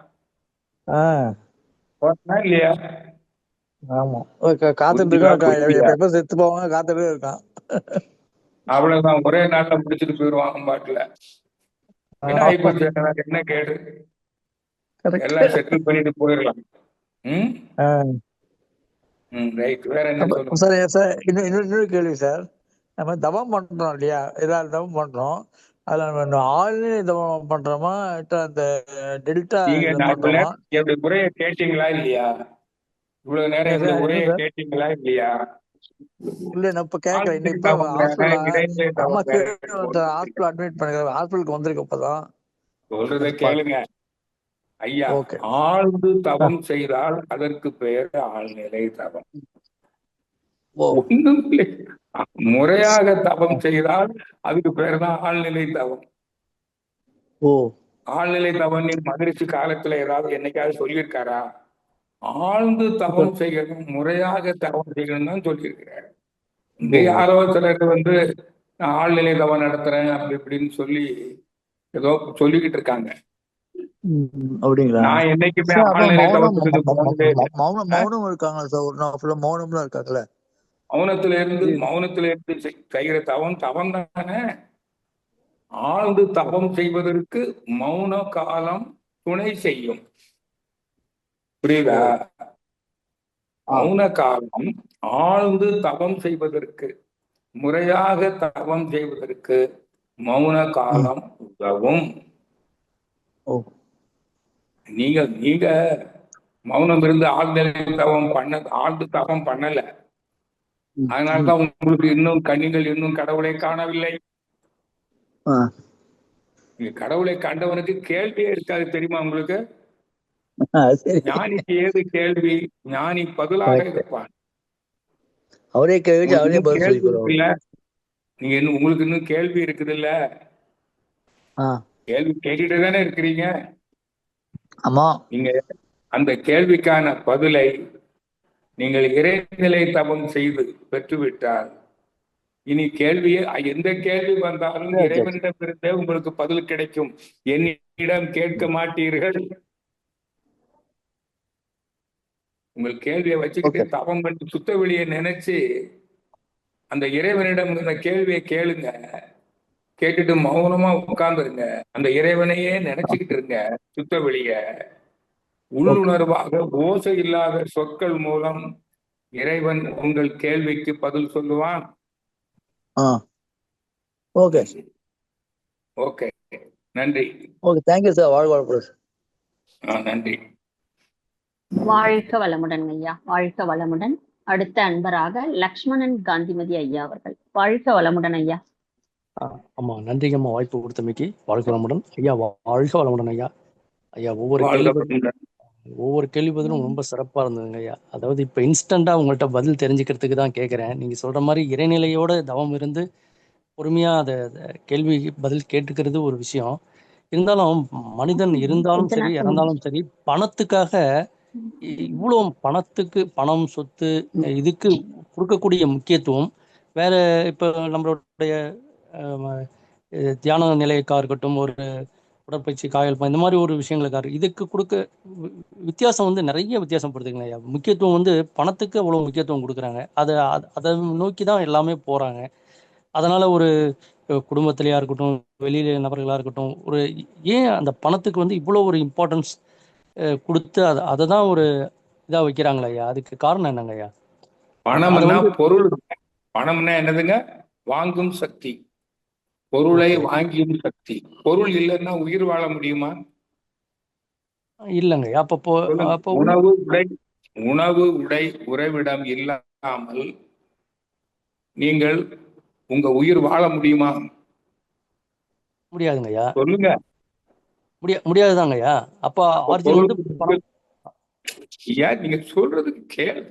இல்லையா? ஆமா, காத்துட்டு இருக்கான், செத்து போவாங்க, காத்துட்டு இருக்கான். அவ்வளவுதான், ஒரே நாள்ல முடிச்சுட்டு போயிருவாங்க பாட்டுல. என்ன கேடு? எல்லாம் செட்டில் பண்ணிட்டு போயிடலாம். ரைட். வேற என்ன சார்? இன்னொரு கேள்வி சார். நம்ம தவம் பண்றோம் இல்லையா, எல்லாரும் தவம் பண்றோம். அதுல நம்ம ஆழ்நிலை தவம் பண்றோமா அந்த டெல்டா நீங்க இதுல நான் இவ்வளவு பண்றோமா? நேரம் என்னுடைய உரையை கேட்டீங்களா இல்லையா? இவ்வளவு நேரம் இல்ல என்னுடைய சார், என்ன உரையை சார்? கேட்டீங்களா இல்லையா? இல்ல நான் இப்ப கேட்கல. ஆழ்நிலை இன்னும் இப்ப தவம் வேற, ஹாஸ்பிட்டல் இடைநிலை அம்மா தவம் வேற ஹாஸ்பிட்டல் அட்மிட் பண்ணுங்க. ஹாஸ்பிட்டலுக்கு வந்திருக்கு இப்பதான். சொல்றத அது கேளுங்க ஐயா. ஓகே. ஆழ்ந்து தவம் செய்தால் அதற்கு பெயர் ஆழ்நிலை தவம். ஓ ஒண்ணும் இல்லை, முறையாக தவம் செய்தால் அதுக்கு பேர் தான் ஆழ்நிலை தவம். ஓ ஆழ்நிலை தவம் மகிழ்ச்சி காலத்துல ஏதாவது என்னைக்காவது சொல்லியிருக்காரா? ஆழ்ந்து தவம் செய்யணும், முறையாக தவம் செய்யணும் தான் சொல்லியிருக்கிறார். இங்க யாரோ சிலர் நான் ஆழ்நிலை தவம் நடத்துறேன் அப்படி இப்படின்னு சொல்லி ஏதோ சொல்லிக்கிட்டு இருக்காங்க. அப்படிங்களா நான் என்னைக்குமே சார்? அப்புறம் ஆழ்நிலை மௌனம் தவத்துக்கு போனதே இல்லை. மௌனம் இருக்காங்களா சார்? ஒரு நாள் ஃபுல்லா மௌனம்லாம் இருக்காங்கல்ல? மௌனத்துல இருந்து செய்கிற தவம் தவம் தானே. ஆழ்ந்து தவம் செய்வதற்கு மௌன காலம் துணை செய்யும். புரியுதா? மௌன காலம் ஆழ்ந்து தவம் செய்வதற்கு, முறையாக தவம் செய்வதற்கு மௌன காலம் உதவும். நீங்க மௌனம் இருந்து ஆழ்ந்து தவம் பண்ணல. அதனாலதான் உங்களுக்கு நீங்கள் இன்னும் கடவுளை காணவில்லை. கடவுளை கண்டவனுக்கு கேள்வியே இருக்காது, தெரியுமா உங்களுக்கு? ஞானிக்கு ஏது கேள்வி? ஞானி பதிலாக இருப்பான். அவரே கேள்வி அவரே பதில் இருக்குல்ல, நீங்க உங்களுக்கு இன்னும் கேள்வி இருக்குது இல்ல? கேள்வி கேட்டுட்டு தானே இருக்கிறீங்க. ஆமா. நீங்க அந்த கேள்விக்கான பதிலை நீங்கள் இறைநிலை தவம் செய்து பெற்றுவிட்டால் இனி எந்த கேள்வி வந்தாலும் இறைவனிடமிருந்தே உங்களுக்கு பதில் கிடைக்கும். என்னிடம் கேட்க மாட்டீர்கள். உங்கள் கேள்வியை வச்சுக்கிட்டு தவம் பண்ணி சுத்த வெளியை நினைச்சு அந்த இறைவனிடம் இந்த கேள்வியை கேளுங்க. கேட்டுட்டு மௌனமா உட்கார்ந்துருங்க. அந்த இறைவனையே நினைச்சுக்கிட்டு இருங்க. சுத்த வெளிய உள்ளுணர்வாக ஓசை இல்லாத சொற்கள் மூலம் இறைவன் உங்கள் கேள்விக்கு பதில் சொல்லுவான். ஓகே ஓகே, நன்றி. Okay, thank you sir. வாழ்க நன்றி. வாழ்க வளமுடன் ஐயா, வாழ்க வளமுடன். அடுத்த அன்பராக லக்ஷ்மணன் காந்திமதி ஐயா அவர்கள். வாழ்க வளமுடன் ஐயா. ஆமா, நன்றிங்கம்மா வாய்ப்பு கொடுத்தமைக்கு. வாழ்க வளமுடன் ஐயா. வாழ்க வளமுடன் ஐயா. ஐயா ஒவ்வொரு கேள்வி பதிலும் ரொம்ப சிறப்பா இருந்ததுங்க ஐயா. அதாவது இப்ப இன்ஸ்டண்டா உங்கள்கிட்ட பதில் தெரிஞ்சுக்கிறதுக்கு தான் கேட்கிறேன். நீங்க சொல்ற மாதிரி இறைநிலையோட தவம் இருந்து பொறுமையா அதை கேள்வி பதில் கேட்டுக்கிறது ஒரு விஷயம். இருந்தாலும் மனிதன் இருந்தாலும் சரி இறந்தாலும் சரி பணத்துக்காக இவ்வளவு பணம் சொத்து இதுக்கு கொடுக்கக்கூடிய முக்கியத்துவம் வேற. இப்ப நம்மளுடைய தியான நிலையக்கா இருக்கட்டும், ஒரு உடற்பயிற்சி காயல் இந்த மாதிரி ஒரு விஷயங்களுக்காரு இதுக்கு கொடுக்க வித்தியாசம் நிறைய வித்தியாசப்படுத்துங்க ஐயா. முக்கியத்துவம் பணத்துக்கு அவ்வளவு முக்கியத்துவம் கொடுக்குறாங்க. அதை நோக்கி தான் எல்லாமே போறாங்க. அதனால ஒரு குடும்பத்திலேயா இருக்கட்டும், வெளியில நபர்களா இருக்கட்டும், ஏன் அந்த பணத்துக்கு இவ்வளவு ஒரு இம்பார்ட்டன்ஸ் கொடுத்து அதை தான் ஒரு இதா வைக்கிறாங்களா ஐயா? அதுக்கு காரணம் என்னங்க ஐயா? பணம்னா பொருள். பணம்னா என்னதுங்க? வாங்கும் சக்தி, பொருளை வாங்கியும் சக்தி. பொருள் இல்லைன்னா உயிர் வாழ முடியுமா? இல்லைங்க. அப்போ உணவு உடை உறைவிடம் இல்லாமல் நீங்கள் உங்க உயிர் வாழ முடியுமா? முடியாதுங்க ஐயா. சொல்லுங்க. முடியாதுதாங்க ஐயா. அப்ப நீங்க சொல்றதுக்கு கேளு.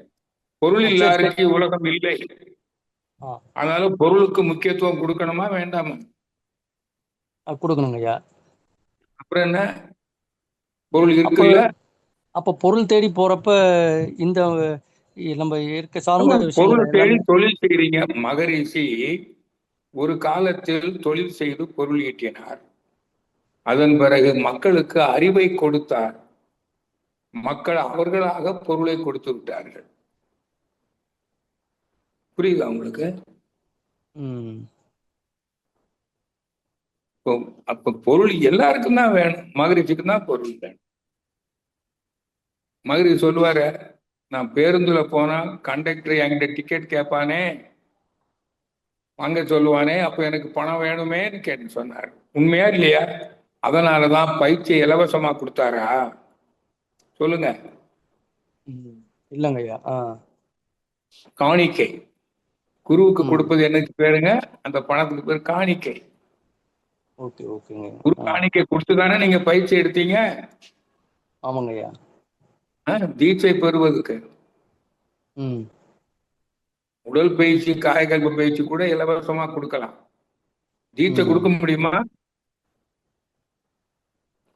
பொருள் இல்லாருக்கு உலகம் இல்லை. அதனால பொருளுக்கு முக்கியத்துவம் கொடுக்கணுமா வேண்டாமா? கொடுக்கணுங்க ஐயா. அப்புறம் என்ன? பொருள் இருக்குல்ல. அப்ப பொருள் தேடி போறப்ப இந்த நம்ம இயற்கை சார்ந்த பொருள் தேடி தொழில் செய்றீங்க. மகரிஷி ஒரு காலத்தில் தொழில் செய்து பொருள் ஈட்டினார். அதன் பிறகு மக்களுக்கு அறிவை கொடுத்தார். மக்கள் அவர்களாக பொருளை கொடுத்து விட்டார்கள். புரியுதா உங்களுக்கு? அப்ப பொருள் எல்லாருக்கும் தான் வேணும். மகரிஷிக்கு தான் பொருள் வேணும். மகரிஷி சொல்லுவாரு, நான் பேருந்துல போனா கண்டக்டர் என்கிட்ட டிக்கெட் கேட்பானே, வாங்க சொல்லுவானே, அப்ப எனக்கு பணம் வேணுமேன்னு கேட்டு சொன்னார். உண்மையா இல்லையா? அதனாலதான் பயிற்சி இலவசமா கொடுத்தாரா? சொல்லுங்க. இல்லைங்க ஐயா. காணிக்கை. குருவுக்கு கொடுப்பது என்னக்கு பேருங்க? அந்த பணத்துக்கு பேர் காணிக்கை. ஓகே ஓகேங்க. குரு காணிக்கை கொடுத்துதானே நீங்க பயிற்சி எடுத்தீங்க? ஆமாங்க ஐயா. தீட்சை பெறுவதற்கு உடல் பயிற்சி, காயகல்ப பயிற்சி கூட இலவசமா கொடுக்கலாம். தீட்சை கொடுக்க முடியுமா?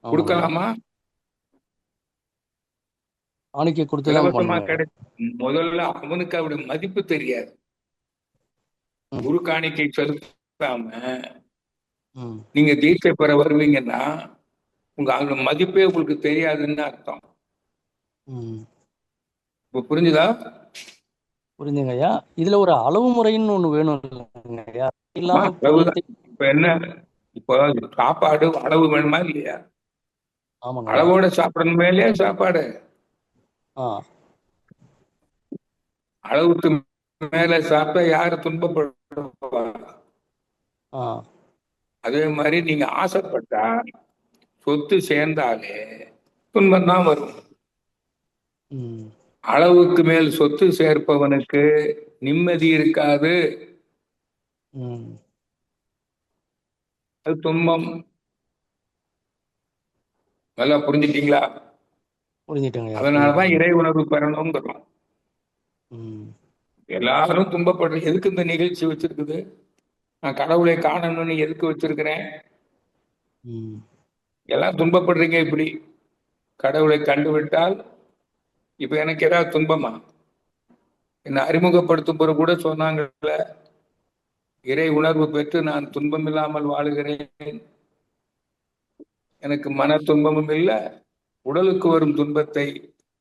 கொடுக்கலாமா? காணிக்கை கொடுத்து இலவசமா கிடைக்கும். முதல்ல அவனுக்கு அவருடைய மதிப்பு தெரியாது. குரு காணிக்கை செலுத்தாம நீங்க தீட்சை பெற வருவீங்கன்னா உங்க அந்த மதிப்பே உங்களுக்கு தெரியாதுன்னு அர்த்தம். இப்ப புரிஞ்சுதா? புரிஞ்சுங்க ஐயா. இதுல ஒரு அளவு முறைன்னு ஒண்ணு வேணும் ஐயா. இப்ப என்ன, இப்ப சாப்பாடு அளவு வேணுமா இல்லையா? அளவோட சாப்பிடணுமே இல்லையா சாப்பாடு? அளவுக்கு மேல சாப்பிட்டா யாரு துன்பப்படுவா? அதே மாதிரி நீங்க ஆசைப்பட்டா சொத்து சேர்ந்தாலே துன்பம் தான் வரும். அளவுக்கு மேல் சொத்து சேர்ப்பவனுக்கு நிம்மதி இருக்காது, அது துன்பம். நல்லா புரிஞ்சுட்டீங்களா? புரிஞ்சுட்டேங்க. அதனாலதான் இறை உணர்வு பெறணுங்கிறோம். எல்லாரும் துன்பப்படுற எதுக்கு இந்த நிகழ்ச்சி வச்சிருக்குது? நான் கடவுளை காணணும்னு எதுக்கு வச்சிருக்கிறேன்? எல்லாம் துன்பப்படுறீங்க. இப்படி கடவுளை கண்டுவிட்டால் இப்ப எனக்கு ஏதாவது துன்பமா? என்னை அறிமுகப்படுத்தும் போது கூட சொன்னாங்கல்ல, இறை உணர்வு பெற்று நான் துன்பம் இல்லாமல் வாழுகிறேன், எனக்கு மன துன்பமும் இல்லை, உடலுக்கு வரும் துன்பத்தை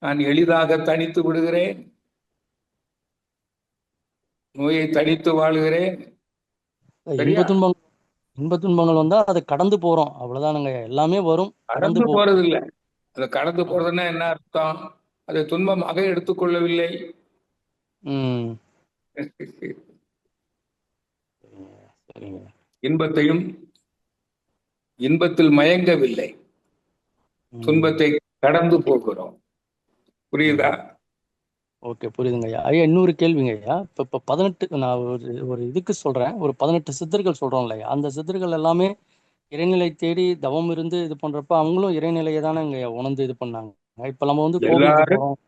நான் எளிதாக தணித்து விடுகிறேன், நோயை தணித்து வாழ்கிறேன். இன்ப துன்பங்கள் வந்தா அதை கடந்து போறோம், அவ்வளவுதானுங்க. எல்லாமே வரும், கடந்து போறது இல்லை. அதை கடந்து போறதுன்னா என்ன அர்த்தம்? அதை துன்பமாக எடுத்துக்கொள்ளவில்லை. இன்பத்தையும் இன்பத்தில் மயங்கவில்லை, துன்பத்தை கடந்து போகிறோம். புரியுதா? ஓகே, புரியுதுங்க ஐயா. ஐயா இன்னொரு கேள்விங்க ஐயா. இப்ப 18 நான் ஒரு இதுக்கு சொல்றேன், ஒரு 18 சித்தர்கள் சொல்றோம் இல்லையா, அந்த சித்தர்கள் எல்லாமே இறைநிலை தேடி தவம் இருந்து இது பண்றப்ப அவங்களும் இறைநிலையை தானே இங்க உணர்ந்து இது பண்ணாங்க. இப்ப நம்ம வந்து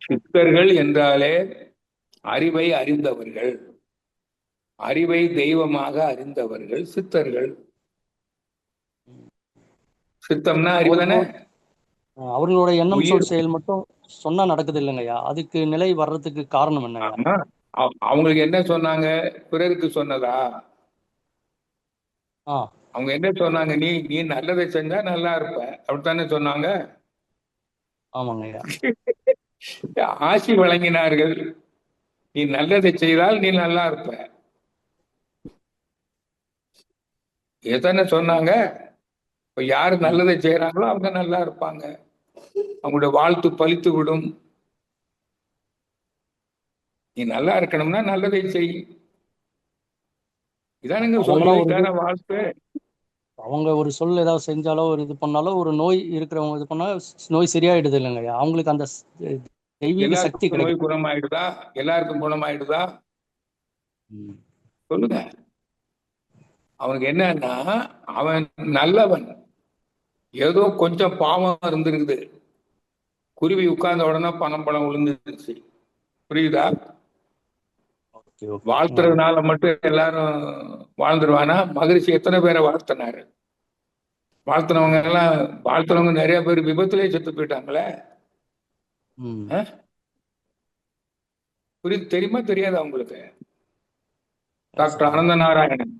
சித்தர்கள் என்றாலே அறிவை அறிந்தவர்கள், அறிவை தெய்வமாக அறிந்தவர்கள் சித்தர்கள். சித்தம்னா அறிவு தானே. அவர்களோட எண்ணம் சொல் செயல் மட்டும் சொன்னா நடக்குது இல்லைங்கய்யா, அதுக்கு நிலை வர்றதுக்கு காரணம் என்னங்க? அவங்களுக்கு என்ன சொன்னாங்க? பிறருக்கு சொன்னதா? அவங்க என்ன சொன்னாங்க? நீ நீ நல்லதை செஞ்சா நல்லா இருப்ப, அப்படித்தானே சொன்னாங்க. ஆமாங்கய்யா. ஆசி வழங்கினார்கள். நீ நல்லதை செய்தால் நீ நல்லா இருப்ப, எத்தனை சொன்னாங்க. இப்ப யாரு நல்லதை செய்யறாங்களோ அவங்க நல்லா இருப்பாங்க, அவங்களுடைய வாழ்த்து பலித்து விடும். நீ நல்லா இருக்கணும்னா நல்லதை செய். இதானுங்க சொல்லுவதற்கான வாழ்த்து. அவங்க ஒரு சொல் ஏதாவது செஞ்சாலோ ஒரு இது பண்ணாலோ, ஒரு நோய் இருக்கிறவங்க இது பண்ணா நோய் சரியாயிடுது இல்லைங்க. அவங்களுக்கு அந்த தெய்வீக சக்தி கிடைக்கும். நோய் குணமாயிடுதா? எல்லாருக்கும் குணமாயிடுதா? சொல்லுங்க. அவனுக்கு என்னன்னா, அவன் நல்லவன், ஏதோ கொஞ்சம் பாவம் இருந்திருக்குது, குருவி உட்கார்ந்த உடனே பணம் விழுந்துருச்சு. புரியுதா? வாழ்த்துறதுனால மட்டும் எல்லாரும் வாழ்ந்துருவானா? மகிழ்ச்சி எத்தனை பேரை வாழ்த்தினாரு? வாழ்த்தினவங்க எல்லாம், வாழ்த்துறவங்க நிறைய பேர் விபத்துலயே செத்து போயிட்டாங்களே. புரியுது? தெரியுமா தெரியாதா உங்களுக்கு? டாக்டர் அனந்த நாராயணன்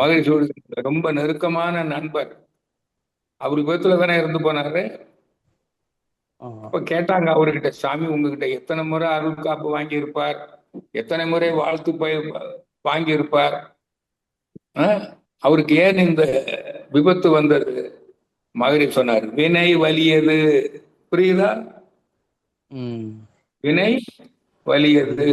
மகிழ்ச்சியோடு ரொம்ப நெருக்கமான நண்பர், அவர் விபத்துல தானே இறந்து போனாரு. அப்ப கேட்டாங்க அவர்கிட்ட, சாமி உங்ககிட்ட எத்தனை முறை அருள் காப்பு வாங்கி இருப்பார், எத்தனை முறை வாழ்த்து வாங்கி இருப்பார், அவருக்கு ஏன் இந்த விபத்து வந்தது? மகரிஷி சொன்னார், வினை வலியது. புரியுதா? வினை வலியது.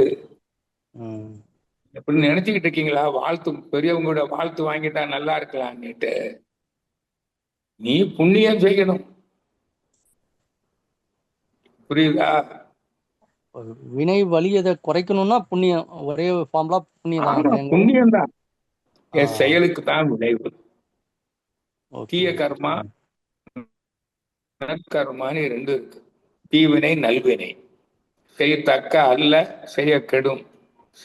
எப்படி நினைச்சுக்கிட்டு இருக்கீங்களா? வாழ்த்து பெரியவங்களோட வாழ்த்து வாங்கிட்டா நல்லா இருக்கலாம்னுட்டு. நீ புண்ணியம் செய்யணும். புரியுதா? வினை வலியதை குறைக்கணும்னா புண்ணியம், ஒரே ஃபார்முலா புண்ணியம் ஆமா, தான். புண்ணியம் தான். என் செயலுக்கு தான் விளைவு. தீய ஓகே. கர்மா நற்கர்மான்னு ரெண்டு இருக்கு. தீவினை நல்வினை. செய்யத்தக்க அல்ல செய்ய கெடும்,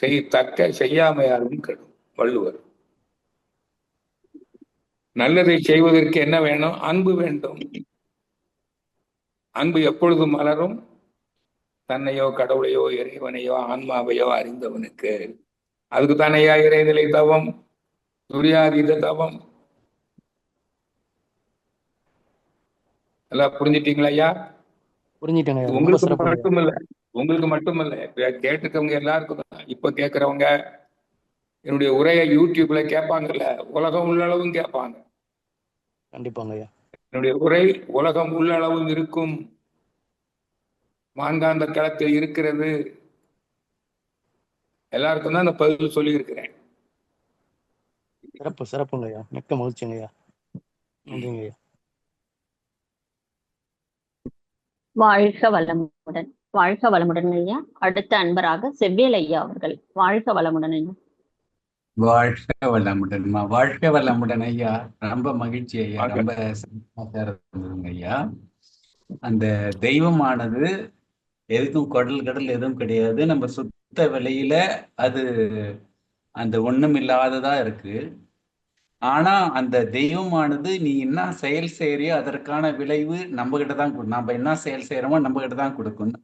செய்யத்தக்க செய்யாமையாலும் கெடும். வள்ளுவர். நல்லதை செய்வதற்கு என்ன வேணும்? அன்பு வேண்டும். அன்பு எப்பொழுது மலரும்? தன்னையோ கடவுளையோ இறைவனையோ ஆன்மாவையோ அறிந்தவனுக்கு. அதுக்கு தானையா இறைநிலை தவம், துரியாதீத தவம். எல்லாம் புரிஞ்சிட்டீங்களா ஐயா? புரிஞ்சுட்டேங்க. ரொம்ப உங்களுக்கு சிறப்பு. மட்டுமில்ல, உங்களுக்கு மட்டுமில்ல, கேட்டுக்கவங்க எல்லாருக்கும் தான். இப்ப கேட்கறவங்க என்னுடைய உரையை யூடியூப்ல கேட்பாங்கல்ல, உலகம் உள்ளளவும் கேட்பாங்க. கண்டிப்பாங்க ஐயா. என்னுடைய உரை உலகம் உள்ளளவும் இருக்கும். மான்காந்த களத்தில் இருக்கிறது. எல்லாருக்கும் தான் அந்த பதில் சொல்லி இருக்கிறேன். சிறப்பு சிறப்புங்க ஐயா. மிக்க மகிழ்ச்சிங்க ஐயா. நன்றிங்க ஐயா. வாழ்க வளமுடன். வாழ்க வளமுடன் ஐயா. அடுத்த அன்பராக செவ்வேல் ஐயா அவர்கள். வாழ்க வளமுடன் ஐயா. வாழ்க வளமுடன்மா. வாழ்க வளமுடன் ஐயா. ரொம்ப மகிழ்ச்சி ஐயா. ரொம்ப சந்தோஷமா இருந்ததுங்க ஐயா. அந்த தெய்வமானது எதுக்கும் கடல் எதுவும் கிடையாது. நம்ம சுத்த வெளியில அது அந்த ஒண்ணும் இல்லாததா இருக்கு. ஆனா அந்த தெய்வமானது நீ என்ன செயல் செய்யறியோ அதற்கான விளைவு நம்ம கிட்ட தான் நம்ம என்ன செயல் செய்யறோமோ நம்ம கிட்ட தான் கொடுக்கும்.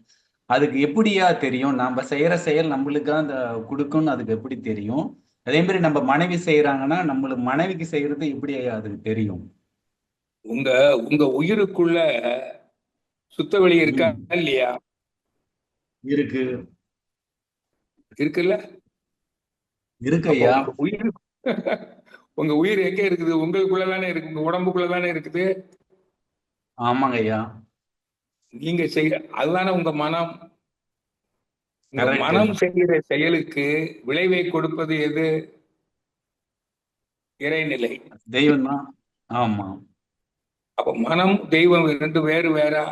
அதுக்கு எப்படியா தெரியும்? நம்ம செய்யற செயல் நம்மளுக்கு அந்த கொடுக்கும்னு அதுக்கு எப்படி தெரியும்? அதே மாதிரி நம்ம மனைவி செய்யறாங்கன்னா நம்மளுக்கு மனைவிக்கு செய்யறது எப்படி அதுக்கு தெரியும்? உங்க உயிருக்குள்ள சுத்தவெளி இருக்கா இல்லையா? இருக்கு. இருக்குல்ல? இருக்கு ஐயா. உங்க உயிர் எங்க இருக்குது? உங்களுக்குள்ளதானே இருக்கு, உங்க உடம்புக்குள்ளதானே இருக்குது. ஆமாங்க ஐயா. நீங்க அதுதானே உங்க மனம். மனம் செய்கிற செயலுக்கு விளைவை கொடுப்பது எது? இறைநிலை, தெய்வம் தான். ஆமா. அப்ப மனம் தெய்வம் ரெண்டு வேறு வேறா?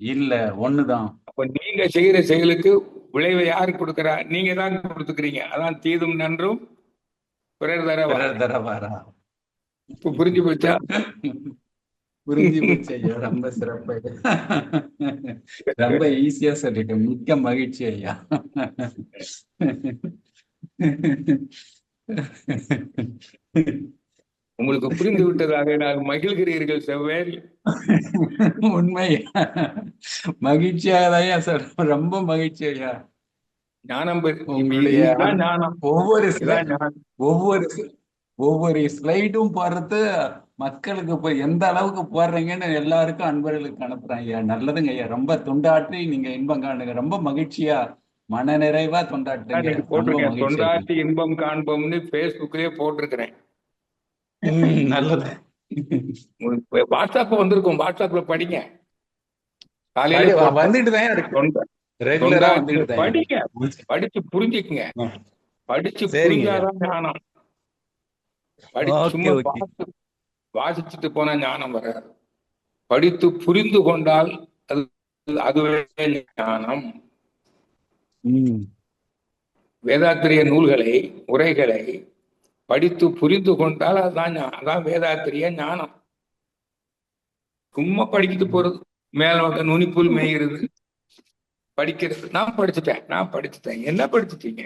இல்ல, ஒண்ணுதான். அப்ப நீங்க செய்யற செயலுக்கு விளைவை யாரு கொடுக்கறா? நீங்க தான் கொடுத்துக்கிறீங்க. அதான் தீதும் நன்றும் பிறர் தர வாரா. இப்ப புரிஞ்சு போச்சா? புரிஞ்சு போச்சு ஐயா. ரொம்ப சிறப்பு. ரொம்ப ஈஸியா சொல்லிட்டேன். மிக்க மகிழ்ச்சி ஐயா. உங்களுக்கு புரிந்து விட்டதாக நான் மகிழ்கிறீர்கள் செவ்வேல். உண்மை. மகிழ்ச்சியாக தான் சார். ரொம்ப மகிழ்ச்சி ஐயா. ஞானம் ஒவ்வொரு ஸ்லைடும் போடுறது மக்களுக்கு போய் எந்த அளவுக்கு போடுறீங்கன்னு எல்லாருக்கும் அன்பர்களுக்கு அனுப்புறேன் ஐயா. நல்லதுங்க ஐயா. ரொம்ப தொண்டாற்றி நீங்க இன்பம் காணுங்க. ரொம்ப மகிழ்ச்சியா மன நிறைவா தொண்டாற்றுங்க. தொண்டாற்றி இன்பம் காண்போம்னு Facebookலயே போட்டிருக்கிறேன். நல்லது. வாட்ஸ்அப் வந்திருக்கும். வாட்ஸ்அப்ல படிங்க. காலையில வந்துட்டு தான் இருக்கு. ரெகுலரா வந்துட்டு படிங்க. படிச்சு புரிஞ்சுக்குங்க. படிச்சு புரிஞ்சாதான் ஞானம். சும்மா வாசிச்சுட்டு போனா ஞானம் வராது. படித்து புரிந்து கொண்டால் அதுவே ஞானம். வேதாத்திரிய நூல்களை, உரைகளை படித்து புரிந்து கொண்டால் அதான் வேதாத்திரிய ஞானம். சும்மா படிக்கிட்டு போறது, மேல நுனிப்புல் மேய்கிறது, படிக்கிறது. நான் படிச்சுட்டேன். என்ன படிச்சுட்டீங்க?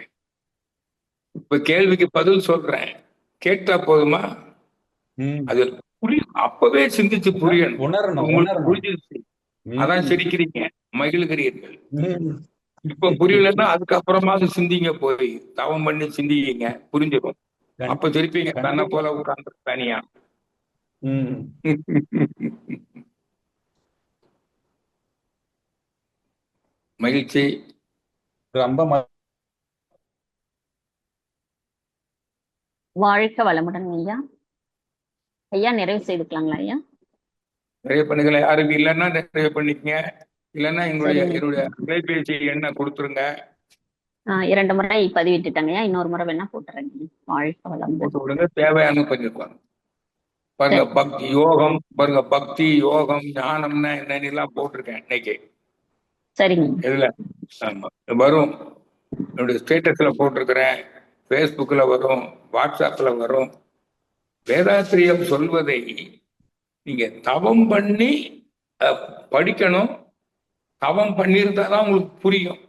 இப்ப கேள்விக்கு பதில் சொல்றேன், கேட்டா போதுமா? அது அப்பவே சிந்திச்சு புரியணும். உங்களுக்கு புரிஞ்சிருச்சு, அதான் சிரிக்கிறீங்க, மகிழ்கிறீர்கள். இப்ப புரியலன்னா அதுக்கப்புறமா சிந்திங்க, போய் தவம் பண்ணி சிந்திங்க, புரிஞ்சிடும். அப்ப சிரிப்பீங்க, தன்னை போல உட்கார்ந்து தனியா. மகிழ்ச்சி. ரொம்ப வாழ்க வளமுடன் ஐயா. ஐயா நிறைவு செய்துக்கலாங்களா ஐயா? நிறைய பண்ணுங்களேன். யாருக்கு இல்லைன்னா நிறைய பண்ணிக்கங்க. இல்லைன்னா என்னுடைய தொலைபேசி எண்ணை கொடுத்துருங்க. 2 முறை பதிவிட்டுட்டேங்கய்யா. இன்னொரு முறை வேணா போட்டுறேங்க. வாழ்க வளமுடன். போட்டு விடுங்க, தேவையான பண்ணிருப்பாங்க. பாருங்க, சரி. பக்தி யோகம் பாருங்க, பக்தி யோகம் ஞானம்னா என்னென்னலாம் போட்டிருக்கேன் இன்னைக்கு. சரிங்க. இதுல ஆமா வரும், என்னுடைய ஸ்டேட்டஸ்ல போட்டிருக்கிறேன், ஃபேஸ்புக்ல வரும், வாட்ஸ்அப்ல வரும். வேதாத்திரியம் சொல்வதை நீங்க தவம் பண்ணி படிக்கணும். தவம் பண்ணியிருந்தாதான் உங்களுக்கு புரியும்.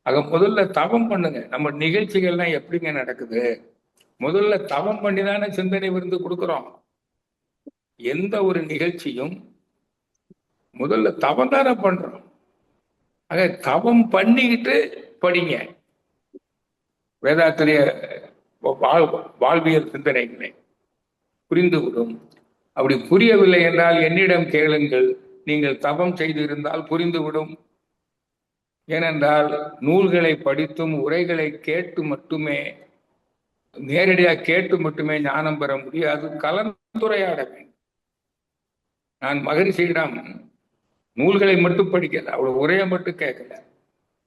ஆக முதல்ல தவம் பண்ணுங்க. நம்ம நிகழ்ச்சிகள்லாம் எப்படிங்க நடக்குது? முதல்ல தவம் பண்ணி தானே சிந்தனை விருந்து கொடுக்குறோம். எந்த ஒரு நிகழ்ச்சியும் முதல்ல தவம் தானே பண்றோம். ஆக தவம் பண்ணிக்கிட்டு படிங்க வேதாத்திரிய வாழ்வியல் சிந்தனைகளை புரிந்துவிடும். அப்படி புரியவில்லை என்றால் என்னிடம் கேளுங்கள். நீங்கள் தவம் செய்திருந்தால் புரிந்துவிடும். ஏனென்றால் நூல்களை படித்தும் உரைகளை கேட்டு மட்டுமே, நேரடியாக கேட்டு மட்டுமே ஞானம் பெற முடியாது. கலந்துரையாட வேண்டும். நான் மகரிஷியிடம் நூல்களை மட்டும் படிக்கல, அவள் உரையை மட்டும் கேட்கல,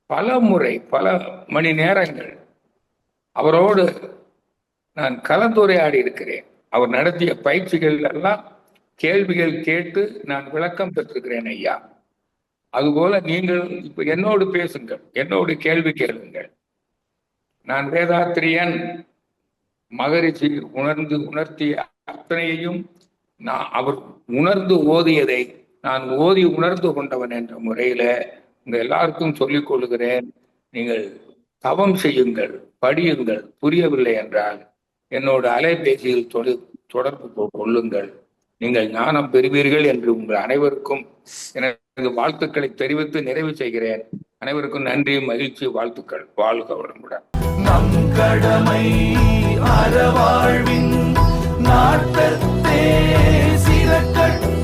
பல முறை பல மணி நேரங்கள் அவரோடு நான் கலந்துரையாடி இருக்கிறேன். அவர் நடத்திய பயிற்சிகள் எல்லாம் கேள்விகள் கேட்டு நான் விளக்கம் பெற்றிருக்கிறேன் ஐயா. அதுபோல நீங்கள் இப்ப என்னோடு பேசுங்கள், என்னோடு கேள்வி கேளுங்கள். நான் வேதாத்திரியன், மகரிஷி உணர்த்திய அத்தனையையும் அவர் உணர்ந்து ஓதியதை நான் ஓதி உணர்ந்து கொண்டவன் என்ற முறையில உங்க எல்லாருக்கும் சொல்லிக் கொள்கிறேன். நீங்கள் தவம் செய்யுங்கள், படியுங்கள். புரியவில்லை என்றால் என்னோட அலைபேசியில் தொடர்பு கொள்ளுங்கள். நீங்கள் ஞானம் பெறுவீர்கள் என்று உங்கள் அனைவருக்கும் எனது வாழ்த்துக்களை தெரிவித்து நிறைவு செய்கிறேன். அனைவருக்கும் நன்றி, மகிழ்ச்சி, வாழ்த்துக்கள். வாழ்க வளமுடன். நம் கடமை அறவாழ்வின் நாட்டத்தே சிறக்கட்டும்.